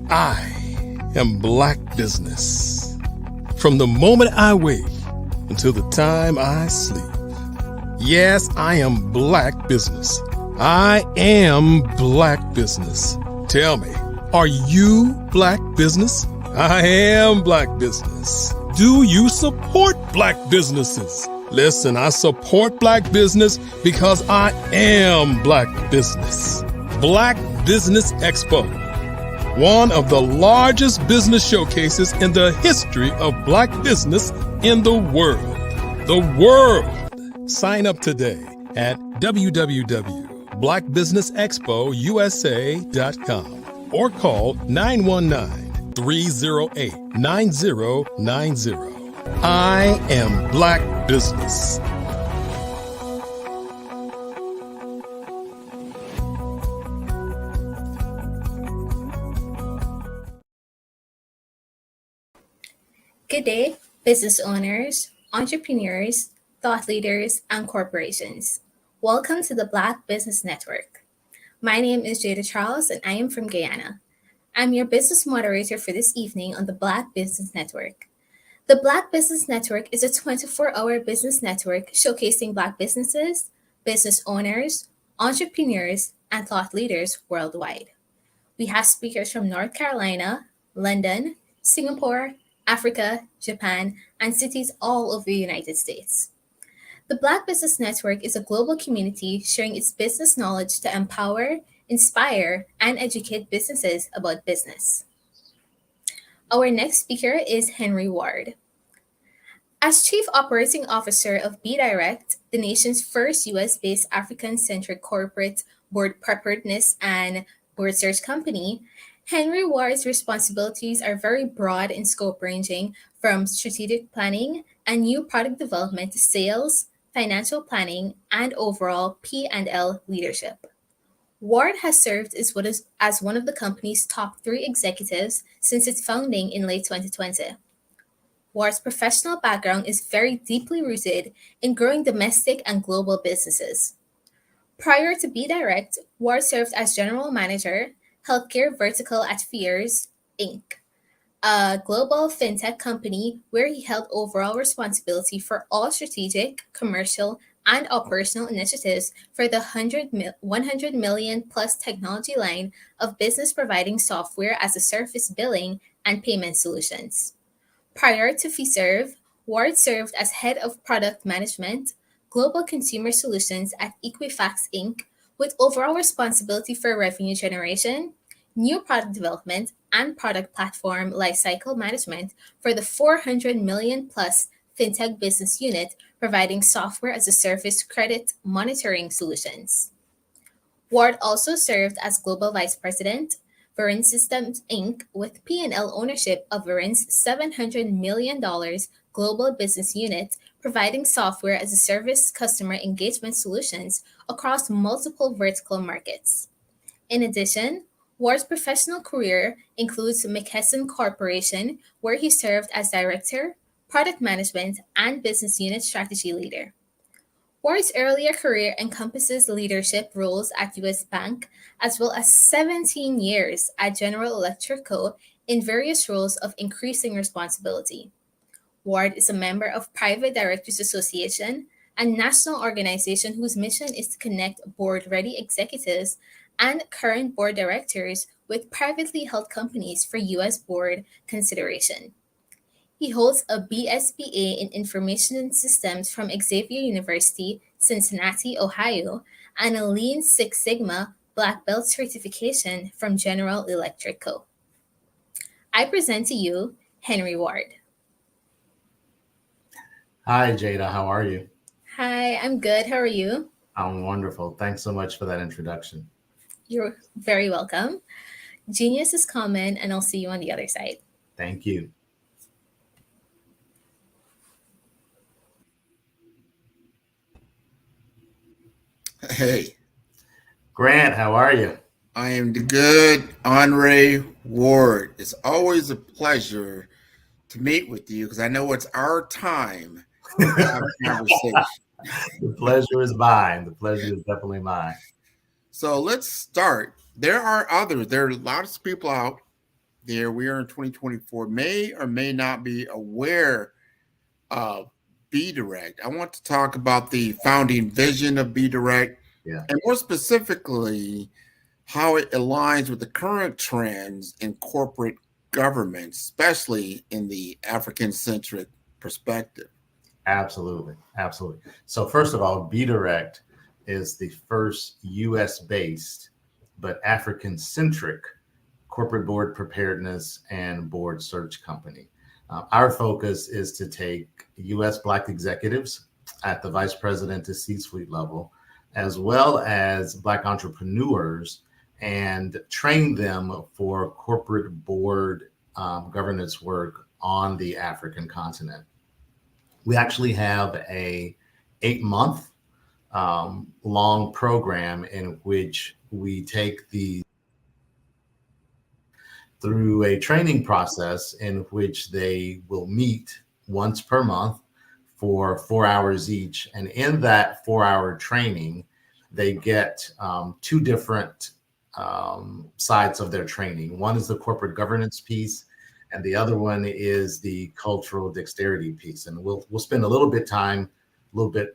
I am Black Business. From the moment I wake until the time I sleep. Yes, I am Black Business. I am Black Business. Tell me, are you Black Business? I am Black Business. Do you support Black businesses? Listen, I support Black business because I am Black Business. Black Business Expo, one of the largest business showcases in the history of Black business in the world. The world! Sign up today at www.blackbusinessexpousa.com or call 919-308-9090. I am Black Business. Good day, business owners, entrepreneurs, thought leaders, and corporations. Welcome to the Black Business Network. My name is Jada Charles, and I am from Guyana. I'm your business moderator for this evening on the Black Business Network. The Black Business Network is a 24-hour business network showcasing Black businesses, business owners, entrepreneurs, and thought leaders worldwide. We have speakers from North Carolina, London, Singapore, Africa, Japan, and cities all over the United States. The Black Business Network is a global community sharing its business knowledge to empower, inspire, and educate businesses about business. Our next speaker is Henry Ward. As Chief Operating Officer of BDirect, the nation's first US-based African-centric corporate board preparedness and board search company, Henry Ward's responsibilities are very broad in scope, ranging from strategic planning and new product development to sales, financial planning, and overall P&L leadership. Ward has served as one of the company's top 3 executives since its founding in late 2020. Ward's professional background is very deeply rooted in growing domestic and global businesses. Prior to BDirect, Ward served as General Manager, Healthcare Vertical at Fears, Inc., a global fintech company where he held overall responsibility for all strategic, commercial, and operational initiatives for the 100 million plus technology line of business providing software as a service billing and payment solutions. Prior to Fiserv, Ward served as Head of Product Management, Global Consumer Solutions at Equifax Inc., with overall responsibility for revenue generation, new product development, and product platform lifecycle management for the 400 million plus fintech business unit providing software as a service credit monitoring solutions. Ward also served as Global Vice President, Verint Systems Inc., with P&L ownership of Verint's $700 million global business unit providing software as a service customer engagement solutions across multiple vertical markets. In addition, Ward's professional career includes McKesson Corporation, where he served as Director, Product Management, and Business Unit Strategy Leader. Ward's earlier career encompasses leadership roles at U.S. Bank, as well as 17 years at General Electric Co. in various roles of increasing responsibility. Ward is a member of Private Directors Association, a national organization whose mission is to connect board-ready executives and current board directors with privately held companies for U.S. board consideration. He holds a BSBA in Information Systems from Xavier University, Cincinnati, Ohio, and a Lean Six Sigma Black Belt certification from General Electric Co. I present to you Henry Ward. Hi, Jada. How are you? Hi, I'm good. How are you? I'm wonderful. Thanks so much for that introduction. You're very welcome. Genius is common, and I'll see you on the other side. Thank you. Hey. Grant, how are you? I am good, Henry Ward. It's always a pleasure to meet with you because I know it's our time to have a conversation. The pleasure is mine. The pleasure is definitely mine. So let's start. There are others. There are lots of people out there. We are in 2024, may or may not be aware of BDirect. I want to talk about the founding vision of BDirect, and more specifically, how it aligns with the current trends in corporate government, especially in the African-centric perspective. Absolutely. Absolutely. So first of all, BDirect is the first US-based but African-centric corporate board preparedness and board search company. Our focus is to take US Black executives at the vice president to C-suite level, as well as Black entrepreneurs, and train them for corporate board governance work on the African continent. We actually have a 8-month long program in which we take the through a training process in which they will meet once per month for 4 hours each. And in that 4-hour training, they get 2 different sides of their training. One is the corporate governance piece, and the other one is the cultural dexterity piece. And we'll spend a little bit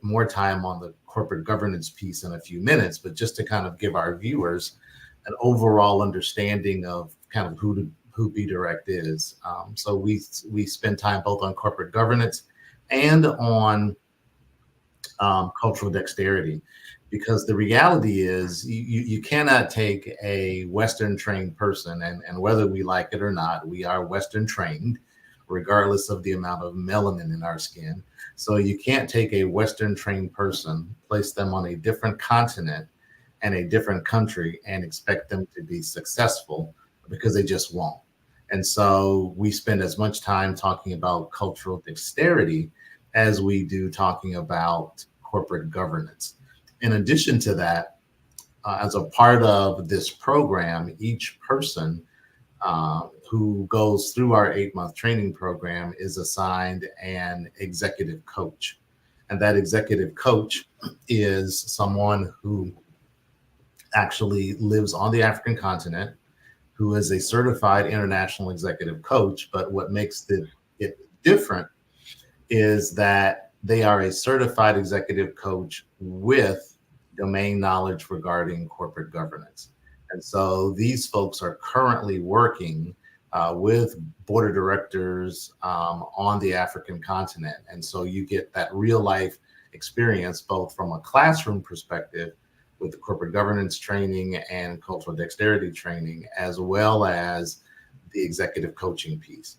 more time on the corporate governance piece in a few minutes, but just to kind of give our viewers an overall understanding of kind of who BDirect is. So we spend time both on corporate governance and on cultural dexterity, because the reality is you cannot take a Western trained person, and whether we like it or not, we are Western trained, regardless of the amount of melanin in our skin. So you can't take a Western trained person, place them on a different continent and a different country and expect them to be successful, because they just won't. And so we spend as much time talking about cultural dexterity as we do talking about corporate governance. In addition to that, as a part of this program, each person who goes through our 8-month training program is assigned an executive coach. And that executive coach is someone who actually lives on the African continent, who is a certified international executive coach. But what makes it different is that they are a certified executive coach with domain knowledge regarding corporate governance. And so these folks are currently working with board of directors on the African continent. And so you get that real life experience, both from a classroom perspective with the corporate governance training and cultural dexterity training, as well as the executive coaching piece.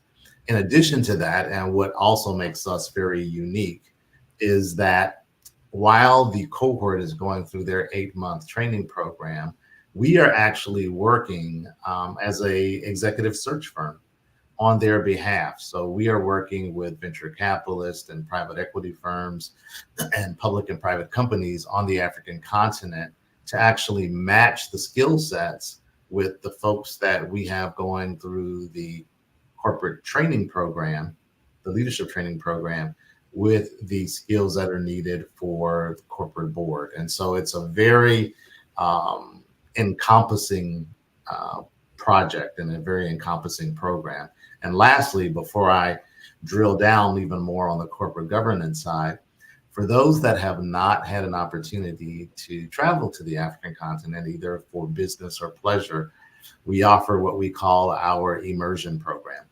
In addition to that, and what also makes us very unique, is that while the cohort is going through their 8-month training program, we are actually working as a executive search firm on their behalf. So we are working with venture capitalists and private equity firms and public and private companies on the African continent to actually match the skill sets with the folks that we have going through the corporate training program, the leadership training program, with the skills that are needed for the corporate board. And so it's a very encompassing project and a very encompassing program. And lastly, before I drill down even more on the corporate governance side, for those that have not had an opportunity to travel to the African continent, either for business or pleasure, we offer what we call our immersion program.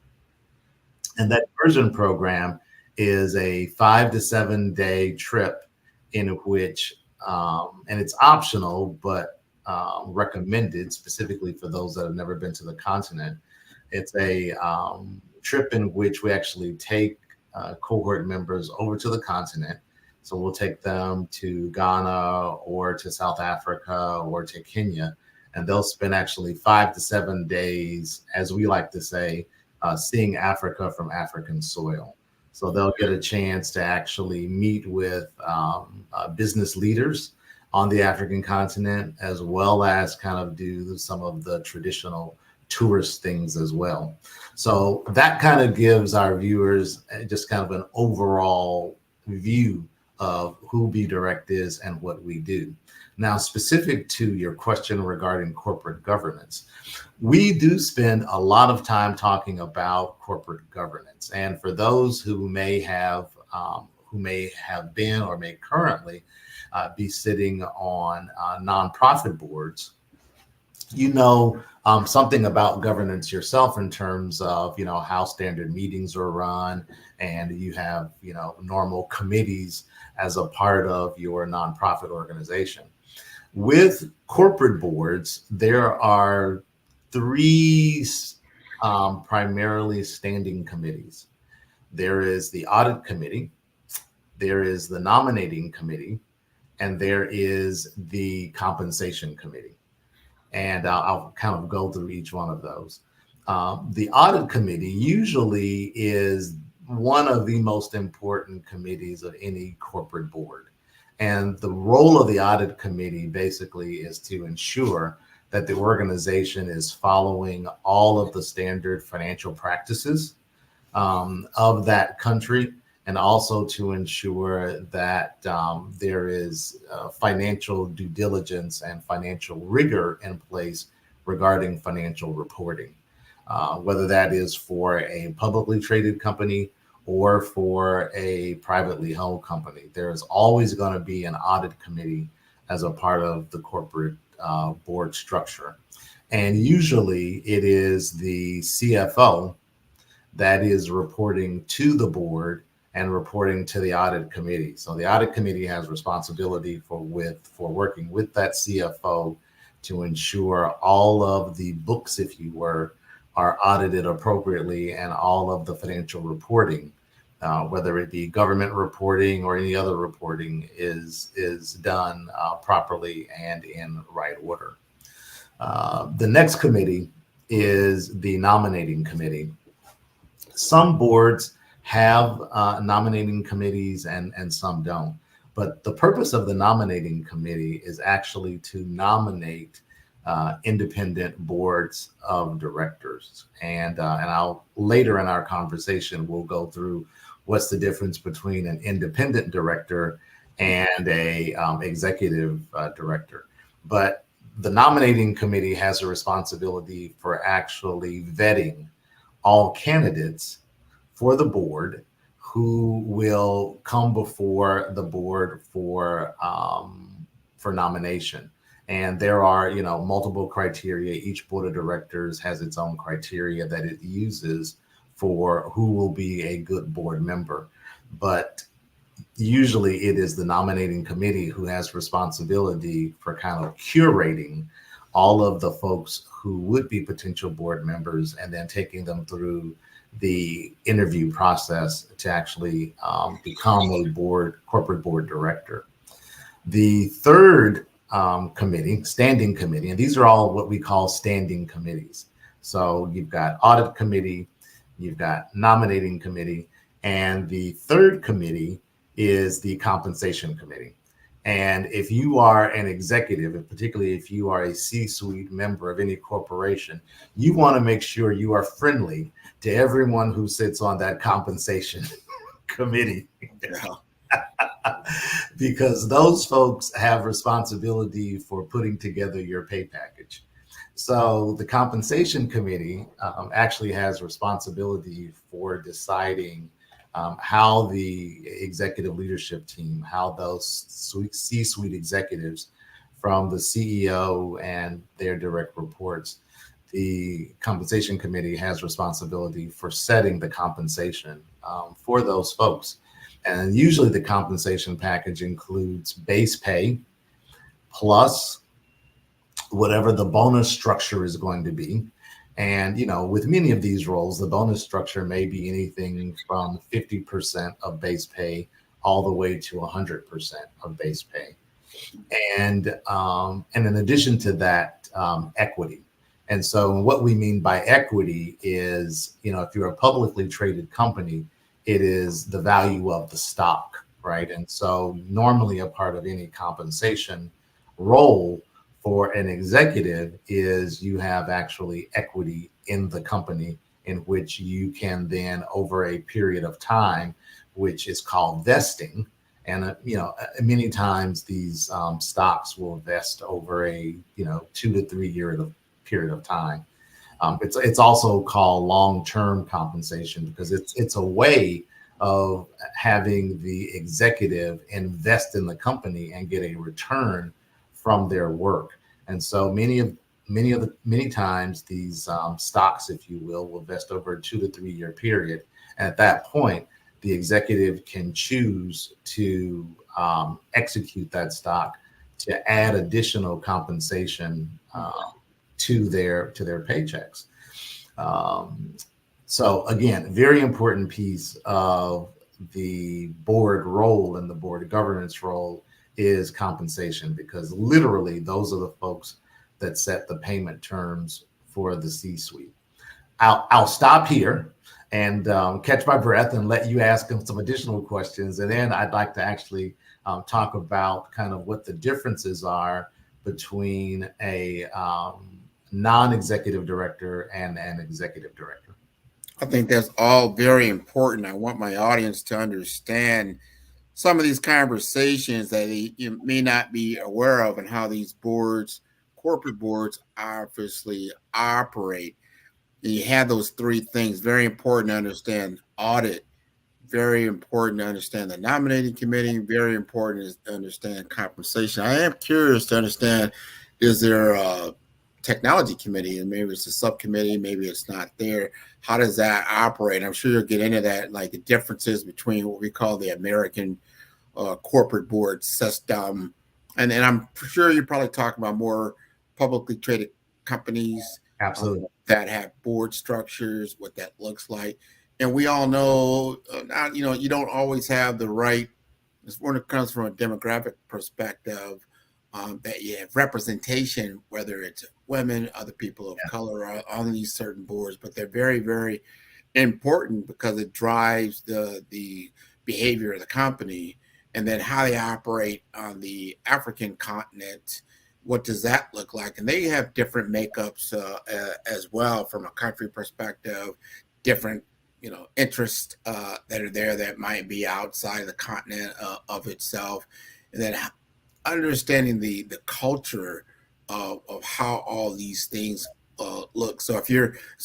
And that immersion program is a 5 to 7 day trip in which, and it's optional, but recommended specifically for those that have never been to the continent. It's a trip in which we actually take cohort members over to the continent. So we'll take them to Ghana or to South Africa or to Kenya, and they'll spend actually 5 to 7 days, as we like to say, seeing Africa from African soil. So they'll get a chance to actually meet with business leaders on the African continent, as well as kind of do some of the traditional tourist things as well. So that kind of gives our viewers just kind of an overall view of who Be Direct is and what we do. Now, specific to your question regarding corporate governance, we do spend a lot of time talking about corporate governance. And for those who may have been or may currently be sitting on nonprofit boards, you know something about governance yourself in terms of, you know, how standard meetings are run, and you have, you know, normal committees as a part of your nonprofit organization. With corporate boards, there are 3 primarily standing committees. There is the audit committee, there is the nominating committee, and there is the compensation committee. And I'll kind of go through each one of those. The audit committee usually is one of the most important committees of any corporate board. And the role of the audit committee basically is to ensure that the organization is following all of the standard financial practices of that country, and also to ensure that there is financial due diligence and financial rigor in place regarding financial reporting, whether that is for a publicly traded company or for a privately held company. There's always going to be an audit committee as a part of the corporate board structure. And usually it is the CFO that is reporting to the board and reporting to the audit committee. So the audit committee has responsibility for working with that CFO to ensure all of the books, if you were, are audited appropriately, and all of the financial reporting, whether it be government reporting or any other reporting, is done properly and in right order. The next committee is the nominating committee. Some boards have nominating committees and some don't. But the purpose of the nominating committee is actually to nominate independent boards of directors. And I'll later in our conversation, we'll go through what's the difference between an independent director and a executive director. But the nominating committee has a responsibility for actually vetting all candidates for the board who will come before the board for nomination. And there are, you know, multiple criteria. Each board of directors has its own criteria that it uses for who will be a good board member. But usually it is the nominating committee who has responsibility for kind of curating all of the folks who would be potential board members, and then taking them through the interview process to actually become a corporate board director. The third committee, standing committee, and these are all what we call standing committees. So you've got audit committee, you've got nominating committee, and the third committee is the compensation committee. And if you are an executive, and particularly if you are a C-suite member of any corporation, you want to make sure you are friendly to everyone who sits on that compensation committee. Because those folks have responsibility for putting together your pay package. So the compensation committee actually has responsibility for deciding how the executive leadership team, how those C-suite executives from the CEO and their direct reports, the compensation committee has responsibility for setting the compensation for those folks. And usually the compensation package includes base pay plus whatever the bonus structure is going to be. And, you know, with many of these roles, the bonus structure may be anything from 50% of base pay all the way to 100% of base pay. And in addition to that, equity. And so what we mean by equity is, you know, if you're a publicly traded company, it is the value of the stock, right? And so normally a part of any compensation role for an executive is you have actually equity in the company in which you can then over a period of time, which is called vesting. And, you know, many times these stocks will vest over a, 2 to 3 year period of time. It's also called long-term compensation because it's a way of having the executive invest in the company and get a return from their work. And so many times these stocks, if you will vest over a 2 to 3 year period. And at that point, the executive can choose to execute that stock to add additional compensation to their paychecks. So again, very important piece of the board role and the board governance role is compensation, because literally those are the folks that set the payment terms for the C-suite. I'll stop here and catch my breath and let you ask them some additional questions. And then I'd like to actually talk about kind of what the differences are between a non-executive director and an executive director. I think that's all very important. I want my audience to understand some of these conversations that you may not be aware of and how these boards, corporate boards, obviously operate. And you have those three things. Very important to understand audit. Very important to understand the nominating committee. Very important to understand compensation. I am curious to understand, is there a technology committee, and maybe it's a subcommittee, maybe it's not there. How does that operate? I'm sure you'll get into that, like the differences between what we call the American corporate board system. And I'm sure you're probably talking about more publicly traded companies. Absolutely. That have board structures, what that looks like. And we all know, you don't always have the right, when it comes from a demographic perspective, that you have representation, whether it's women, other people of color on these certain boards, but they're very, very important because it drives the behavior of the company, and then how they operate on the African continent. What does that look like? And they have different makeups as well from a country perspective, different interests that are there that might be outside the continent of itself, and then understanding the culture of how all these things look. So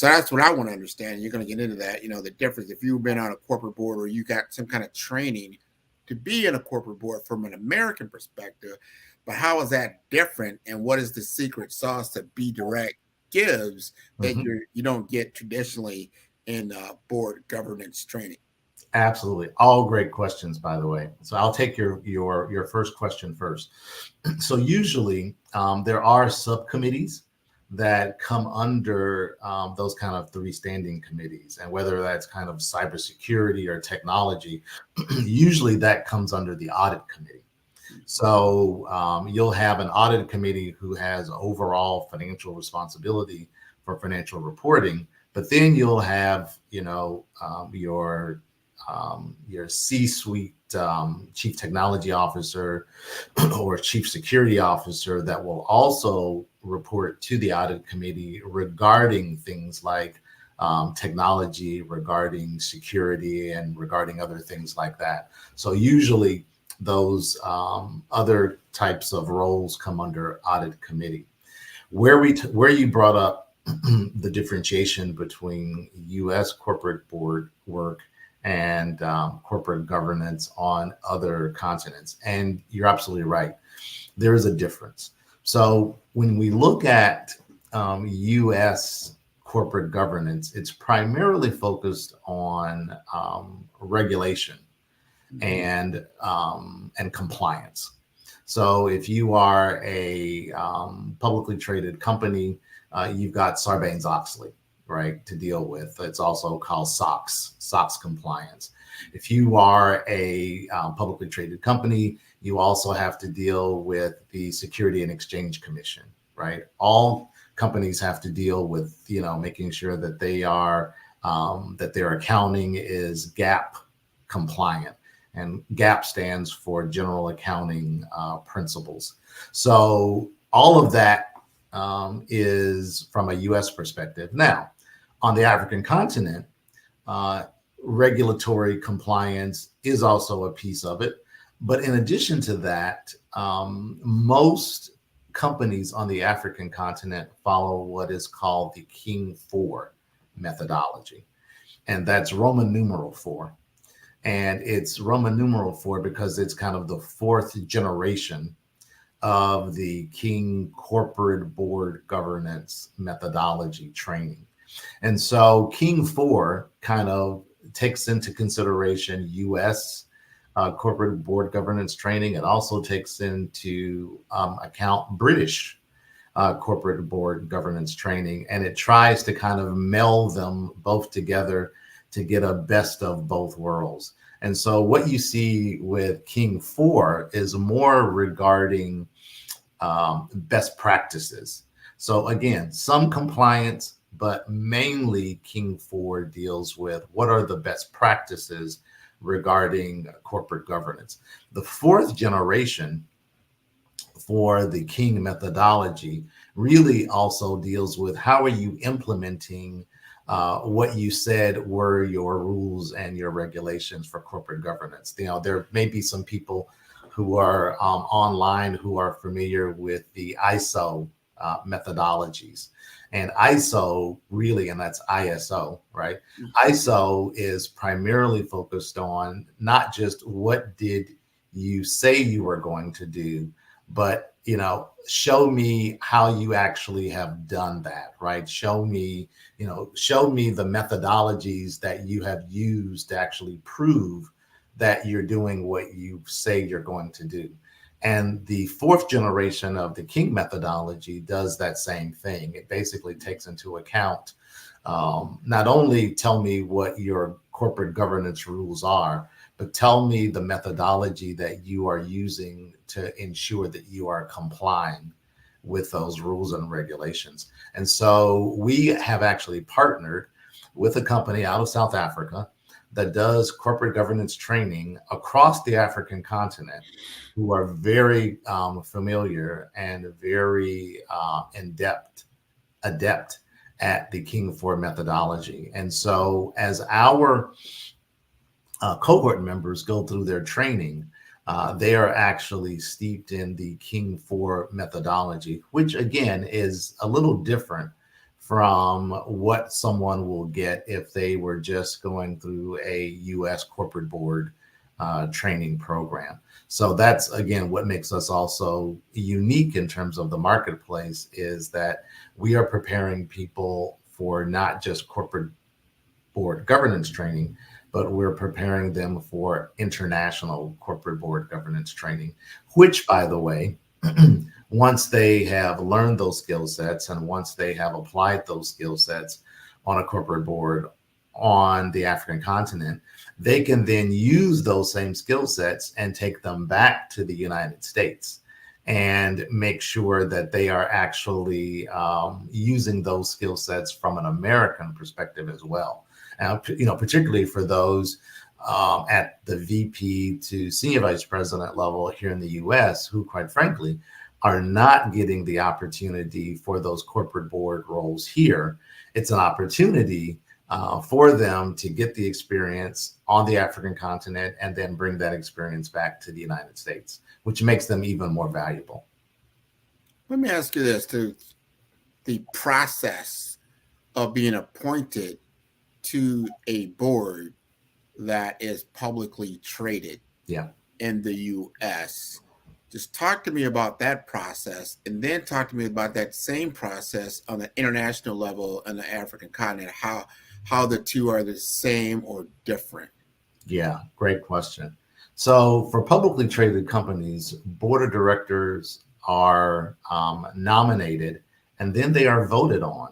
that's what I want to understand. You're going to get into that, the difference. If you've been on a corporate board or you got some kind of training to be in a corporate board from an American perspective, but how is that different? And what is the secret sauce that Be Direct gives that you don't get traditionally in board governance training? Absolutely. All great questions, by the way. So I'll take your first question first. So usually there are subcommittees that come under those kind of three standing committees, and whether that's kind of cybersecurity or technology, usually that comes under the audit committee. So you'll have an audit committee who has overall financial responsibility for financial reporting, but then you'll have, your C-suite chief technology officer or chief security officer that will also report to the audit committee regarding things like technology, regarding security, and regarding other things like that. So usually those other types of roles come under audit committee. Where you brought up the differentiation between U.S. corporate board work and corporate governance on other continents, and you're absolutely right. There is a difference. So when we look at U.S. corporate governance, it's primarily focused on regulation and compliance. So if you are a publicly traded company, you've got Sarbanes-Oxley, right, to deal with. It's also called SOX compliance. If you are a publicly traded company, you also have to deal with the Security and Exchange Commission, right? All companies have to deal with, making sure that they are that their accounting is GAAP compliant. And GAAP stands for General Accounting Principles. So all of that is from a U.S. perspective. Now, on the African continent, regulatory compliance is also a piece of it. But in addition to that, most companies on the African continent follow what is called the King 4 methodology. And that's Roman numeral 4. And it's Roman numeral 4 because it's kind of the fourth generation of the King corporate board governance methodology training. And so King 4 kind of takes into consideration U.S. Corporate board governance training. It also takes into account British corporate board governance training. And it tries to kind of meld them both together to get a best of both worlds. And so what you see with King 4 is more regarding best practices. So again, some compliance, but mainly King 4 deals with what are the best practices regarding corporate governance. The fourth generation for the King methodology really also deals with how are you implementing what you said were your rules and your regulations for corporate governance. There may be some people who are online who are familiar with the ISO methodologies. And ISO really, and that's ISO, right? ISO is primarily focused on not just what did you say you were going to do, but show me how you actually have done that, right? Show me the methodologies that you have used to actually prove that you're doing what you say you're going to do. And the fourth generation of the King methodology does that same thing. It basically takes into account not only tell me what your corporate governance rules are, but tell me the methodology that you are using to ensure that you are complying with those rules and regulations. And so we have actually partnered with a company out of South Africa that does corporate governance training across the African continent, who are very familiar and very adept at the King 4 methodology. And so as our cohort members go through their training, they are actually steeped in the King 4 methodology, which again is a little different from what someone will get if they were just going through a U.S. corporate board training program. So that's, again, what makes us also unique in terms of the marketplace, is that we are preparing people for not just corporate board governance training, but we're preparing them for international corporate board governance training, which, by the way, once they have learned those skill sets and once they have applied those skill sets on a corporate board on the African continent, they can then use those same skill sets and take them back to the United States and make sure that they are actually using those skill sets from an American perspective as well. Particularly for those at the VP to senior vice president level here in the US, who quite frankly are not getting the opportunity for those corporate board roles here. It's an opportunity for them to get the experience on the African continent and then bring that experience back to the United States, which makes them even more valuable. Let me ask you this too. The process of being appointed to a board that is publicly traded in the U.S. Just talk to me about that process, and then talk to me about that same process on the international level on the African continent, how the two are the same or different. Yeah, great question. So for publicly traded companies, board of directors are nominated, and then they are voted on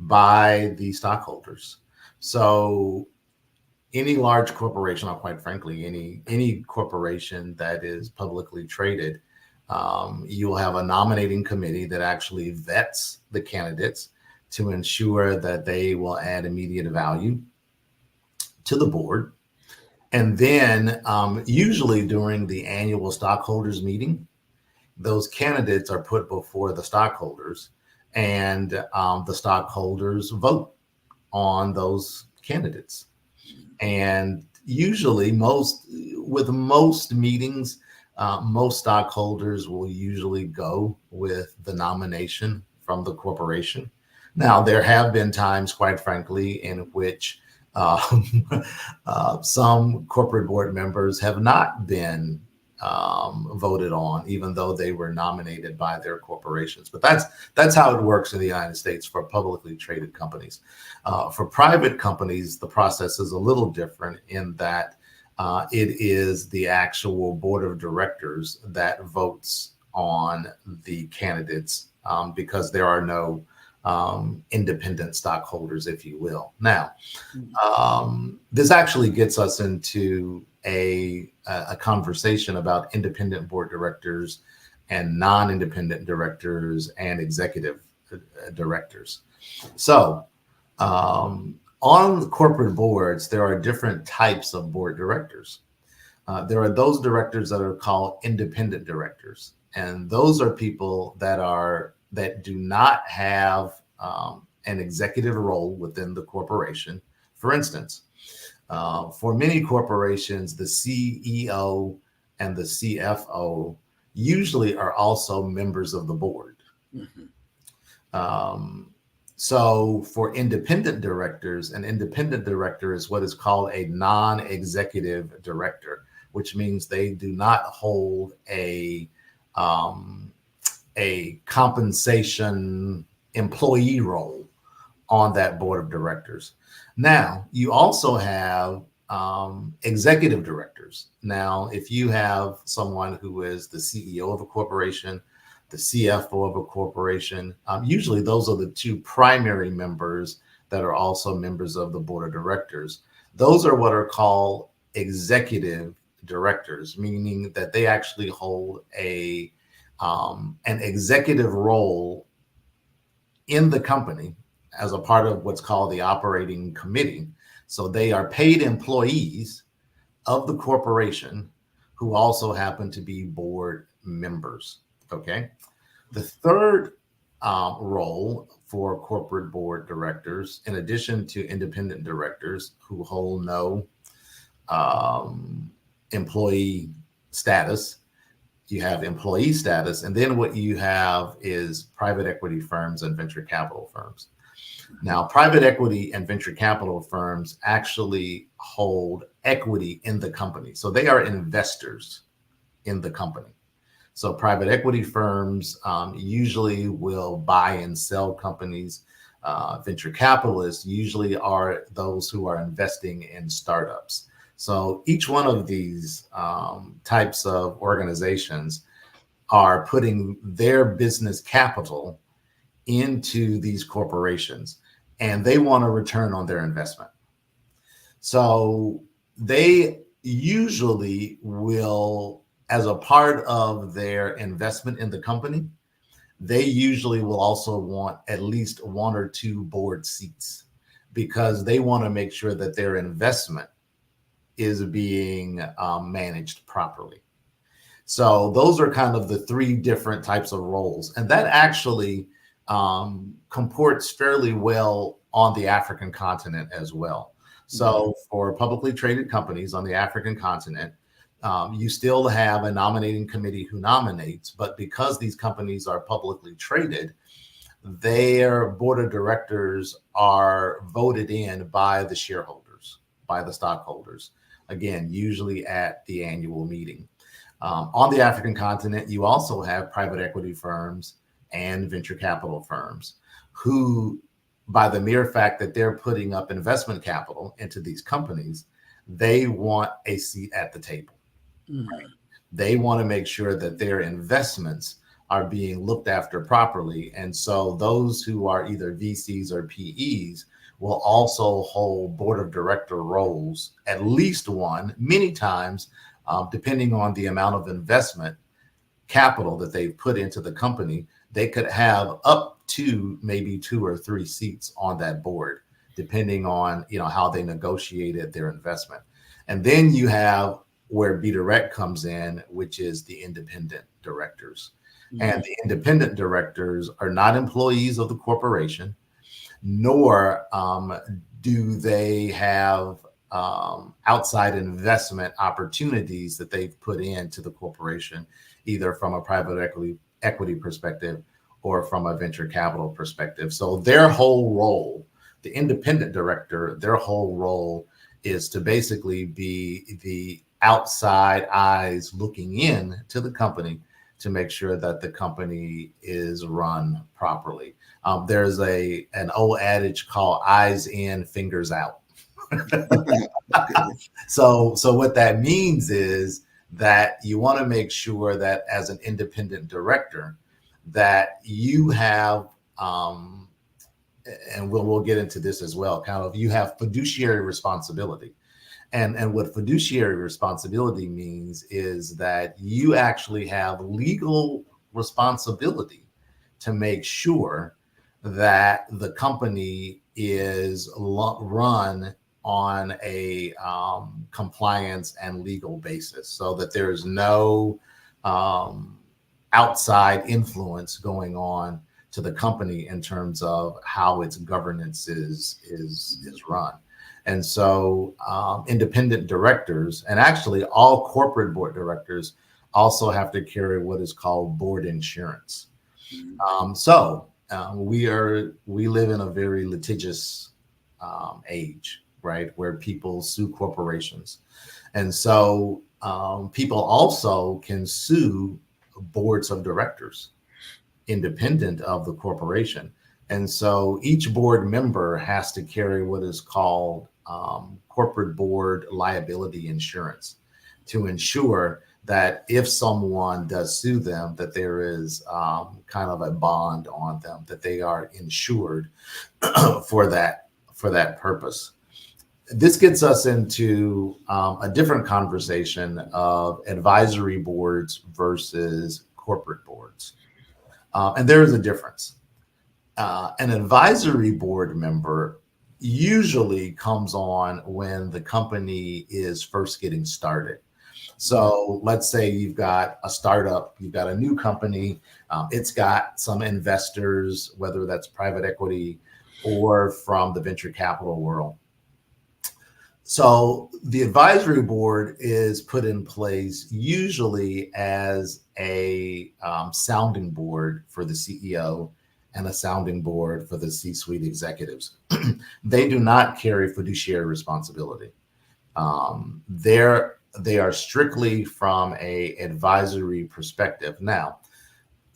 by the stockholders. So any large corporation, or quite frankly, any corporation that is publicly traded, you will have a nominating committee that actually vets the candidates to ensure that they will add immediate value to the board. And then usually during the annual stockholders meeting, those candidates are put before the stockholders, and the stockholders vote on those candidates. And usually most meetings, most stockholders will usually go with the nomination from the corporation. Now, there have been times, quite frankly, in which some corporate board members have not been voted on, even though they were nominated by their corporations. But that's how it works in the United States for publicly traded companies. For private companies, the process is a little different in that it is the actual board of directors that votes on the candidates because there are no independent stockholders, if you will. Now, this actually gets us into a conversation about independent board directors and non-independent directors and executive directors. So on corporate boards, there are different types of board directors. There are those directors that are called independent directors, and those are people that do not have an executive role within the corporation. For instance, for many corporations, the CEO and the CFO usually are also members of the board. So for independent directors, an independent director is what is called a non-executive director, which means they do not hold a compensation employee role on that board of directors. Now, you also have executive directors. Now, if you have someone who is the CEO of a corporation, the CFO of a corporation, usually those are the two primary members that are also members of the board of directors. Those are what are called executive directors, meaning that they actually hold an executive role in the company as a part of what's called the operating committee. So they are paid employees of the corporation who also happen to be board members. Okay. The third role for corporate board directors, in addition to independent directors who hold no employee status, you have employee status, and then what you have is private equity firms and venture capital firms. Now, private equity and venture capital firms actually hold equity in the company. So they are investors in the company. So private equity firms usually will buy and sell companies. Venture capitalists usually are those who are investing in startups. So each one of these types of organizations are putting their business capital into these corporations, and they want a return on their investment. So they usually will, as a part of their investment in the company, they usually will also want at least one or two board seats because they want to make sure that their investment is being managed properly. So those are kind of the three different types of roles. And that actually comports fairly well on the African continent as well. So for publicly traded companies on the African continent, you still have a nominating committee who nominates, but because these companies are publicly traded, their board of directors are voted in by the shareholders, by the stockholders, again, usually at the annual meeting. On the African continent, you also have private equity firms and venture capital firms who, by the mere fact that they're putting up investment capital into these companies, they want a seat at the table. Right? They want to make sure that their investments are being looked after properly. And so those who are either VCs or PEs will also hold board of director roles, at least one, many times, depending on the amount of investment capital that they've put into the company, they could have up to maybe 2 or 3 seats on that board, depending on, you know, how they negotiated their investment. And then you have where B Direct comes in, which is the independent directors. And the independent directors are not employees of the corporation, nor do they have outside investment opportunities that they've put into the corporation, either from a private equity perspective or from a venture capital perspective. So their whole role, the independent director, their whole role is to basically be the outside eyes looking in to the company to make sure that the company is run properly. There's an old adage called eyes in, fingers out. So what that means is that you want to make sure that as an independent director, that you have, and we'll get into this as well, kind of, you have fiduciary responsibility. And what fiduciary responsibility means is that you actually have legal responsibility to make sure that the company is run on a compliance and legal basis, so that there's no outside influence going on to the company in terms of how its governance is run. And so independent directors, and actually all corporate board directors, also have to carry what is called board insurance. We live in a very litigious age, right, where people sue corporations. And so people also can sue boards of directors independent of the corporation. And so each board member has to carry what is called corporate board liability insurance to ensure that if someone does sue them, that there is kind of a bond on them, that they are insured for that purpose. This gets us into a different conversation of advisory boards versus corporate boards. And there is a difference. An advisory board member usually comes on when the company is first getting started. So let's say you've got a startup, you've got a new company, it's got some investors, whether that's private equity or from the venture capital world. So the advisory board is put in place usually as a sounding board for the CEO and a sounding board for the C-suite executives. They do not carry fiduciary responsibility. They are strictly from a advisory perspective. Now,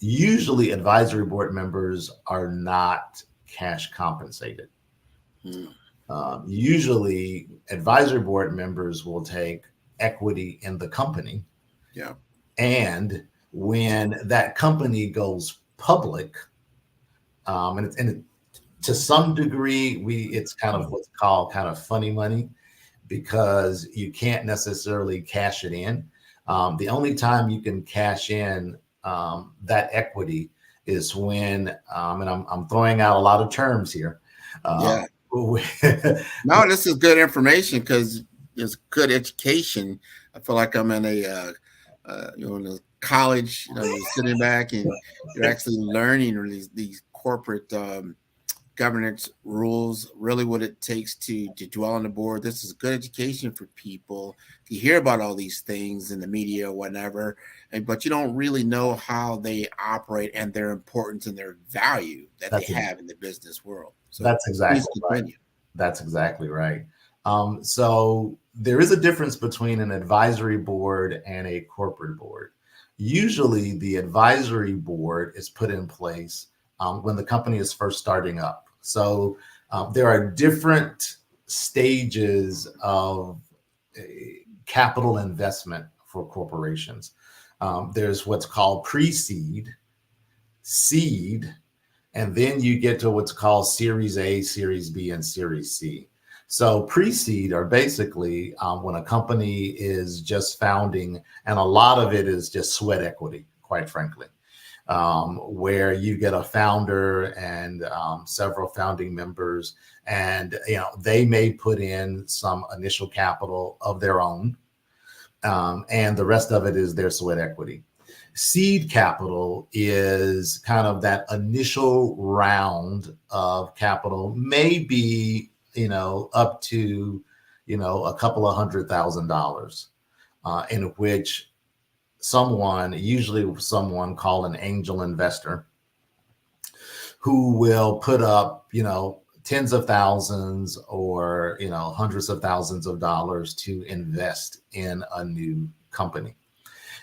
usually advisory board members are not cash compensated. Usually advisory board members will take equity in the company. Yeah. And when that company goes public, and to some degree, it's kind of what's called kind of funny money, because you can't necessarily cash it in. The only time you can cash in that equity is when, and I'm throwing out a lot of terms here. Yeah. No, this is good information because it's good education. I feel like I'm in a in a college. You're sitting back and you're actually learning these corporate governance rules, really what it takes to dwell on the board. This is good education for people. You hear about all these things in the media or whatever, but you don't really know how they operate and their importance and their value that they have in the business world. So that's exactly right. That's exactly right. So there is a difference between an advisory board and a corporate board. Usually the advisory board is put in place when the company is first starting up. So there are different stages of capital investment for corporations. There's what's called pre-seed, seed, and then you get to what's called Series A, Series B, and Series C. So pre-seed are basically when a company is just founding, and a lot of it is just sweat equity, quite frankly. Where you get a founder and several founding members, and they may put in some initial capital of their own, and the rest of it is their sweat equity. Seed capital is kind of that initial round of capital, maybe up to a couple of $100,000, in which usually someone called an angel investor, who will put up, tens of thousands or, hundreds of thousands of dollars to invest in a new company.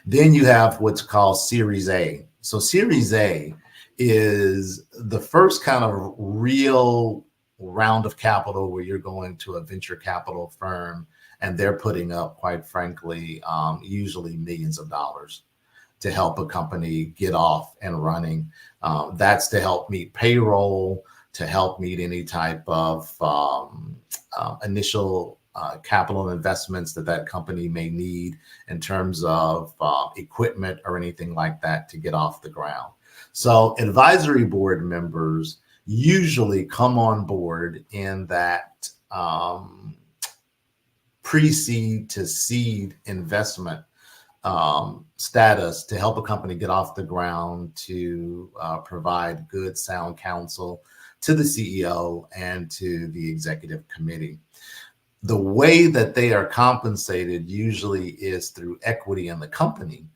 Then you have what's called Series A. So Series A is the first kind of real round of capital where you're going to a venture capital firm and they're putting up, quite frankly, usually millions of dollars to help a company get off and running. That's to help meet payroll, to help meet any type of initial capital investments that company may need in terms of equipment or anything like that to get off the ground. So advisory board members usually come on board in that pre-seed to seed investment status to help a company get off the ground, to provide good, sound counsel to the CEO and to the executive committee. The way that they are compensated usually is through equity in the company,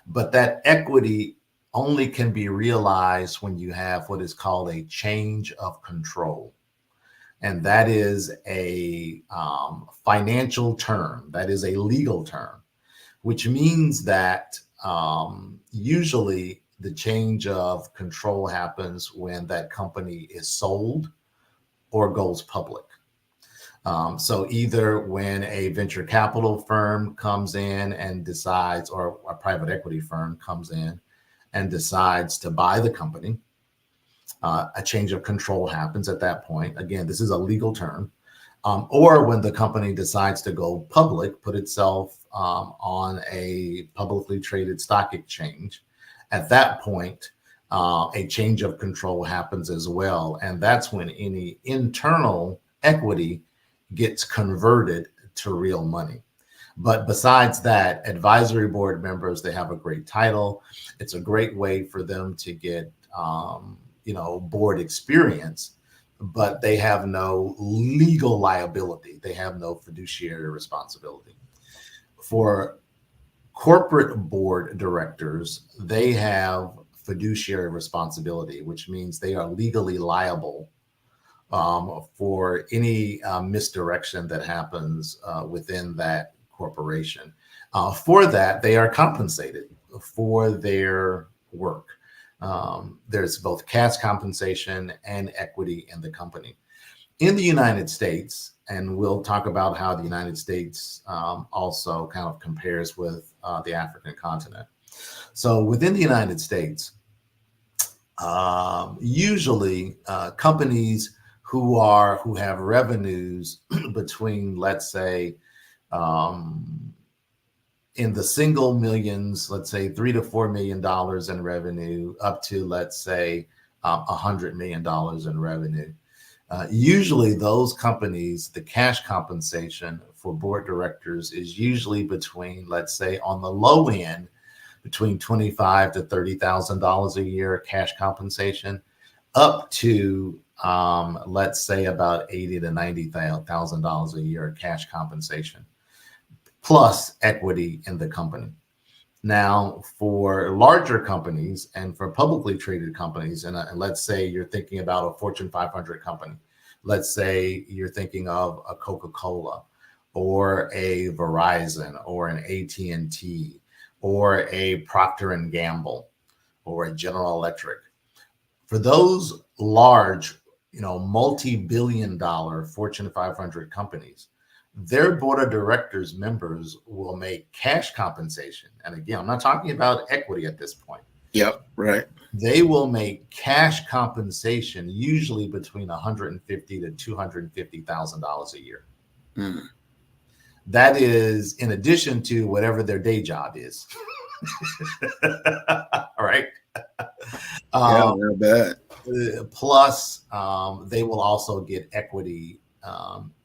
but that equity only can be realized when you have what is called a change of control. And that is a financial term, that is a legal term, which means that usually the change of control happens when that company is sold or goes public. So either when a venture capital firm comes in and decides, or a private equity firm comes in and decides to buy the company, a change of control happens at that point. Again, this is a legal term. Or when the company decides to go public, put itself on a publicly traded stock exchange, at that point, a change of control happens as well. And that's when any internal equity gets converted to real money. But besides that, advisory board members, they have a great title. It's a great way for them to get, board experience, but they have no legal liability. They have no fiduciary responsibility. For corporate board directors, they have fiduciary responsibility, which means they are legally liable for any misdirection that happens within that corporation. For that, they are compensated for their work. There's both cash compensation and equity in the company. In the United States, and we'll talk about how the United States also kind of compares with the African continent. So within the United States, usually companies who have revenues between, let's say, in the single millions, let's say $3 to $4 million in revenue, up to, let's say, $100 million in revenue. Usually those companies, the cash compensation for board directors is usually between, let's say, on the low end, between $25,000 to $30,000 a year cash compensation, up to let's say about $80,000 to $90,000 a year cash compensation, plus equity in the company. Now, for larger companies and for publicly traded companies, and let's say you're thinking about a Fortune 500 company, let's say you're thinking of a Coca-Cola or a Verizon or an AT&T or a Procter and Gamble or a General Electric. For those large, multi-billion-dollar Fortune 500 companies, their board of directors members will make cash compensation. And again, I'm not talking about equity at this point. Yep, right. They will make cash compensation usually between $150,000 to $250,000 a year. Mm. That is in addition to whatever their day job is. All right. Not bad. Plus, they will also get equity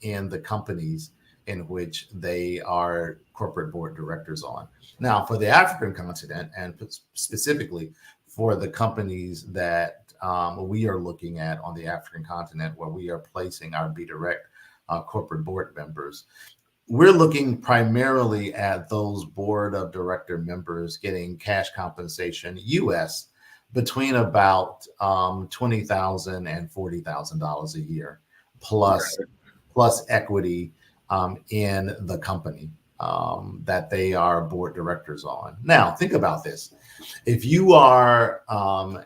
in the companies in which they are corporate board directors on. Now, for the African continent, and specifically for the companies that we are looking at on the African continent, where we are placing our Be Direct corporate board members, we're looking primarily at those board of director members getting cash compensation US between about $20,000 and $40,000 a year, plus equity in the company that they are board directors on. Now, think about this: if you are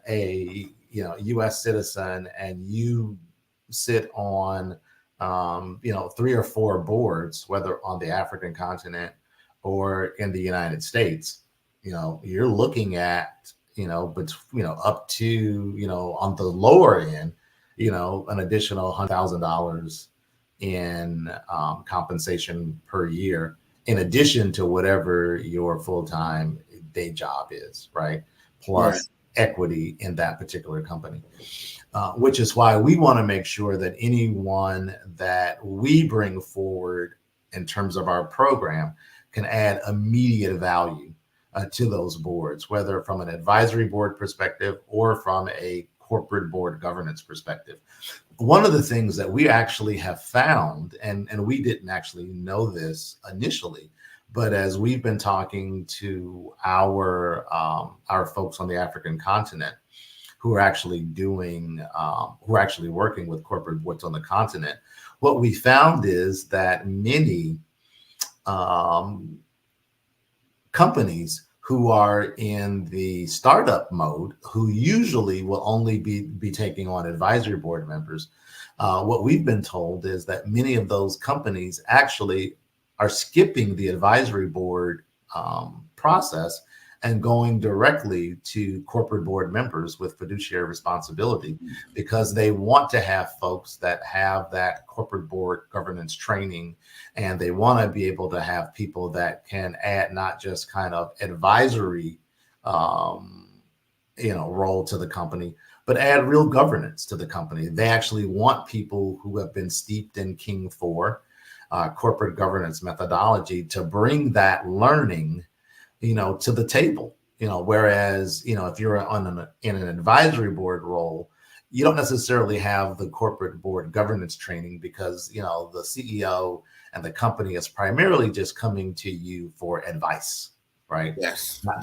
a U.S. citizen and you sit on 3 or 4 boards, whether on the African continent or in the United States, you're looking at up to on the lower end, an additional $100,000 in compensation per year, in addition to whatever your full-time day job is, right? Plus equity in that particular company, which is why we want to make sure that anyone that we bring forward in terms of our program can add immediate value to those boards, whether from an advisory board perspective or from a corporate board governance perspective. One of the things that we actually have found, and we didn't actually know this initially, but as we've been talking to our folks on the African continent who are actually working with corporate boards on the continent, what we found is that many companies who are in the startup mode, who usually will only be taking on advisory board members, what we've been told is that many of those companies actually are skipping the advisory board process and going directly to corporate board members with fiduciary responsibility, because they want to have folks that have that corporate board governance training, and they want to be able to have people that can add not just kind of advisory role to the company, but add real governance to the company. They actually want people who have been steeped in King 4 corporate governance methodology to bring that learning to the table, whereas, if you're in an advisory board role, you don't necessarily have the corporate board governance training, because, the CEO and the company is primarily just coming to you for advice, right? Yes. Not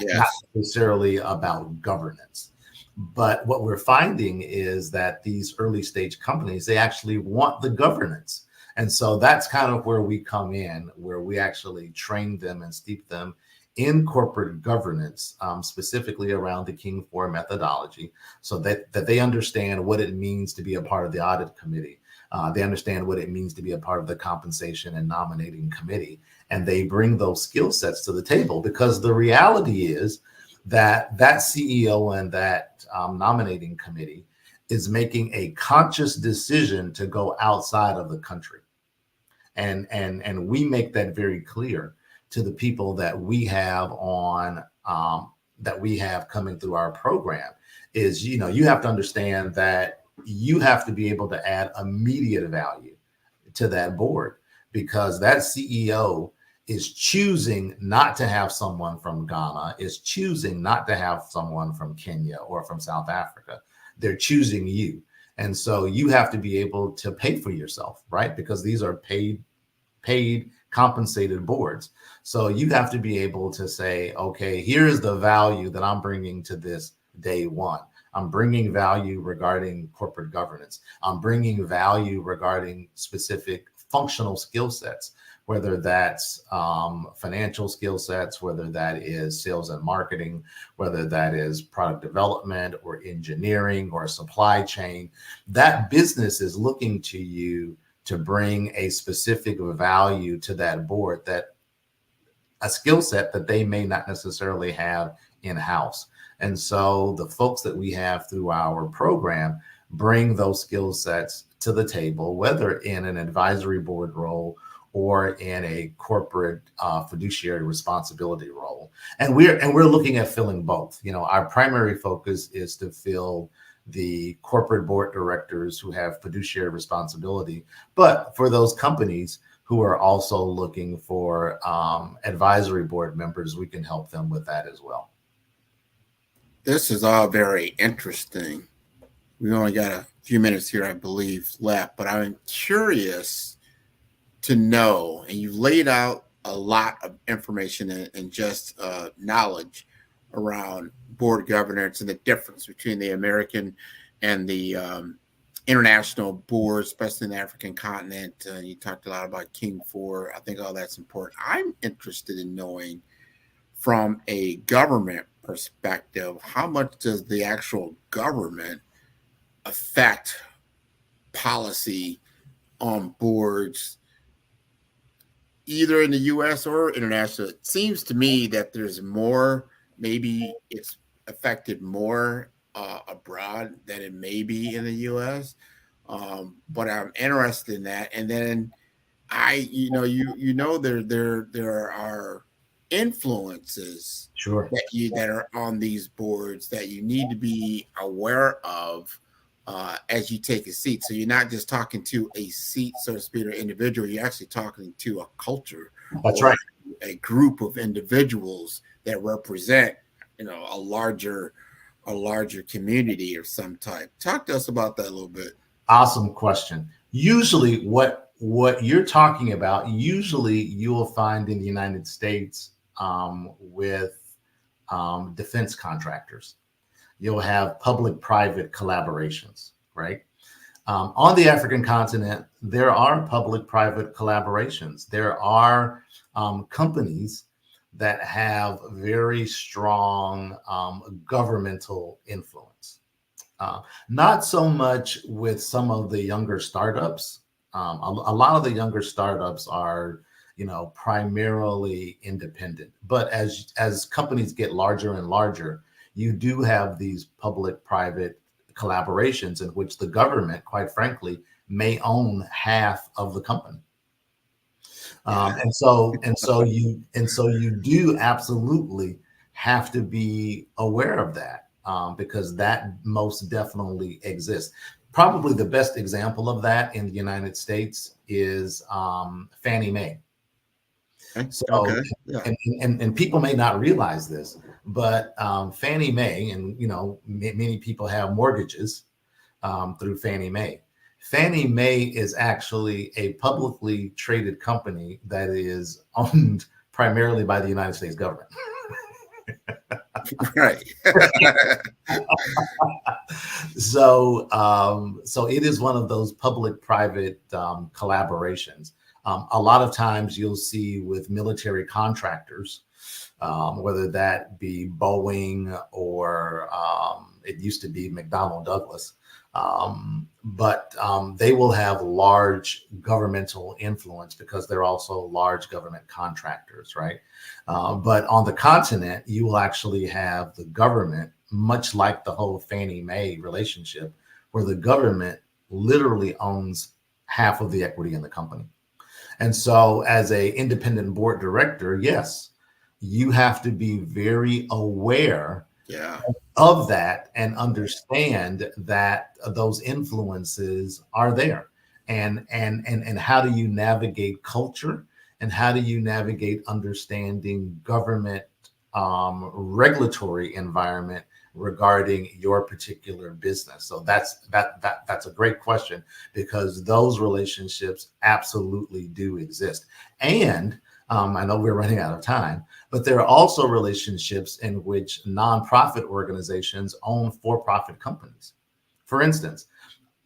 necessarily about governance. But what we're finding is that these early stage companies, they actually want the governance. And so that's kind of where we come in, where we actually train them and steep them in corporate governance, specifically around the King 4 methodology, so that they understand what it means to be a part of the audit committee. They understand what it means to be a part of the compensation and nominating committee, and they bring those skill sets to the table, because the reality is that CEO and that nominating committee is making a conscious decision to go outside of the country. And we make that very clear to the people that we have on, that we have coming through our program, is, you have to understand that you have to be able to add immediate value to that board, because that CEO is choosing not to have someone from Ghana, is choosing not to have someone from Kenya or from South Africa. they're choosing you. And so you have to be able to pay for yourself, right? Because these are paid compensated boards. So you have to be able to say, okay, here's the value that I'm bringing to this day one. I'm bringing value regarding corporate governance. I'm bringing value regarding specific functional skill sets, whether that's financial skill sets, whether that is sales and marketing, whether that is product development or engineering or supply chain. That business is looking to you to bring a specific value to that board, that a skill set that they may not necessarily have in-house. And so the folks that we have through our program bring those skill sets to the table, whether in an advisory board role or in a corporate fiduciary responsibility role. And we're looking at filling both. You know, our primary focus is to fill the corporate board directors who have fiduciary responsibility, but for those companies who are also looking for advisory board members, we can help them with that as well. This is all very interesting. We only got a few minutes here, I believe, left, but I'm curious to know, and you've laid out a lot of information and just knowledge around board governance and the difference between the American and the international boards, especially in the African continent. You talked a lot about King 4. I think all that's important. I'm interested in knowing from a government perspective, how much does the actual government affect policy on boards, either in the US or international? It seems to me that there's more, maybe it's affected more abroad than it may be in the US. But I'm interested in that. And then there are influences that are on these boards that you need to be aware of as you take a seat. So you're not just talking to a seat, so to speak, or individual. You're actually talking to a culture. That's right. A group of individuals that represent, a larger community of some type. Talk to us about that a little bit. Awesome question. Usually what you're talking about, usually you will find in the United States with defense contractors. You'll have public-private collaborations, right? On the African continent, there are public-private collaborations. There are companies that have very strong governmental influence. Not so much with some of the younger startups. A lot of the younger startups are, primarily independent. But as companies get larger and larger, you do have these public-private collaborations in which the government, quite frankly, may own half of the company. And so you do absolutely have to be aware of that because that most definitely exists. Probably the best example of that in the United States is Fannie Mae. So, and people may not realize this, but Fannie Mae, and many people have mortgages through Fannie Mae. Fannie Mae is actually a publicly traded company that is owned primarily by the United States government. Right. So it is one of those public-private collaborations. A lot of times you'll see with military contractors, whether that be Boeing or it used to be McDonnell Douglas, but they will have large governmental influence because they're also large government contractors, right? But on the continent, you will actually have the government, much like the whole Fannie Mae relationship, where the government literally owns half of the equity in the company. And so as an independent board director, yes, you have to be very aware of that and understand that those influences are there. And how do you navigate culture, and how do you navigate understanding government regulatory environment regarding your particular business? So that's a great question, because those relationships absolutely do exist. And I know we're running out of time, but there are also relationships in which nonprofit organizations own for-profit companies. For instance,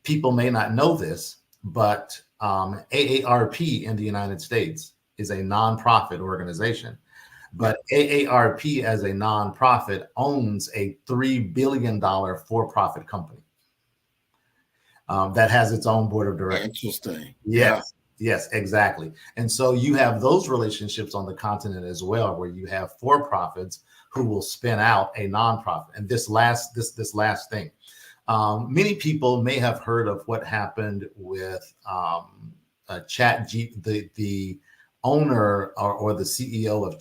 people may not know this, but AARP in the United States is a nonprofit organization. But AARP as a nonprofit owns a $3 billion for-profit company that has its own board of directors. Interesting. Yes. Yes, exactly. And so you have those relationships on the continent as well, where you have for-profits who will spin out a nonprofit. And this last thing, many people may have heard of what happened with the owner or the CEO of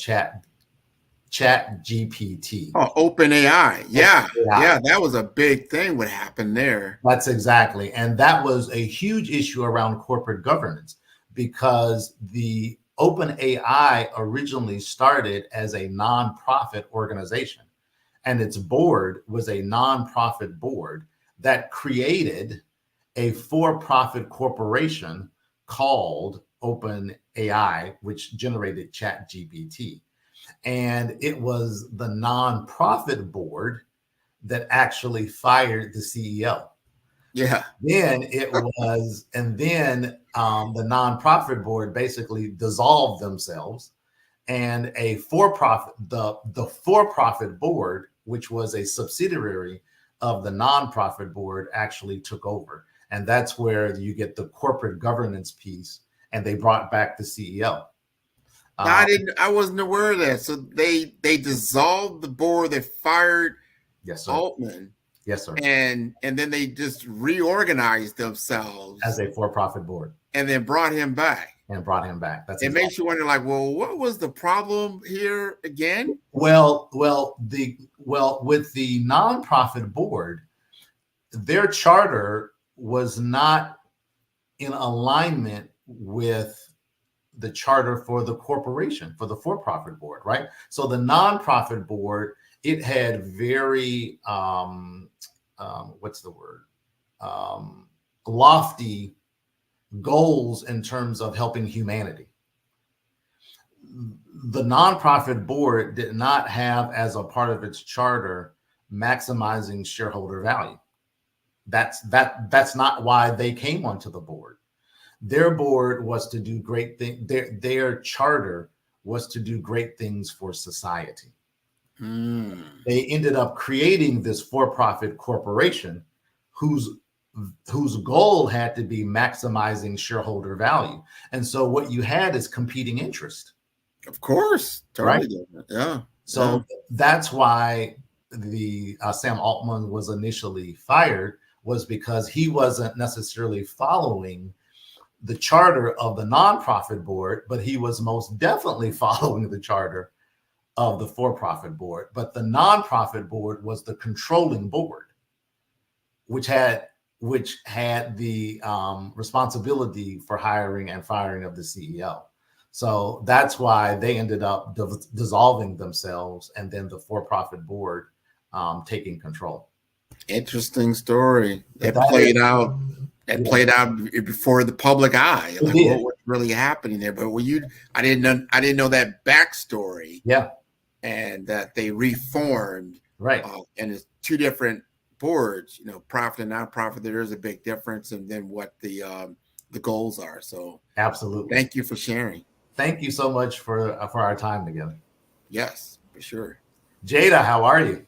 ChatGPT. Oh, OpenAI. Yeah. Yeah, that was a big thing what happened there. That's exactly. And that was a huge issue around corporate governance, because the OpenAI originally started as a nonprofit organization, and its board was a nonprofit board that created a for-profit corporation called OpenAI, which generated ChatGPT. And it was the nonprofit board that actually fired the CEO. Yeah. Then the nonprofit board basically dissolved themselves, and the for-profit board, which was a subsidiary of the nonprofit board, actually took over. And that's where you get the corporate governance piece, and they brought back the CEO. I wasn't aware of that. So they dissolved the board, they fired Altman. Yes, sir. And then they just reorganized themselves as a for-profit board, and then brought him back. That's it makes you wonder, like, well, what was the problem here again? Well, with the nonprofit board, their charter was not in alignment with the charter for the corporation, for the for-profit board, right? So the nonprofit board, it had very lofty goals in terms of helping humanity. The nonprofit board did not have as a part of its charter maximizing shareholder value. That's not why they came onto the board. Their board was to do great things. Their charter was to do great things for society. They ended up creating this for-profit corporation whose goal had to be maximizing shareholder value. And so what you had is competing interest. Of course. Totally different. Yeah. So that's why the Sam Altman was initially fired, was because he wasn't necessarily following the charter of the nonprofit board, but he was most definitely following the charter of the for-profit board. But the nonprofit board was the controlling board, which had the responsibility for hiring and firing of the CEO. So that's why they ended up dissolving themselves, and then the for-profit board taking control. Interesting story. That played out before the public eye. Like, what was really happening there? But I didn't know that backstory. Yeah. And that they reformed. Right. And it's two different boards, profit and nonprofit. There is a big difference, and then what the goals are. So absolutely. Thank you for sharing. Thank you so much for our time together. Yes, for sure. Jada, how are you?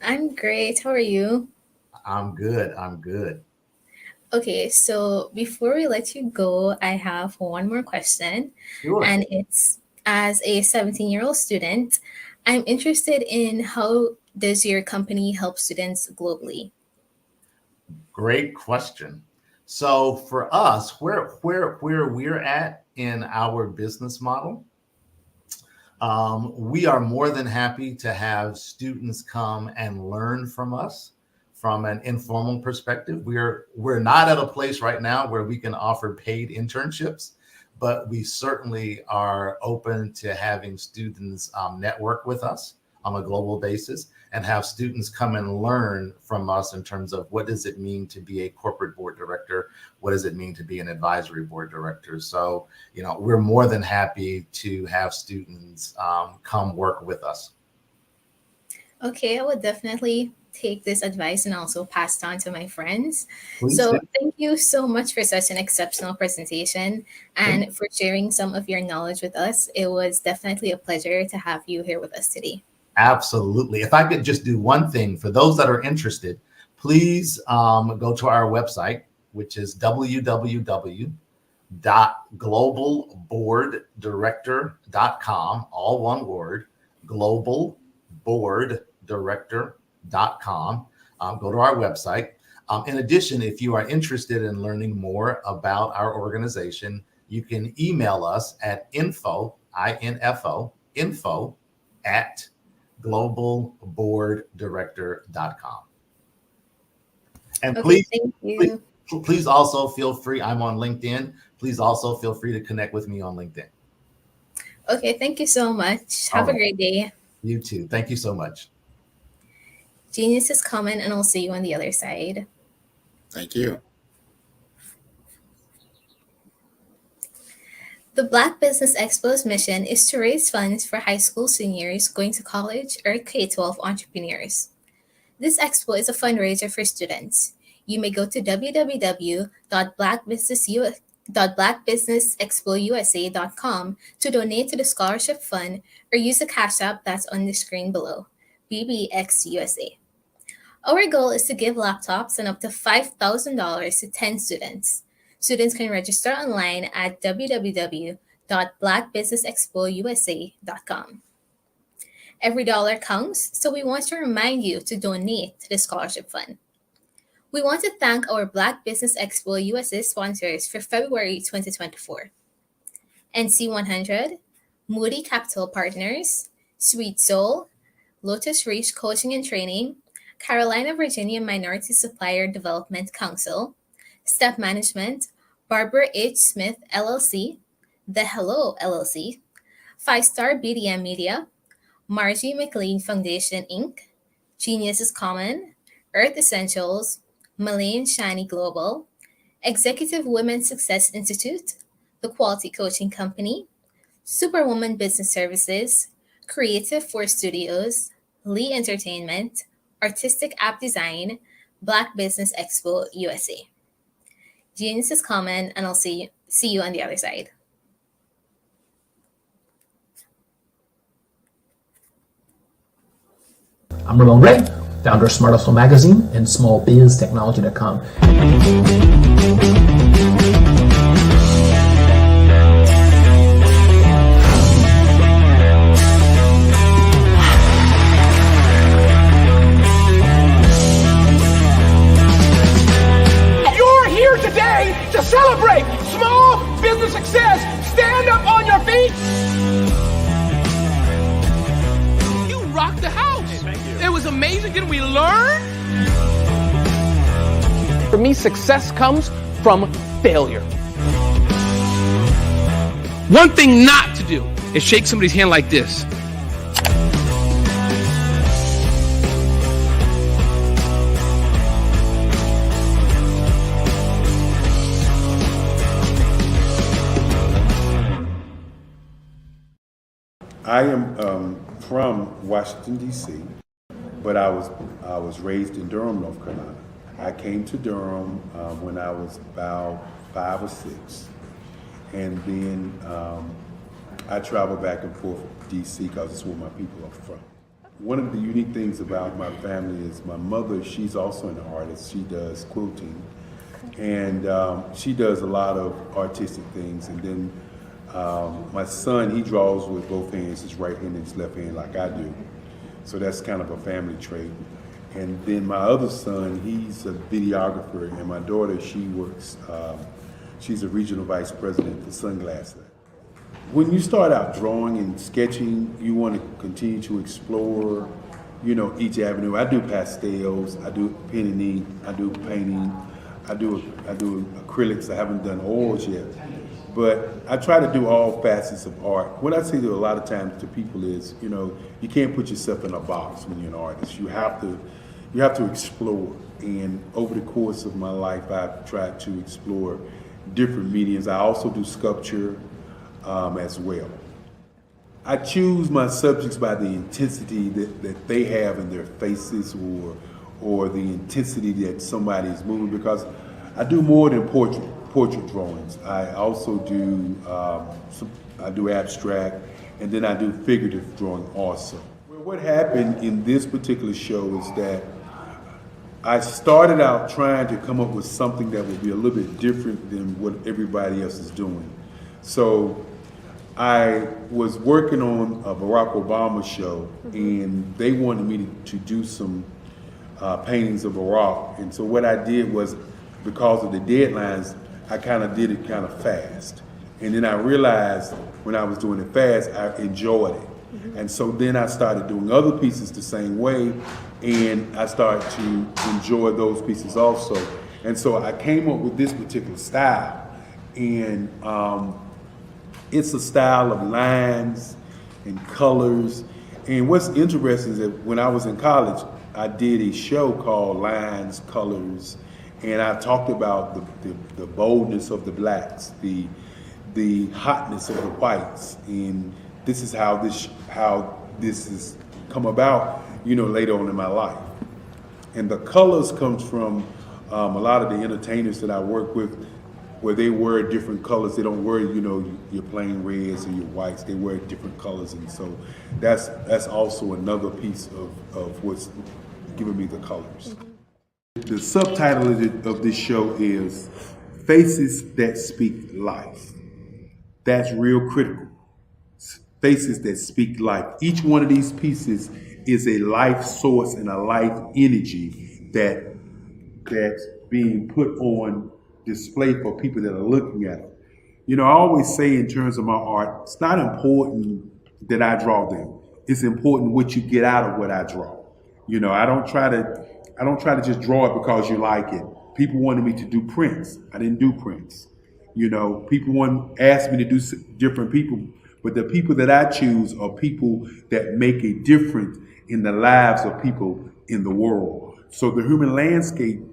I'm great. How are you? I'm good. Okay, so before we let you go, I have one more question. Sure. And it's, as a 17-year-old student, I'm interested in how does your company help students globally? Great question. So for us, where we're at in our business model, we are more than happy to have students come and learn from us from an informal perspective. We're not at a place right now where we can offer paid internships, but we certainly are open to having students network with us on a global basis and have students come and learn from us in terms of what does it mean to be a corporate board director? What does it mean to be an advisory board director? So, we're more than happy to have students come work with us. Okay, I would definitely take this advice and also pass it on to my friends. Please So do. thank you so much for such an exceptional presentation and for sharing some of your knowledge with us. It was definitely a pleasure to have you here with us today. Absolutely. If I could just do one thing for those that are interested, please go to our website, which is www.globalboarddirector.com, all one word, globalboarddirector.com. Go to our website. In addition, if you are interested in learning more about our organization, you can email us at info at globalboarddirector.com. And Okay, thank you. please also feel free, I'm on LinkedIn. Please also feel free to connect with me on LinkedIn. Okay, thank you so much. Have a great day. You too. Thank you so much. Genius is coming, and I'll see you on the other side. Thank you. The Black Business Expo's mission is to raise funds for high school seniors going to college or K-12 entrepreneurs. This expo is a fundraiser for students. You may go to www.blackbusinessexpousa.com to donate to the scholarship fund or use the cash app that's on the screen below, BBXUSA. Our goal is to give laptops and up to $5,000 to 10 students. Students can register online at www.blackbusinessexpousa.com. Every dollar counts, so we want to remind you to donate to the scholarship fund. We want to thank our Black Business Expo USA sponsors for February 2024. NC100, Moody Capital Partners, Sweet Soul, Lotus Reach Coaching and Training, Carolina, Virginia Minority Supplier Development Council, Step Management, Barbara H. Smith, LLC, The Hello, LLC, 5-Star BDM Media, Margie McLean Foundation, Inc., Genius is Common, Earth Essentials, Malayan Shiny Global, Executive Women's Success Institute, The Quality Coaching Company, Superwoman Business Services, Creative Force Studios, Lee Entertainment, Artistic App Design, Black Business Expo USA. Genius is Common, and I'll see you on the other side. I'm Ramon Ray, founder of Smart Hustle Magazine and smallbiztechnology.com. You're here today to celebrate small business success. Stand up on your feet. You rocked the house. It was amazing. Didn't we learn? For me, success comes from failure. One thing not to do is shake somebody's hand like this. I am from Washington, D.C., but I was raised in Durham, North Carolina. I came to Durham when I was about 5 or 6, and then I traveled back and forth to D.C. because it's where my people are from. One of the unique things about my family is my mother, she's also an artist. She does quilting, and she does a lot of artistic things, and then my son, he draws with both hands, his right hand and his left hand like I do. So that's kind of a family trait. And then my other son, he's a videographer, and my daughter, she works, she's a regional vice president for Sunglasses. When you start out drawing and sketching, you want to continue to explore, each avenue. I do pastels, I do pen and ink, I do painting, I do acrylics. I haven't done oils yet. But I try to do all facets of art. What I say to a lot of times to people is, you can't put yourself in a box when you're an artist. You have to explore. And over the course of my life, I've tried to explore different mediums. I also do sculpture as well. I choose my subjects by the intensity that they have in their faces, or the intensity that somebody is moving, because I do more than portrait drawings. I also do I do abstract, and then I do figurative drawing also. Well, what happened in this particular show is that I started out trying to come up with something that would be a little bit different than what everybody else is doing. So I was working on a Barack Obama show, and they wanted me to do some paintings of Barack. And so what I did was, because of the deadlines, I kind of did it kind of fast. And then I realized when I was doing it fast, I enjoyed it. And so then I started doing other pieces the same way, and I started to enjoy those pieces also. And so I came up with this particular style, and it's a style of lines and colors. And what's interesting is that when I was in college, I did a show called Lines, Colors, and I talked about the boldness of the blacks, the hotness of the whites, and this is how this has come about, later on in my life. And the colors comes from a lot of the entertainers that I work with, where they wear different colors. They don't wear, your plain reds or your whites. They wear different colors, and so that's also another piece of what's giving me the colors. The subtitle of this show is Faces That Speak Life. That's real critical. Faces that speak life. Each one of these pieces is a life source and a life energy that's being put on display for people that are looking at them. I always say in terms of my art, it's not important that I draw them. It's important what you get out of what I draw. I don't try to just draw it because you like it. People wanted me to do prints. I didn't do prints. People asked me to do different people, but the people that I choose are people that make a difference in the lives of people in the world. So the human landscape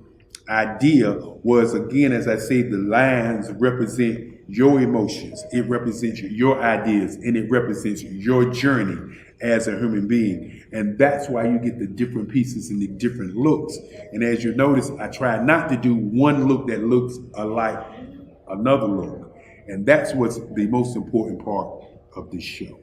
idea was, again, as I say, the lines represent your emotions, it represents your ideas, and it represents your journey as a human being. And that's why you get the different pieces and the different looks. And as you notice, I try not to do one look that looks alike another look. And that's what's the most important part of this show.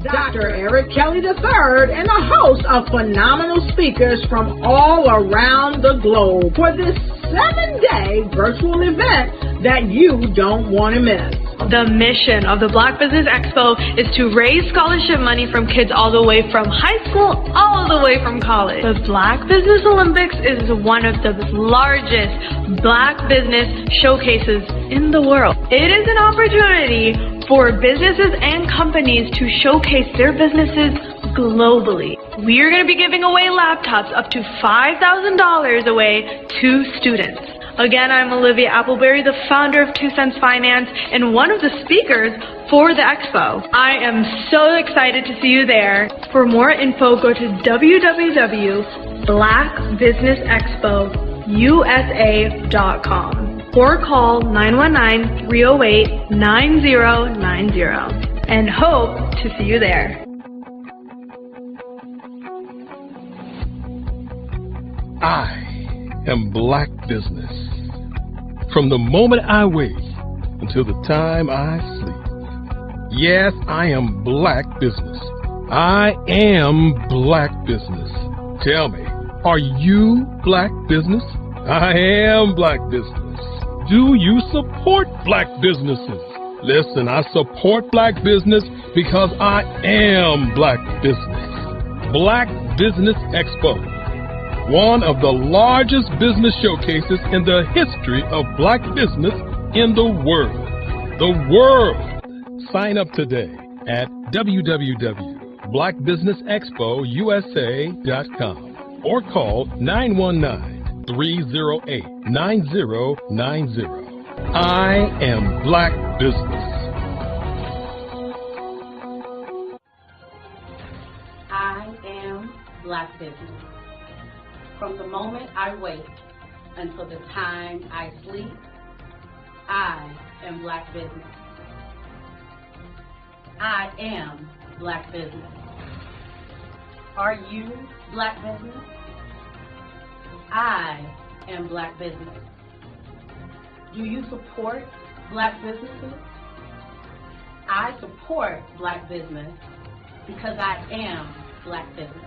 Dr. Eric Kelly III and a host of phenomenal speakers from all around the globe for this 7-day virtual event that you don't want to miss. The mission of the Black Business Expo is to raise scholarship money from kids all the way from high school all the way from college. The Black Business Olympics is one of the largest Black business showcases in the world. It is an opportunity for businesses and companies to showcase their businesses globally. We are going to be giving away laptops up to $5,000 away to students. Again, I'm Olivia Appleberry, the founder of 2 Cents Finance and one of the speakers for the expo. I am so excited to see you there. For more info, go to www.blackbusinessexpousa.com or call 919-308-9090. and hope to see you there. I am Black Business. From the moment I wake until the time I sleep. Yes, I am Black Business. I am Black Business. Tell me, are you Black Business? I am Black Business. Do you support Black businesses? Listen, I support Black business because I am Black Business. Black Business Expo. One of the largest business showcases in the history of Black business in the world. The world! Sign up today at www.blackbusinessexpousa.com or call 919-308-9090. I am Black Business. I am Black Business. From the moment I wake until the time I sleep, I am Black Business. I am Black Business. Are you Black Business? I am Black Business. Do you support Black businesses? I support Black business because I am Black Business.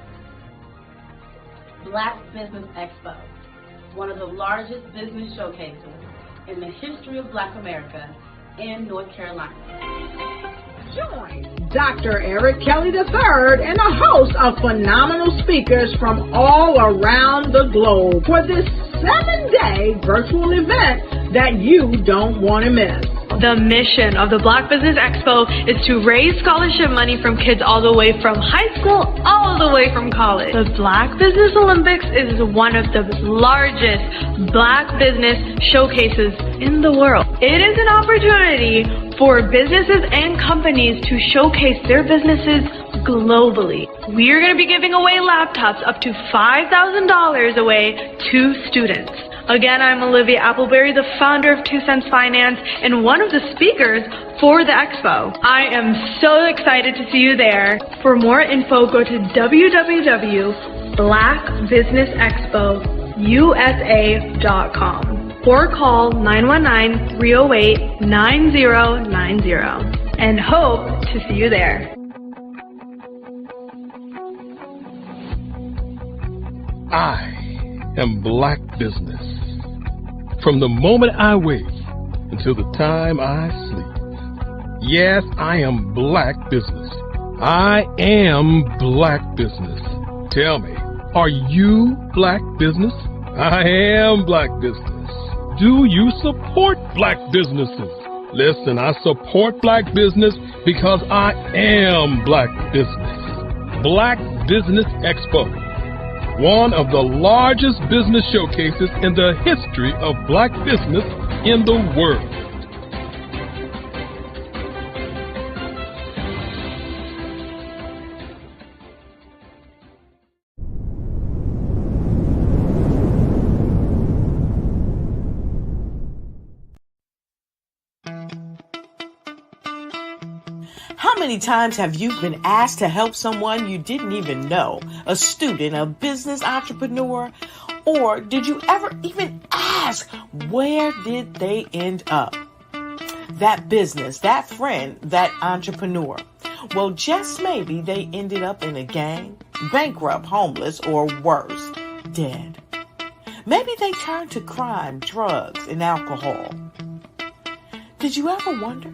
Black Business Expo, one of the largest business showcases in the history of Black America in North Carolina. Join Dr. Eric Kelly III and a host of phenomenal speakers from all around the globe for this 7-day virtual event that you don't want to miss. The mission of the Black Business Expo is to raise scholarship money from kids all the way from high school all the way from college. The Black Business Olympics is one of the largest Black business showcases in the world. It is an opportunity for businesses and companies to showcase their businesses globally. We are going to be giving away laptops up to $5,000 away to students. Again, I'm Olivia Appleberry, the founder of 2 Cents Finance and one of the speakers for the expo. I am so excited to see you there. For more info, go to www.blackbusinessexpousa.com or call 919-308-9090 and hope to see you there. I am Black Business. From the moment I wake until the time I sleep. Yes, I am Black Business. I am Black Business. Tell me, are you Black Business? I am Black Business. Do you support Black businesses? Listen, I support Black business because I am Black Business. Black Business Expo. One of the largest business showcases in the history of Black business in the world. How many times have you been asked to help someone you didn't even know, a student, a business entrepreneur? Or did you ever even ask, where did they end up? That business, that friend, that entrepreneur. Well, just maybe they ended up in a gang, bankrupt, homeless, or worse, dead. Maybe they turned to crime, drugs, and alcohol. Did you ever wonder?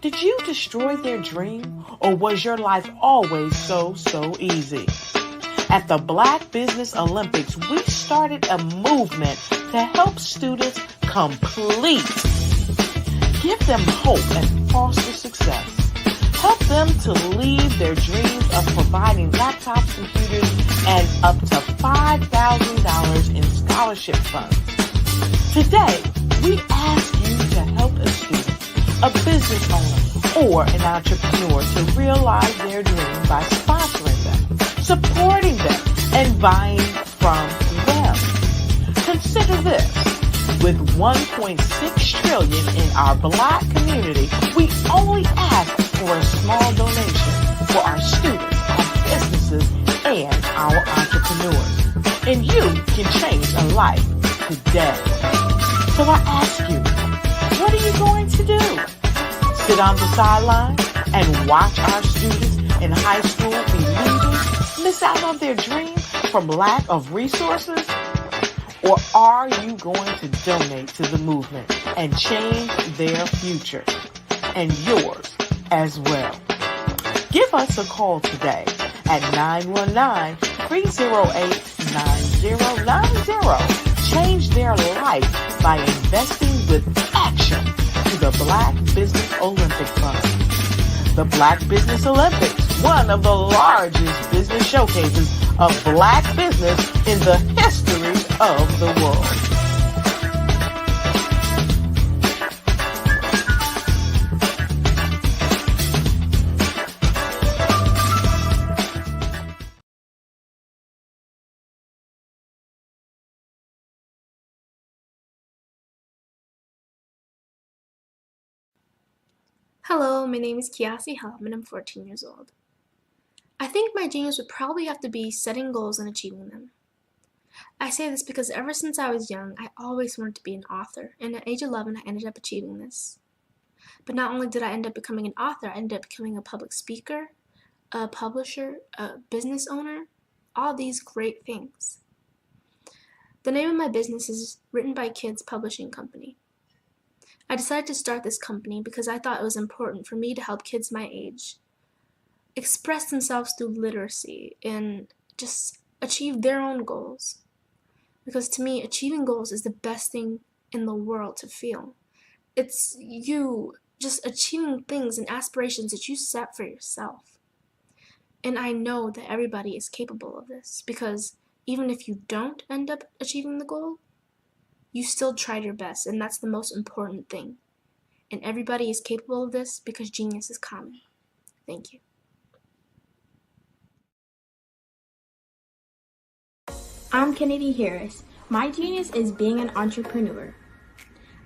Did you destroy their dream, or was your life always so easy? At the Black Business Olympics, we started a movement to help students complete. Give them hope and foster success. Help them to leave their dreams of providing laptops, computers, and up to $5,000 in scholarship funds. Today, we ask you to help a student, a business owner, or an entrepreneur to realize their dreams by sponsoring them, supporting them, and buying from them. Consider this. With $1.6 trillion in our Black community, we only ask for a small life today. So I ask you, what are you going to do? Sit on the sideline and watch our students in high school be leaving, miss out on their dream from lack of resources? Or are you going to donate to the movement and change their future and yours as well? Give us a call today at 919-308-9090. Change their life by investing with action to the Black Business Olympic Fund. The Black Business Olympics, one of the largest business showcases of Black business in the history of the world. Hello, my name is Kiasi Helm and I'm 14 years old. I think my genius would probably have to be setting goals and achieving them. I say this because ever since I was young, I always wanted to be an author, and at age 11 I ended up achieving this. But not only did I end up becoming an author, I ended up becoming a public speaker, a publisher, a business owner, all these great things. The name of my business is Written by Kids Publishing Company. I decided to start this company because I thought it was important for me to help kids my age express themselves through literacy and just achieve their own goals. Because to me, achieving goals is the best thing in the world to feel. It's you just achieving things and aspirations that you set for yourself. And I know that everybody is capable of this because even if you don't end up achieving the goal, you still tried your best, and that's the most important thing. And everybody is capable of this because genius is common. Thank you. I'm Kennedy Harris. My genius is being an entrepreneur.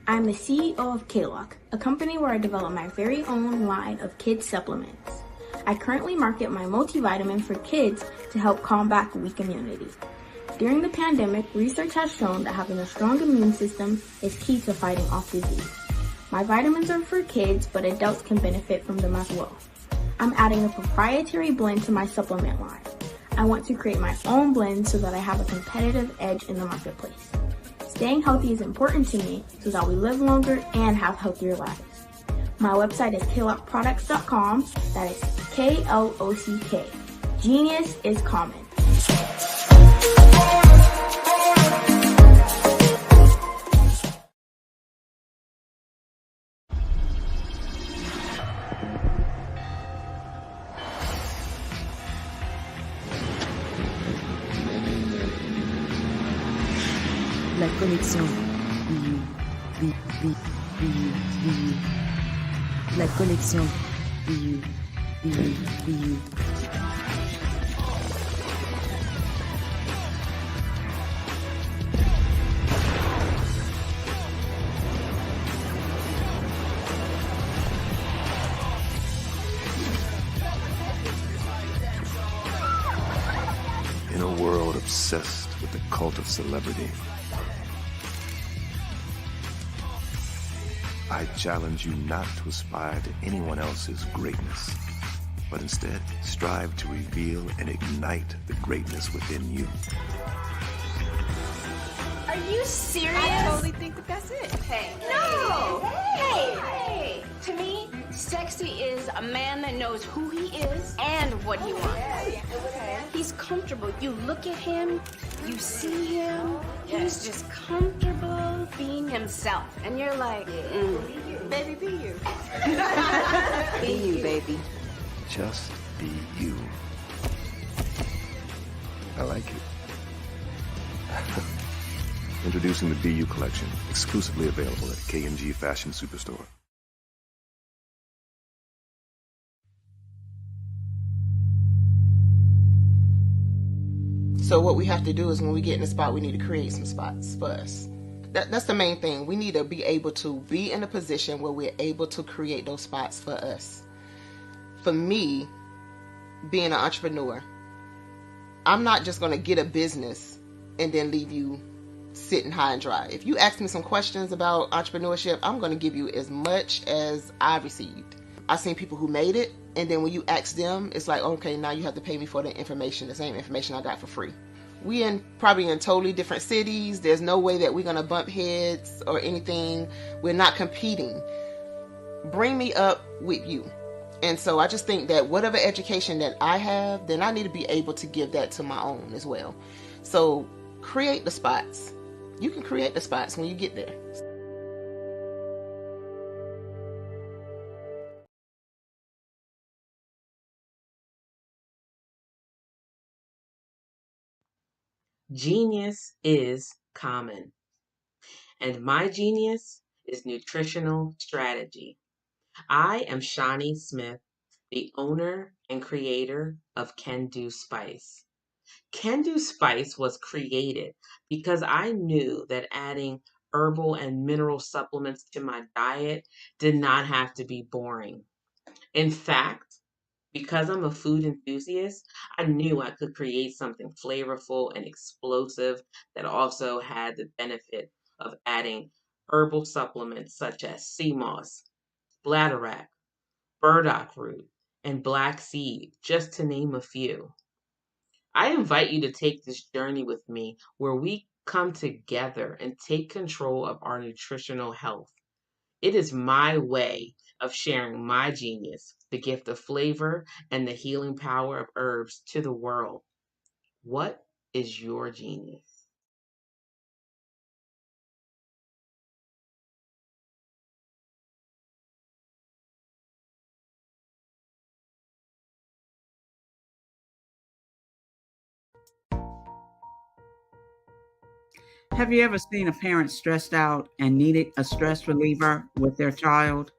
I'm the CEO of K-Lock, a company where I develop my very own line of kids supplements. I currently market my multivitamin for kids to help combat weak immunity. During the pandemic, research has shown that having a strong immune system is key to fighting off disease. My vitamins are for kids, but adults can benefit from them as well. I'm adding a proprietary blend to my supplement line. I want to create my own blend so that I have a competitive edge in the marketplace. Staying healthy is important to me so that we live longer and have healthier lives. My website is klockproducts.com. That is K-L-O-C-K. Genius is common. La connexion BU. La connexion BU. In a world obsessed with the cult of celebrity, I challenge you not to aspire to anyone else's greatness, but instead strive to reveal and ignite the greatness within you. Are you serious? I totally think that that's it. Hey. No! Hey! To me, sexy is a man that knows who he is and what he wants. Okay. He's comfortable. You look at him, you see him, he's just comfortable being himself. And you're like, Baby, be you. Be you, baby. Just be you. I like it. Introducing the BU collection, exclusively available at K&G Fashion Superstore. So what we have to do is when we get in a spot, we need to create some spots for us. That's the main thing. We need to be able to be in a position where we're able to create those spots for us. For me, being an entrepreneur, I'm not just going to get a business and then leave you sitting high and dry. If you ask me some questions about entrepreneurship, I'm going to give you as much as I received. I've seen people who made it, and then when you ask them, it's like, okay, now you have to pay me for the information, the same information I got for free. We probably in totally different cities. There's no way that we're going to bump heads or anything. We're not competing. Bring me up with you. And so I just think that whatever education that I have, then I need to be able to give that to my own as well. So create the spots. You can create the spots when you get there. Genius is common, and my genius is nutritional strategy. I am Shawnee Smith, the owner and creator of Can Do Spice. Can Do Spice was created because I knew that adding herbal and mineral supplements to my diet did not have to be boring. In fact, because I'm a food enthusiast, I knew I could create something flavorful and explosive that also had the benefit of adding herbal supplements such as sea moss, bladderwrack, burdock root, and black seed, just to name a few. I invite you to take this journey with me where we come together and take control of our nutritional health. It is my way of sharing my genius, the gift of flavor and the healing power of herbs to the world. What is your genius? Have you ever seen a parent stressed out and needed a stress reliever with their child?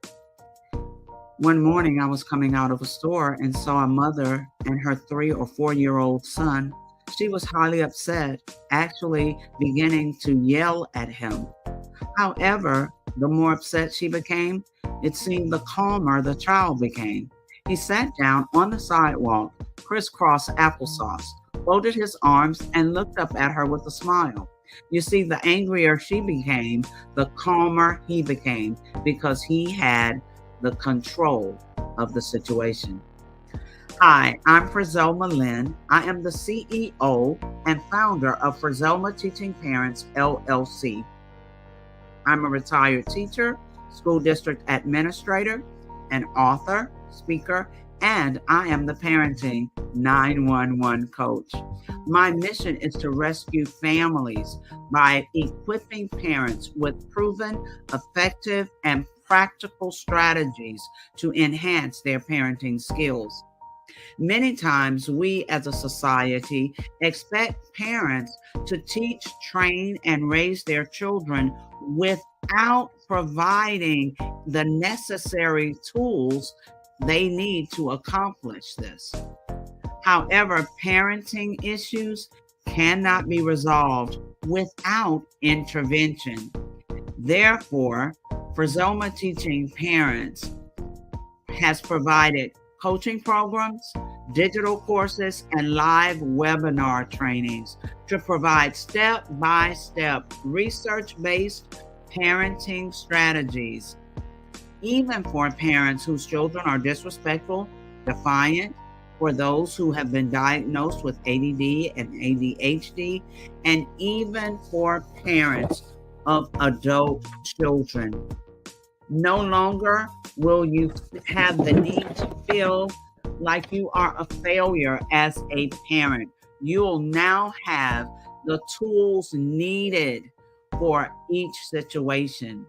One morning I was coming out of a store and saw a mother and her 3 or 4-year-old son. She was highly upset, actually beginning to yell at him. However, the more upset she became, it seemed the calmer the child became. He sat down on the sidewalk, crisscross applesauce, folded his arms, and looked up at her with a smile. You see, the angrier she became, the calmer he became, because he had the control of the situation. Hi, I'm Frizelma Lynn. I am the CEO and founder of Frizelma Teaching Parents, LLC. I'm a retired teacher, school district administrator, an author, speaker, and I am the parenting 911 coach. My mission is to rescue families by equipping parents with proven, effective, and practical strategies to enhance their parenting skills. Many times we as a society expect parents to teach, train, and raise their children without providing the necessary tools they need to accomplish this. However, parenting issues cannot be resolved without intervention. Therefore, Frizelma Teaching Parents has provided coaching programs, digital courses, and live webinar trainings to provide step-by-step research-based parenting strategies, even for parents whose children are disrespectful, defiant, for those who have been diagnosed with ADD and ADHD, and even for parents of adult children. No longer will you have the need to feel like you are a failure as a parent. You'll now have the tools needed for each situation.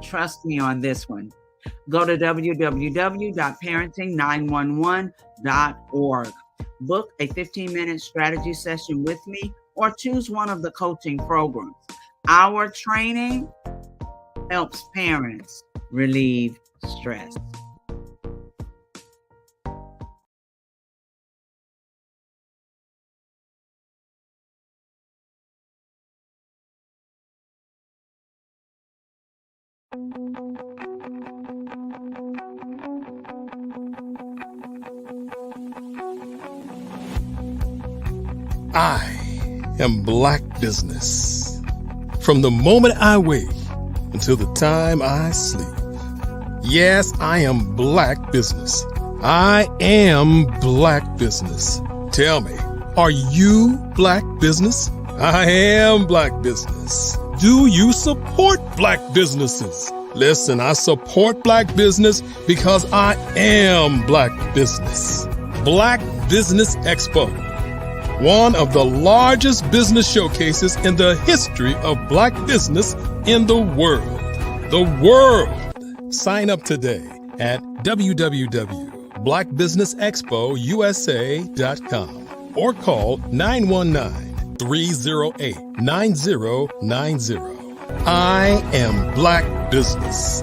Trust me on this one. Go to www.parenting911.org. Book a 15-minute strategy session with me or choose one of the coaching programs. Our training helps parents relieve stress. I am Black Business. From the moment I wake until the time I sleep. Yes, I am Black Business. I am Black Business. Tell me, are you Black Business? I am Black Business. Do you support Black businesses? Listen, I support Black business because I am Black Business. Black Business Expo, one of the largest business showcases in the history of Black business in the world. The world! Sign up today at www.blackbusinessexpousa.com or call 919-308-9090. I am Black Business.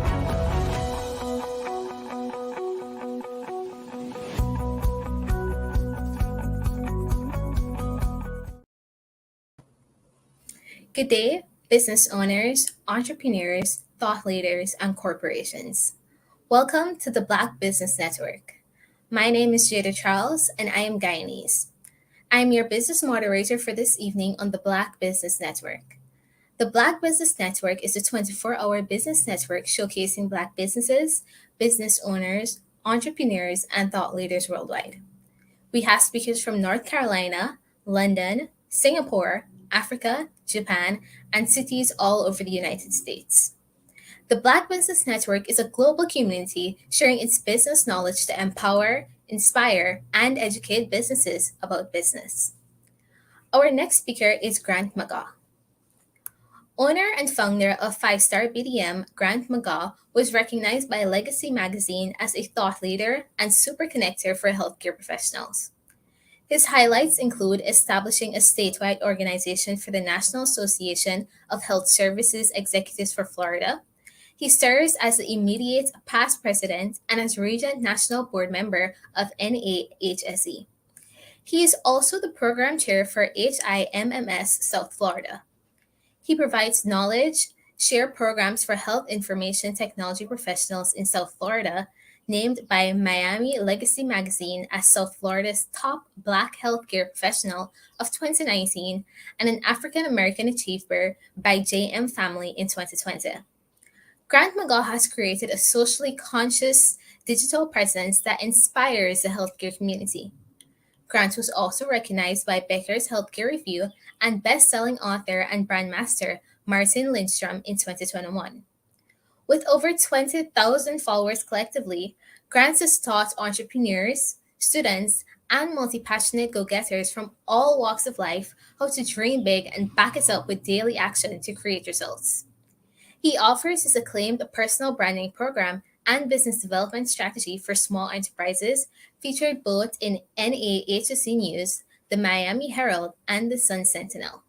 Good day, business owners, entrepreneurs, thought leaders, and corporations. Welcome to the Black Business Network. My name is Jada Charles, and I am Guyanese. I am your business moderator for this evening on the Black Business Network. The Black Business Network is a 24-hour business network showcasing Black businesses, business owners, entrepreneurs, and thought leaders worldwide. We have speakers from North Carolina, London, Singapore, Africa, Japan, and cities all over the United States. The Black Business Network is a global community sharing its business knowledge to empower, inspire, and educate businesses about business. Our next speaker is Grant McGaugh. Owner and founder of 5-Star BDM, Grant McGaugh was recognized by Legacy Magazine as a thought leader and super connector for healthcare professionals. His highlights include establishing a statewide organization for the National Association of Health Services Executives for Florida. He serves as the immediate past president and as Regent National Board Member of NAHSE. He is also the program chair for HIMMS South Florida. He provides knowledge, share programs for health information technology professionals in South Florida, named by Miami Legacy Magazine as South Florida's top Black healthcare professional of 2019, and an African American achiever by JM Family in 2020. Grant McGaugh has created a socially conscious digital presence that inspires the healthcare community. Grant was also recognized by Becker's Healthcare Review and best-selling author and brand master Martin Lindstrom in 2021. With over 20,000 followers collectively, Grant has taught entrepreneurs, students, and multi-passionate go-getters from all walks of life how to dream big and back it up with daily action to create results. He offers his acclaimed personal branding program and business development strategy for small enterprises, featured both in NAHSE News, the Miami Herald, and the Sun Sentinel.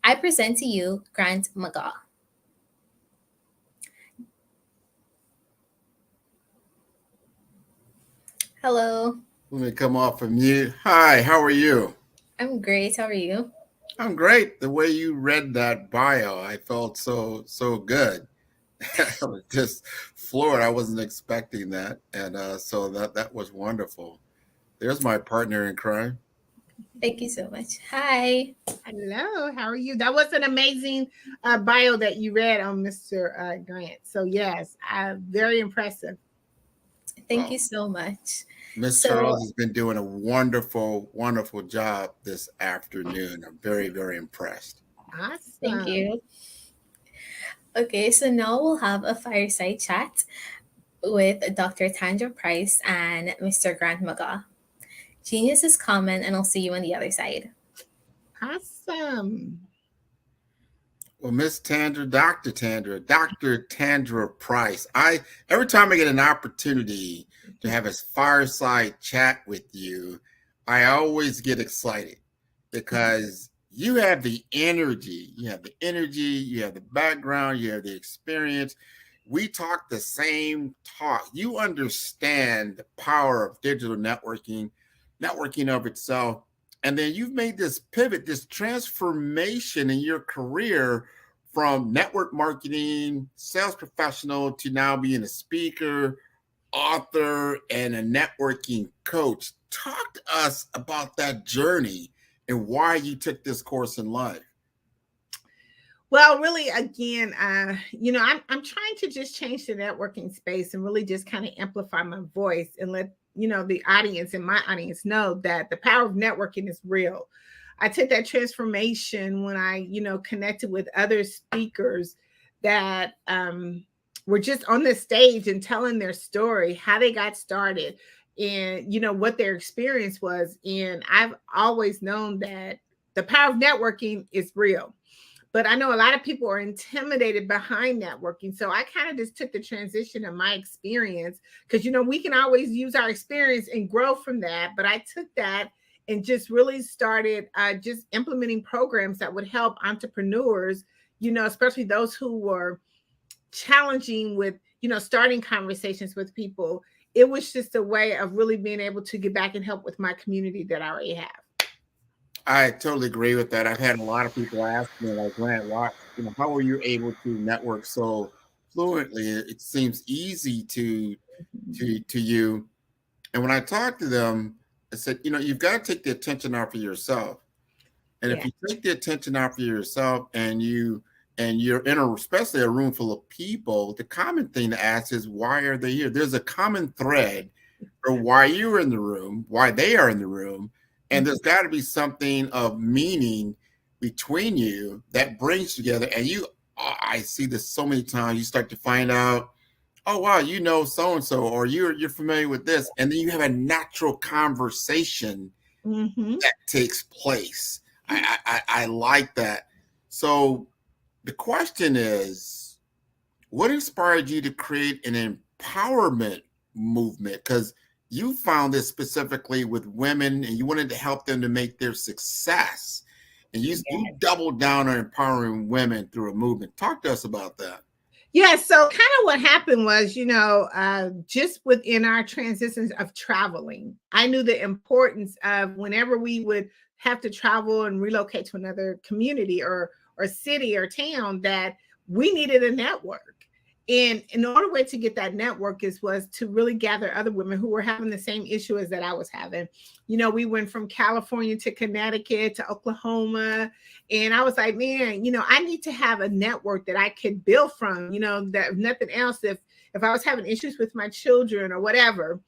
I present to you Grant McGaugh. Hello. Let me come off of mute. Hi, how are you? I'm great. How are you? I'm great. The way you read that bio, I felt so good. I was just floored. I wasn't expecting that, and so that was wonderful. There's my partner in crime. Thank you so much. Hi. Hello. How are you? That was an amazing bio that you read on Mr. Grant. So yes, very impressive. Thank you so much. Ms. Charles has been doing a wonderful, wonderful job this afternoon. I'm very, very impressed. Awesome. Thank you. Okay, so now we'll have a fireside chat with Dr. Tandra Price and Mr. Grant McGaugh. Genius is common, and I'll see you on the other side. Awesome. Well, Miss Tandra, Dr. Tandra Price. Every time I get an opportunity to have a fireside chat with you, I always get excited because you have the energy. You have the background, you have the experience. We talk the same talk. You understand the power of digital networking of itself. And then you've made this pivot, this transformation in your career from network marketing, sales professional, to now being a speaker, author, and a networking coach. Talk to us about that journey and why you took this course in life. Well, really, again, I'm trying to just change the networking space and really just kind of amplify my voice and let the audience and my audience know that the power of networking is real. I took that transformation when I, connected with other speakers that were just on the stage and telling their story, how they got started, and what their experience was. And I've always known that the power of networking is real. But I know a lot of people are intimidated behind networking. So I kind of just took the transition of my experience because, we can always use our experience and grow from that. But I took that and just really started just implementing programs that would help entrepreneurs, especially those who were challenging with, starting conversations with people. It was just a way of really being able to get back and help with my community that I already have. I totally agree with that. I've had a lot of people ask me, like, Grant, how were you able to network so fluently? It seems easy to you. And when I talked to them, I said, you've got to take the attention off of yourself. And if you take the attention off of yourself and you're in especially a room full of people, the common thing to ask is, why are they here? There's a common thread for why you're in the room, why they are in the room. And there's got to be something of meaning between you that brings together. And I see this so many times, you start to find out, oh, wow, so-and-so, or you're familiar with this. And then you have a natural conversation that takes place. I like that. So the question is, what inspired you to create an empowerment movement? Because you found this specifically with women and you wanted to help them to make their success. And you doubled down on empowering women through a movement. Talk to us about that. Yeah, so kind of what happened was, just within our transitions of traveling, I knew the importance of whenever we would have to travel and relocate to another community or city or town, that we needed a network. And in order way to get that network was to really gather other women who were having the same issue as that I was having. We went from California to Connecticut to Oklahoma. And I was like, man, I need to have a network that I could build from, that if nothing else, if I was having issues with my children or whatever,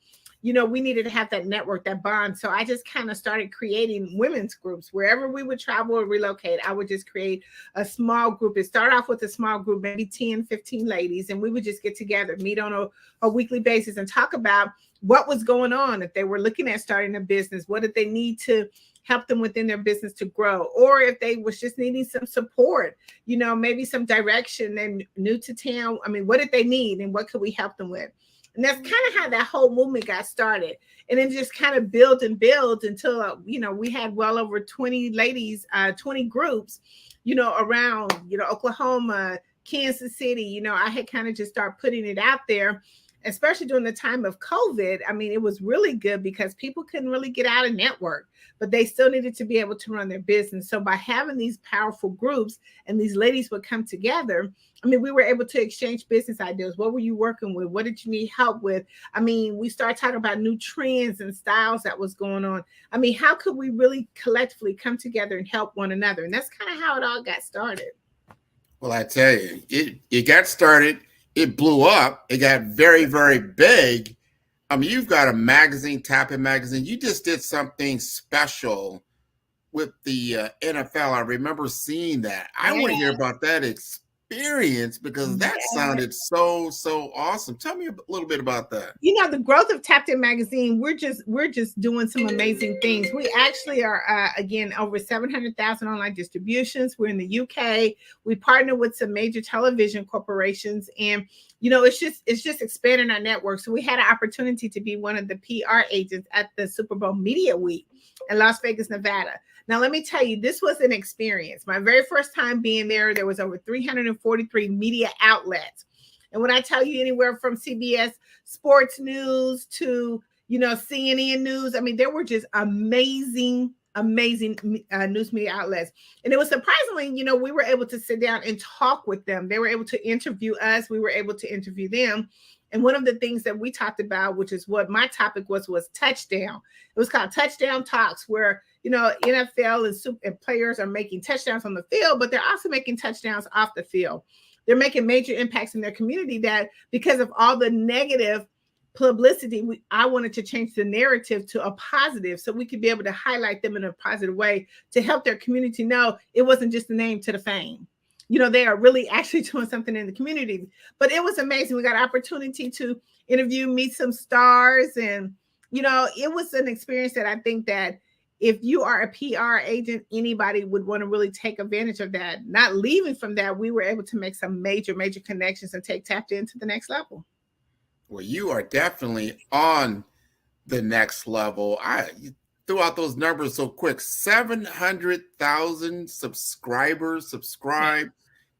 we needed to have that network, that bond. So I just kind of started creating women's groups. Wherever we would travel or relocate, I would just create a small group. It started off with a small group, maybe 10, 15 ladies, and we would just get together, meet on a weekly basis and talk about what was going on. If they were looking at starting a business, what did they need to help them within their business to grow? Or if they was just needing some support, maybe some direction and new to town. I mean, what did they need and what could we help them with? And that's kind of how that whole movement got started. And then just kind of build until, we had well over 20 ladies, 20 groups, around, Oklahoma, Kansas City. I had kind of just started putting it out there, especially during the time of COVID. I mean, it was really good because people couldn't really get out and network, but they still needed to be able to run their business. So by having these powerful groups and these ladies would come together, I mean, we were able to exchange business ideas. What were you working with? What did you need help with? I mean, we started talking about new trends and styles that was going on. I mean, how could we really collectively come together and help one another? And that's kind of how it all got started. Well, I tell you, it got started. It blew up. It got very, very big. I mean, you've got a magazine, Tap In Magazine. You just did something special with the NFL. I remember seeing that. I want to hear about that experience because that sounded so awesome. Tell me a little bit about that. The growth of Tapped In Magazine, we're just doing some amazing things. We actually are again over 700,000 online distributions. We're in the UK. We partner with some major television corporations, and it's just expanding our network. So we had an opportunity to be one of the PR agents at the Super Bowl Media Week in Las Vegas, Nevada. Now, let me tell you, this was an experience. My very first time being there, there was over 343 media outlets. And when I tell you anywhere from CBS Sports News to, CNN News, I mean, there were just amazing news media outlets. And it was surprisingly, we were able to sit down and talk with them. They were able to interview us. We were able to interview them. And one of the things that we talked about, which is what my topic was touchdown. It was called Touchdown Talks, where NFL and players are making touchdowns on the field, but they're also making touchdowns off the field. They're making major impacts in their community that because of all the negative publicity, I wanted to change the narrative to a positive so we could be able to highlight them in a positive way to help their community know it wasn't just a name to the fame. They are really actually doing something in the community. But it was amazing. We got opportunity to interview, meet some stars. And, it was an experience that I think that if you are a PR agent, anybody would want to really take advantage of that. Not leaving from that, we were able to make some major, major connections and take Tapped In to the next level. Well, you are definitely on the next level. You threw out those numbers so quick. 700,000 subscribers subscribe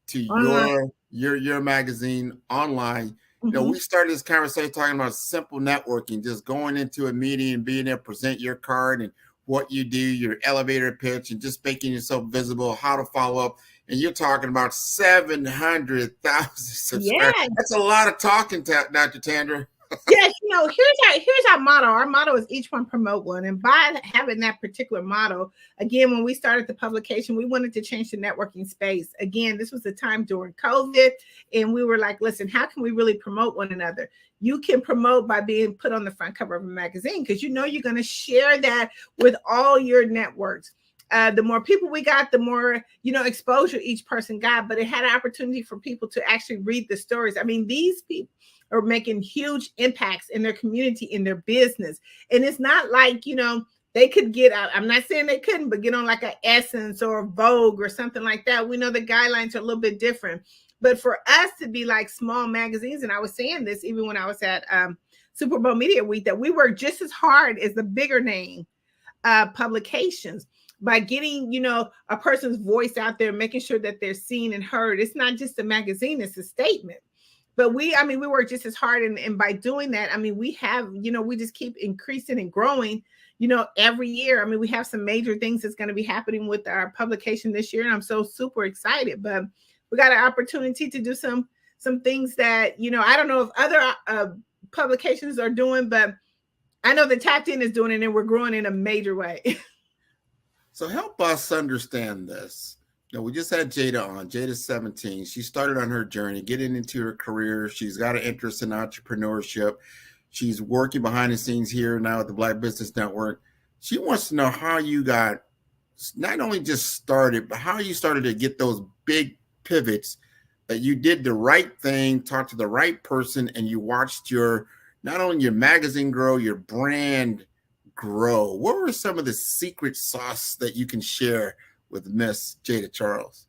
to your magazine online. We started this conversation talking about simple networking, just going into a meeting and being able to present your card and what you do, your elevator pitch, and just making yourself visible, how to follow up. And you're talking about 700,000 subscribers. Yes. That's a lot of talking, Dr. Tandra. Yes, here's our motto. Our motto is each one promote one. And by having that particular motto, again, when we started the publication, we wanted to change the networking space. Again, this was the time during COVID, and we were like, listen, how can we really promote one another? You can promote by being put on the front cover of a magazine because you're going to share that with all your networks. The more people we got, the more, exposure each person got, but it had an opportunity for people to actually read the stories. I mean, these people are making huge impacts in their community, in their business. And it's not like, they could get out. I'm not saying they couldn't, but get on like an Essence or a Vogue or something like that. We know the guidelines are a little bit different. But for us to be like small magazines, and I was saying this even when I was at Super Bowl Media Week, that we work just as hard as the bigger name publications by getting, a person's voice out there, making sure that they're seen and heard. It's not just a magazine, it's a statement. But we work just as hard. And by doing that, we have, we just keep increasing and growing, every year. We have some major things that's going to be happening with our publication this year. And I'm so super excited. But we got an opportunity to do some things that, I don't know if other publications are doing, but I know that Tapped In is doing it, and we're growing in a major way. So help us understand this. We just had Jada on. Jada's 17. She started on her journey, getting into her career. She's got an interest in entrepreneurship. She's working behind the scenes here now at the Black Business Network. She wants to know how you got not only just started, but how you started to get those big pivots, that you did the right thing, talked to the right person, and you watched not only your magazine grow, your brand grow. What were some of the secret sauce that you can share with Miss Jada Charles?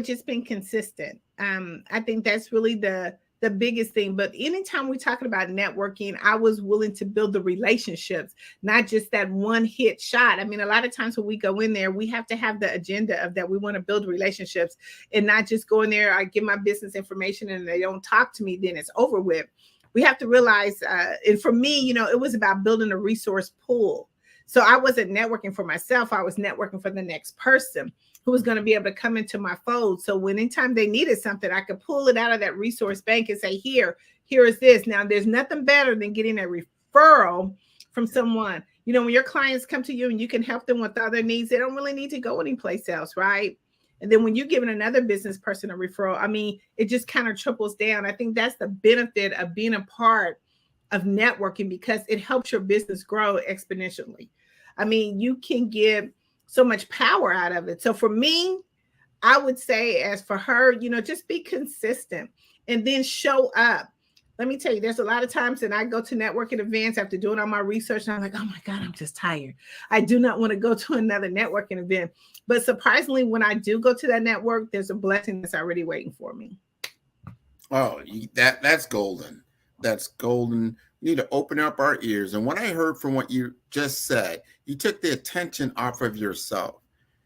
Just being consistent. I think that's really the biggest thing. But anytime we're talking about networking, I was willing to build the relationships, not just that one hit shot. A lot of times when we go in there, we have to have the agenda of that we want to build relationships and not just go in there, I give my business information and they don't talk to me, then it's over with. We have to realize, and for me, it was about building a resource pool. So I wasn't networking for myself. I was networking for the next person who was going to be able to come into my fold. So anytime they needed something, I could pull it out of that resource bank and say, here is this. Now, there's nothing better than getting a referral from someone. When your clients come to you and you can help them with other needs, they don't really need to go anyplace else, right? And then when you're giving another business person a referral, it just kind of triples down. I think that's the benefit of being a part of networking, because it helps your business grow exponentially. You can get so much power out of it. So for me, I would say, as for her, just be consistent and then show up. Let me tell you, there's a lot of times that I go to networking events after doing all my research, and I'm like, oh my God, I'm just tired. I do not want to go to another networking event. But surprisingly, when I do go to that network, there's a blessing that's already waiting for me. Oh, that's golden. That's golden. We need to open up our ears. And what I heard from what you just said, you took the attention off of yourself.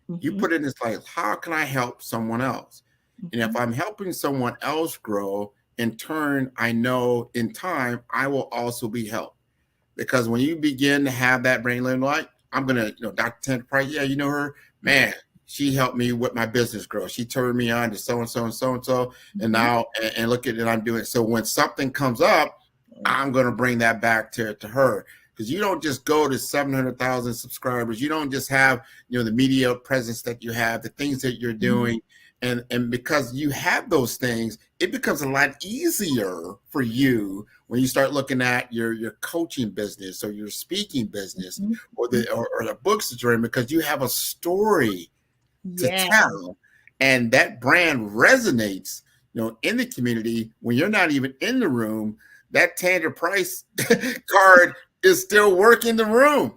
Mm-hmm. You put it in this like, how can I help someone else? Mm-hmm. And if I'm helping someone else grow, in turn, I know in time, I will also be helped. Because when you begin to have that brain like, I'm going to, Dr. Tandra Price, yeah, you know her, man, she helped me with my business growth. She turned me on to so-and-so and so-and-so. Mm-hmm. And now, and look at it, I'm doing it. So when something comes up, I'm going to bring that back to her. because you don't just go to 700,000 subscribers. You don't just have, the media presence that you have, the things that you're doing. And because you have those things, it becomes a lot easier for you when you start looking at your coaching business or your speaking business or the books that you're in, because you have a story to tell. And that brand resonates, in the community. When you're not even in the room, that Tandra Price card is still working the room.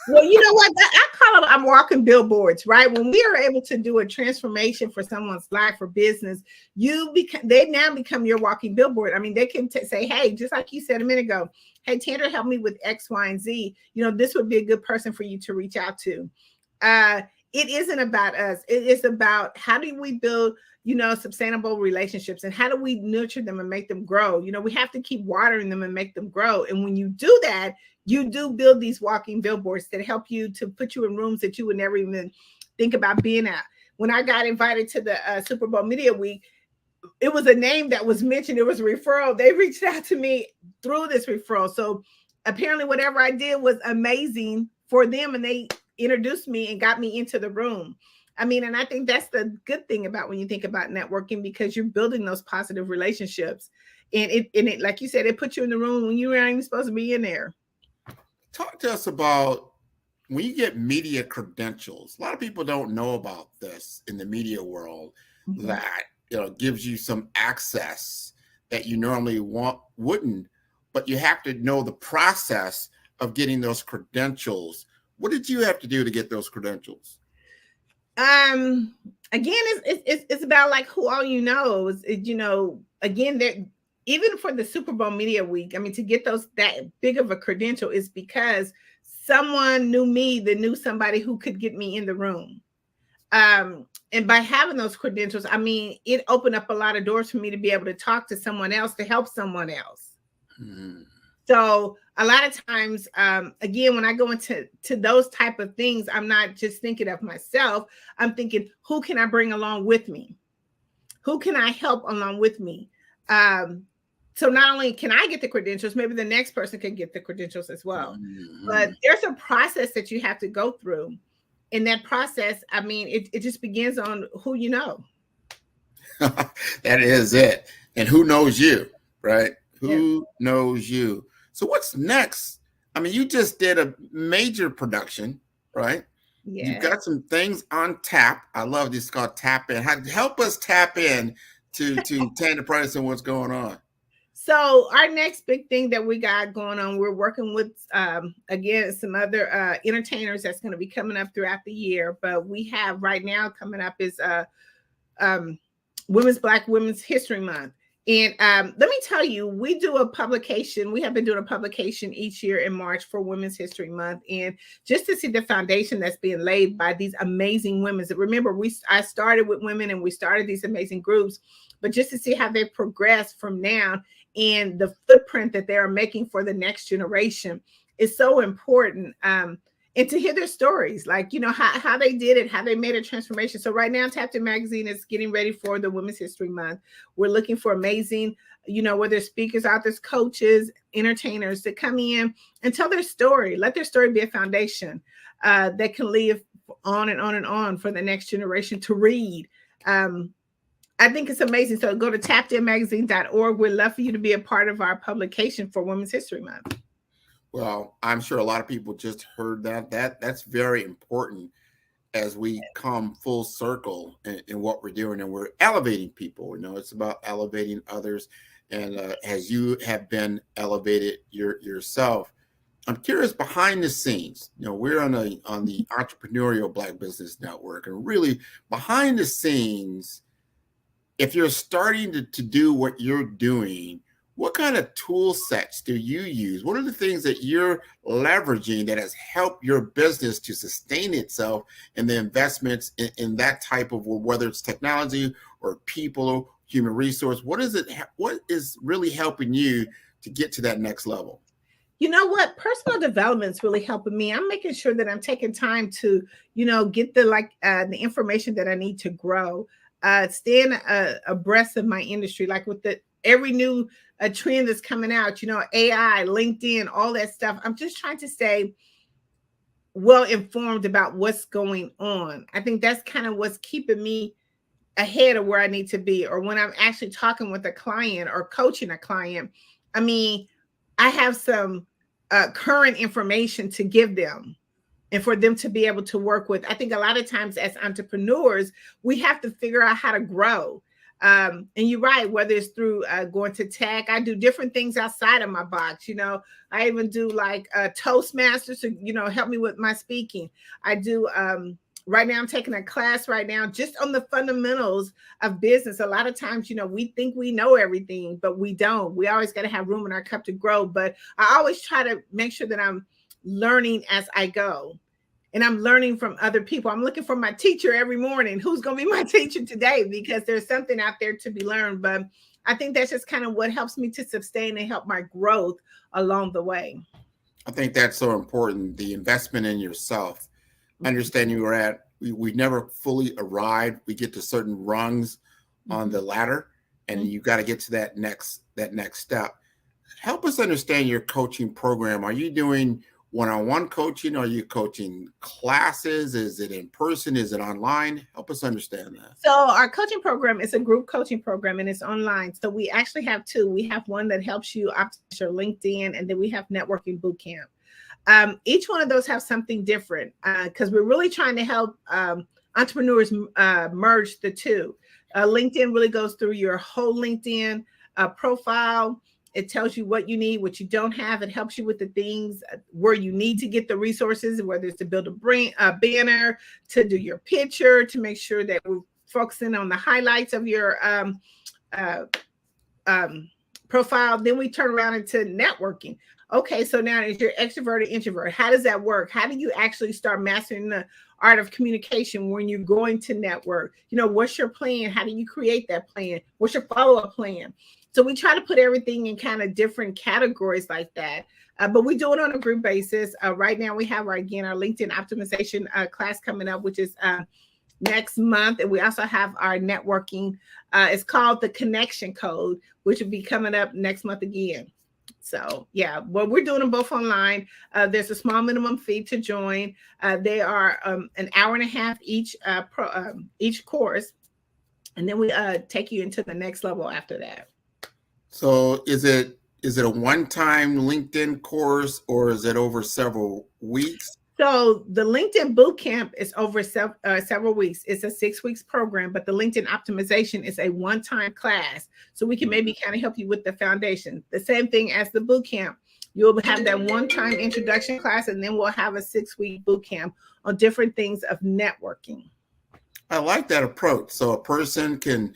Well, you know what? I call them, I'm walking billboards, right? When we are able to do a transformation for someone's life or business, they now become your walking billboard. I mean, they can say, hey, just like you said a minute ago, hey, Tandra, help me with X, Y, and Z. This would be a good person for you to reach out to. It isn't about us. It is about how do we build, sustainable relationships, and how do we nurture them and make them grow? We have to keep watering them and make them grow. And when you do that, you do build these walking billboards that help you, to put you in rooms that you would never even think about being at. When I got invited to the Super Bowl Media Week, it was a name that was mentioned. It was a referral. They reached out to me through this referral. So apparently whatever I did was amazing for them, and they introduced me and got me into the room. I mean, and I think that's the good thing about when you think about networking, because you're building those positive relationships. And it, like you said, it puts you in the room when you weren't even supposed to be in there. Talk to us about when you get media credentials. A lot of people don't know about this in the media world, that gives you some access that you normally wouldn't, but you have to know the process of getting those credentials. What did you have to do to get those credentials? Again, it's about like who all you know. Again, even for the Super Bowl Media Week, I mean, to get that big of a credential is because someone knew me that knew somebody who could get me in the room. And by having those credentials, I mean, it opened up a lot of doors for me to be able to talk to someone else, to help someone else. So a lot of times, again, when I go into those type of things, I'm not just thinking of myself. I'm thinking, who can I bring along with me? Who can I help along with me? So not only can I get the credentials, maybe the next person can get the credentials as well. But there's a process that you have to go through. In that process, I mean, it just begins on who you know. That is it. And who knows you, right? Who knows you? So what's next? I mean, you just did a major production, right? Yeah. You've got some things on tap. I love this, called Tap In. Help us tap in to Tandra Price and what's going on. So our next big thing that we got going on, we're working with, again, some other entertainers that's going to be coming up throughout the year. But we have right now coming up is Black Women's History Month. And let me tell you, we do a publication. We have been doing a publication each year in March for Women's History Month. And just to see the foundation that's being laid by these amazing women. Remember, I started with women and we started these amazing groups, but just to see how they progress from now and the footprint that they are making for the next generation is so important. And to hear their stories, like, how they did it, how they made a transformation. So right now, Tapped In Magazine is getting ready for the Women's History Month. We're looking for amazing, whether speakers, authors, coaches, entertainers to come in and tell their story. Let their story be a foundation that can live on and on and on for the next generation to read. I think it's amazing. So go to tappedinmagazine.org. We'd love for you to be a part of our publication for Women's History Month. Well, I'm sure a lot of people just heard that. That's very important as we come full circle in what we're doing, and we're elevating people. It's about elevating others. And as you have been elevated yourself, I'm curious, behind the scenes, we're on the Entrepreneurial Black Business Network, and really behind the scenes, if you're starting to do what you're doing, what kind of tool sets do you use? What are the things that you're leveraging that has helped your business to sustain itself, and the investments in that type of, whether it's technology or people, human resource? What is really helping you to get to that next level? You know what? Personal development's really helping me. I'm making sure that I'm taking time to, get the information that I need to grow, staying abreast of my industry, like with every new a trend that's coming out, AI, LinkedIn, all that stuff. I'm just trying to stay well informed about what's going on. I think that's kind of what's keeping me ahead of where I need to be, or when I'm actually talking with a client or coaching a client. I mean, I have some current information to give them and for them to be able to work with. I think a lot of times as entrepreneurs, we have to figure out how to grow. And you're right, whether it's through going to tech, I do different things outside of my box. I even do like Toastmasters to, help me with my speaking. I do, right now I'm taking a class right now just on the fundamentals of business. A lot of times, we think we know everything, but we don't. We always got to have room in our cup to grow. But I always try to make sure that I'm learning as I go. And I'm learning from other people. I'm looking for my teacher every morning. Who's going to be my teacher today? Because there's something out there to be learned. But I think that's just kind of what helps me to sustain and help my growth along the way. I think that's so important. The investment in yourself. Understand we never fully arrive. We get to certain rungs on the ladder, and you got to get to that next step. Help us understand your coaching program. Are you doing one-on-one coaching? Are you coaching classes? Is it in person? Is it online? Help us understand that. So our coaching program is a group coaching program, and it's online. So we actually have two. We have one that helps you optimize your LinkedIn, and then we have networking bootcamp. Each one of those have something different because we're really trying to help entrepreneurs merge the two. LinkedIn really goes through your whole LinkedIn profile. It tells you what you need, what you don't have. It helps you with the things where you need to get the resources, whether it's to build a banner, to do your picture, to make sure that we're focusing on the highlights of your profile. Then we turn around into networking. Okay, so now is your extrovert or introvert? How does that work? How do you actually start mastering the art of communication when you're going to network? What's your plan? How do you create that plan? What's your follow-up plan? So we try to put everything in kind of different categories like that. But we do it on a group basis. Right now we have our LinkedIn optimization class coming up, which is next month. And we also have our networking. It's called the Connection Code, which will be coming up next month again. So yeah, well, we're doing them both online. There's a small minimum fee to join. They are an hour and a half each course. And then we take you into the next level after that. So is it a one-time LinkedIn course, or is it over several weeks? So the LinkedIn Bootcamp is over several weeks. It's a 6 weeks program, but the LinkedIn optimization is a one-time class. So we can maybe kind of help you with the foundation. The same thing as the bootcamp. You'll have that one-time introduction class, and then we'll have a 6-week bootcamp on different things of networking. I like that approach. So a person can,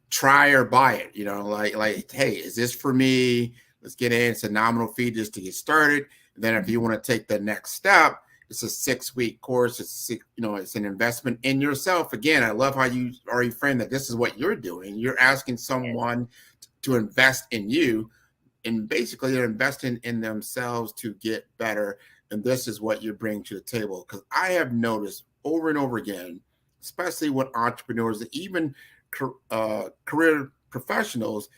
try or buy it, like, hey, is this for me? Let's get in. It's a nominal fee just to get started. And then if you want to take the next step, it's a 6-week course. It's an investment in yourself. Again, I love how you already framed that this is what you're doing. You're asking someone to invest in you, and basically they're investing in themselves to get better. And this is what you bring to the table. Because I have noticed over and over again, especially with entrepreneurs, even career professionals,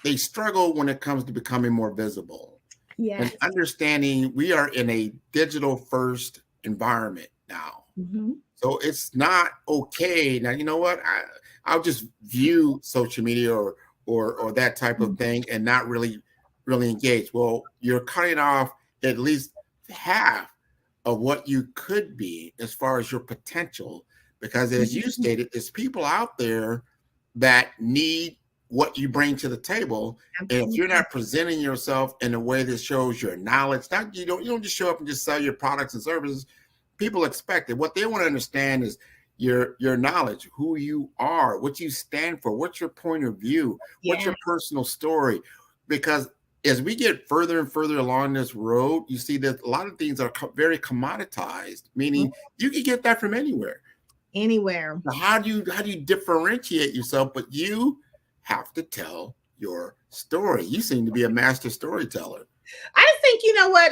they struggle when it comes to becoming more visible. Yes. And understanding we are in a digital first environment now. Mm-hmm. So it's not okay. Now, you know what? I'll just view social media or that type of thing and not really engage. Well, you're cutting off at least half of what you could be as far as your potential. Because as you stated, there's people out there that need what you bring to the table. Absolutely. And if you're not presenting yourself in a way that shows your knowledge, you don't just show up and just sell your products and services. People expect it. What they want to understand is your knowledge, who you are, what you stand for, what's your point of view, what's your personal story. Because as we get further and further along this road, you see that a lot of things are very commoditized, meaning you can get that from anywhere. So how do you differentiate yourself? But you have to tell your story. You seem to be a master storyteller. I think,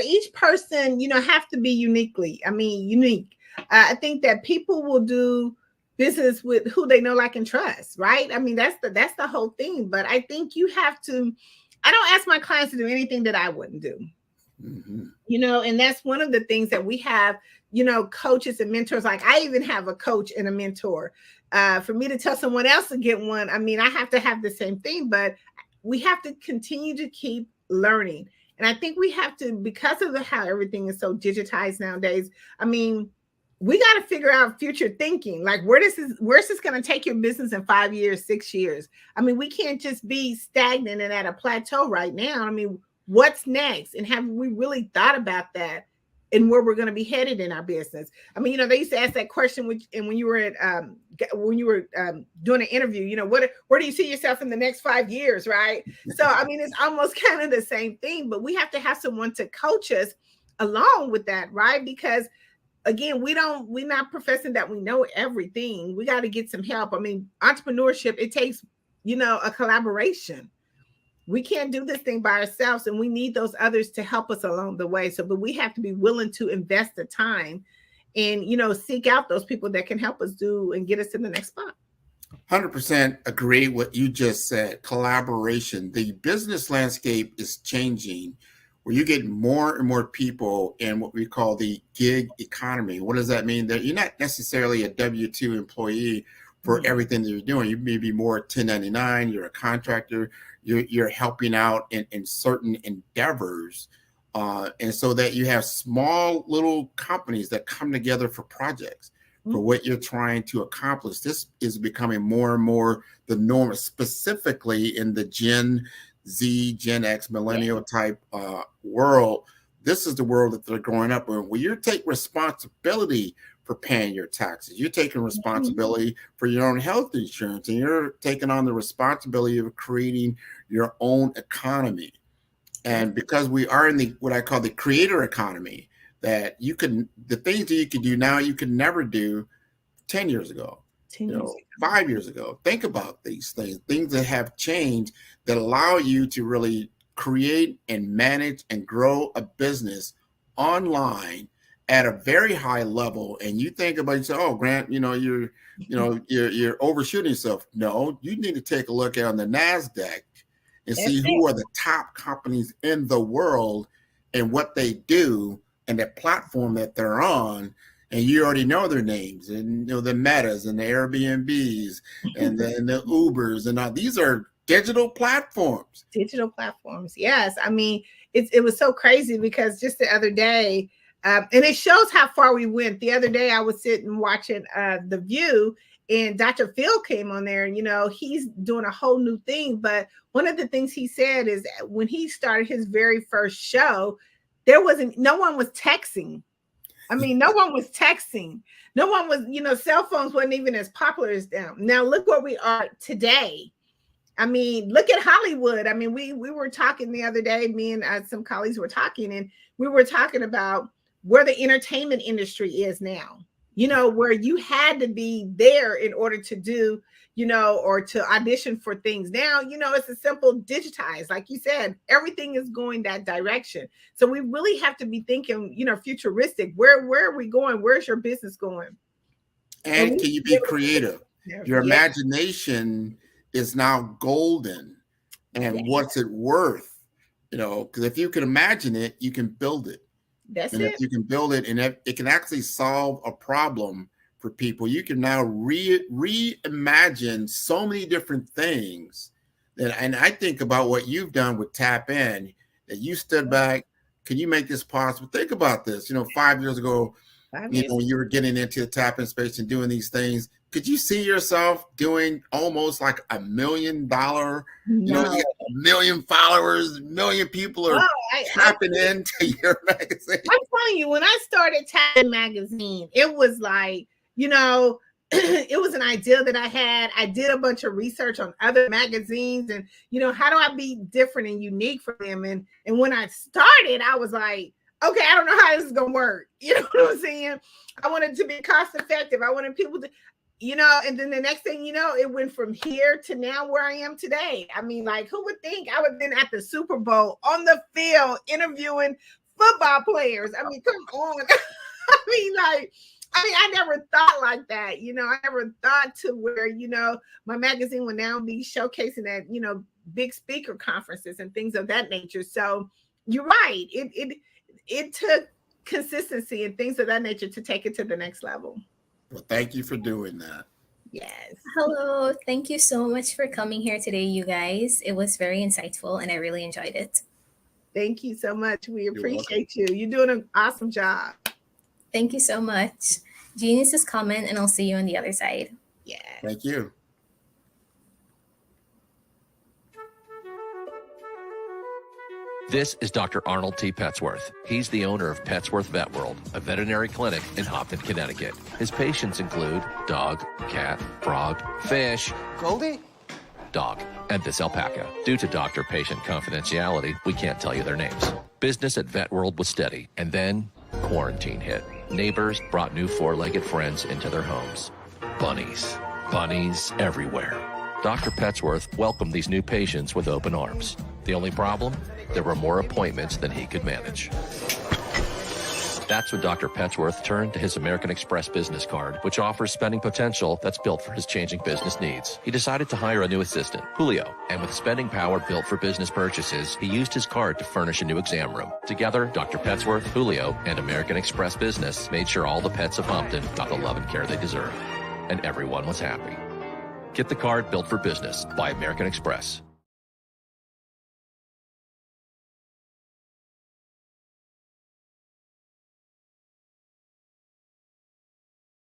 each person, have to be unique. I think that people will do business with who they know, like, and trust, right? I mean, that's the whole thing. But I think you have to I don't ask my clients to do anything that I wouldn't do. You know, and that's one of the things that we have, you know, coaches and mentors. Like I even have a coach and a mentor. For me to tell someone else to get one, I mean, I have to have the same thing, but we have to continue to keep learning. And I think we have to, because of how everything is so digitized nowadays, I mean, we got to figure out future thinking. Like where's this going to take your business in 5 years, 6 years? I mean, we can't just be stagnant and at a plateau right now. I mean, what's next? And have we really thought about that and where we're going to be headed in our business? I mean, you know, they used to ask that question when you were at doing an interview, you know, where do you see yourself in the next 5 years, right? So, I mean, it's almost kind of the same thing, but we have to have someone to coach us along with that, right? Because again, we're not professing that we know everything. We got to get some help. I mean, entrepreneurship, it takes, you know, a collaboration. We can't do this thing by ourselves, and we need those others to help us along the way. So, but we have to be willing to invest the time and, you know, seek out those people that can help us do and get us to the next spot. 100% agree what you just said. Collaboration. The business landscape is changing where you get more and more people in what we call the gig economy. What does that mean? That you're not necessarily a W-2 employee for everything that you're doing. You may be more 1099, you're a contractor, you're helping out in certain endeavors. And so that you have small little companies that come together for projects for what you're trying to accomplish. This is becoming more and more the norm, specifically in the Gen Z, Gen X, millennial type world. This is the world that they're growing up in, where you take responsibility for paying your taxes. You're taking responsibility for your own health insurance, and you're taking on the responsibility of creating your own economy. And because we are in the what I call the creator economy, that you can, the things that you can do now, you could never do 10 years ago, 5 years ago. Think about these things that have changed that allow you to really create and manage and grow a business online at a very high level. And you think about, you say, oh, Grant, you're overshooting yourself. No, you need to take a look at on the NASDAQ and see who are the top companies in the world and what they do and the platform that they're on. And you already know their names, and the Metas and the Airbnbs and the Ubers and all. These are digital platforms. Digital platforms, yes. I mean, it was so crazy because just the other day, and it shows how far we went. The other day, I was sitting watching The View, and Dr. Phil came on there, and he's doing a whole new thing. But one of the things he said is when he started his very first show, no one was texting. I mean, no one was texting. No one was, cell phones wasn't even as popular as them. Now look where we are today. I mean, look at Hollywood. I mean, we were talking the other day, me and some colleagues were talking, and we were talking about where the entertainment industry is now, where you had to be there in order to do, or to audition for things. Now, it's a simple digitized, like you said, everything is going that direction. So we really have to be thinking, futuristic. Where are we going? Where's your business going? And can you be creative? Your imagination is now golden. And what's it worth? Because if you can imagine it, you can build it. That's and it. If you can build it and it can actually solve a problem for people, you can now reimagine so many different things. And I think about what you've done with Tap In, that you stood back. Can you make this possible? Think about this. 5 years ago, when you were getting into the Tap In space and doing these things, could you see yourself doing almost like $1 million? No. You got 1 million followers, 1 million people are tapping into your magazine. I'm telling you, when I started Tap In magazine, it was like, it was an idea that I had. I did a bunch of research on other magazines and, how do I be different and unique for them? And when I started, I was like, okay, I don't know how this is going to work. You know what I'm saying? I wanted to be cost effective. I wanted people to, and then the next thing it went from here to now where I am today. I mean, like, who would think I would have been at the Super Bowl on the field interviewing football players? I mean, come on. I mean, like, mean, I never thought like that. You know, I never thought to where, you know, my magazine would now be showcasing at, you know, big speaker conferences and things of that nature. So you're right. It took consistency and things of that nature to take it to the next level. Well, thank you for doing that. Yes. Hello. Thank you so much for coming here today, you guys. It was very insightful and I really enjoyed it. Thank you so much. We appreciate you. You're doing an awesome job. Thank you so much. Genius is coming and I'll see you on the other side. Yeah. Thank you. This is Dr. Arnold T. Petsworth. He's the owner of Petsworth Vet World, a veterinary clinic in Hopton, Connecticut. His patients include dog, cat, frog, fish, Goldie, dog, and this alpaca. Due to doctor-patient confidentiality, we can't tell you their names. Business at Vet World was steady, and then quarantine hit. Neighbors brought new four-legged friends into their homes. Bunnies. Bunnies everywhere. Dr. Petsworth welcomed these new patients with open arms. The only problem? There were more appointments than he could manage. That's when Dr. Petsworth turned to his American Express business card, which offers spending potential that's built for his changing business needs. He decided to hire a new assistant, Julio, and with spending power built for business purchases, he used his card to furnish a new exam room. Together, Dr. Petsworth, Julio, and American Express Business made sure all the pets of Hopton got the love and care they deserve. And everyone was happy. Get the card built for business by American Express.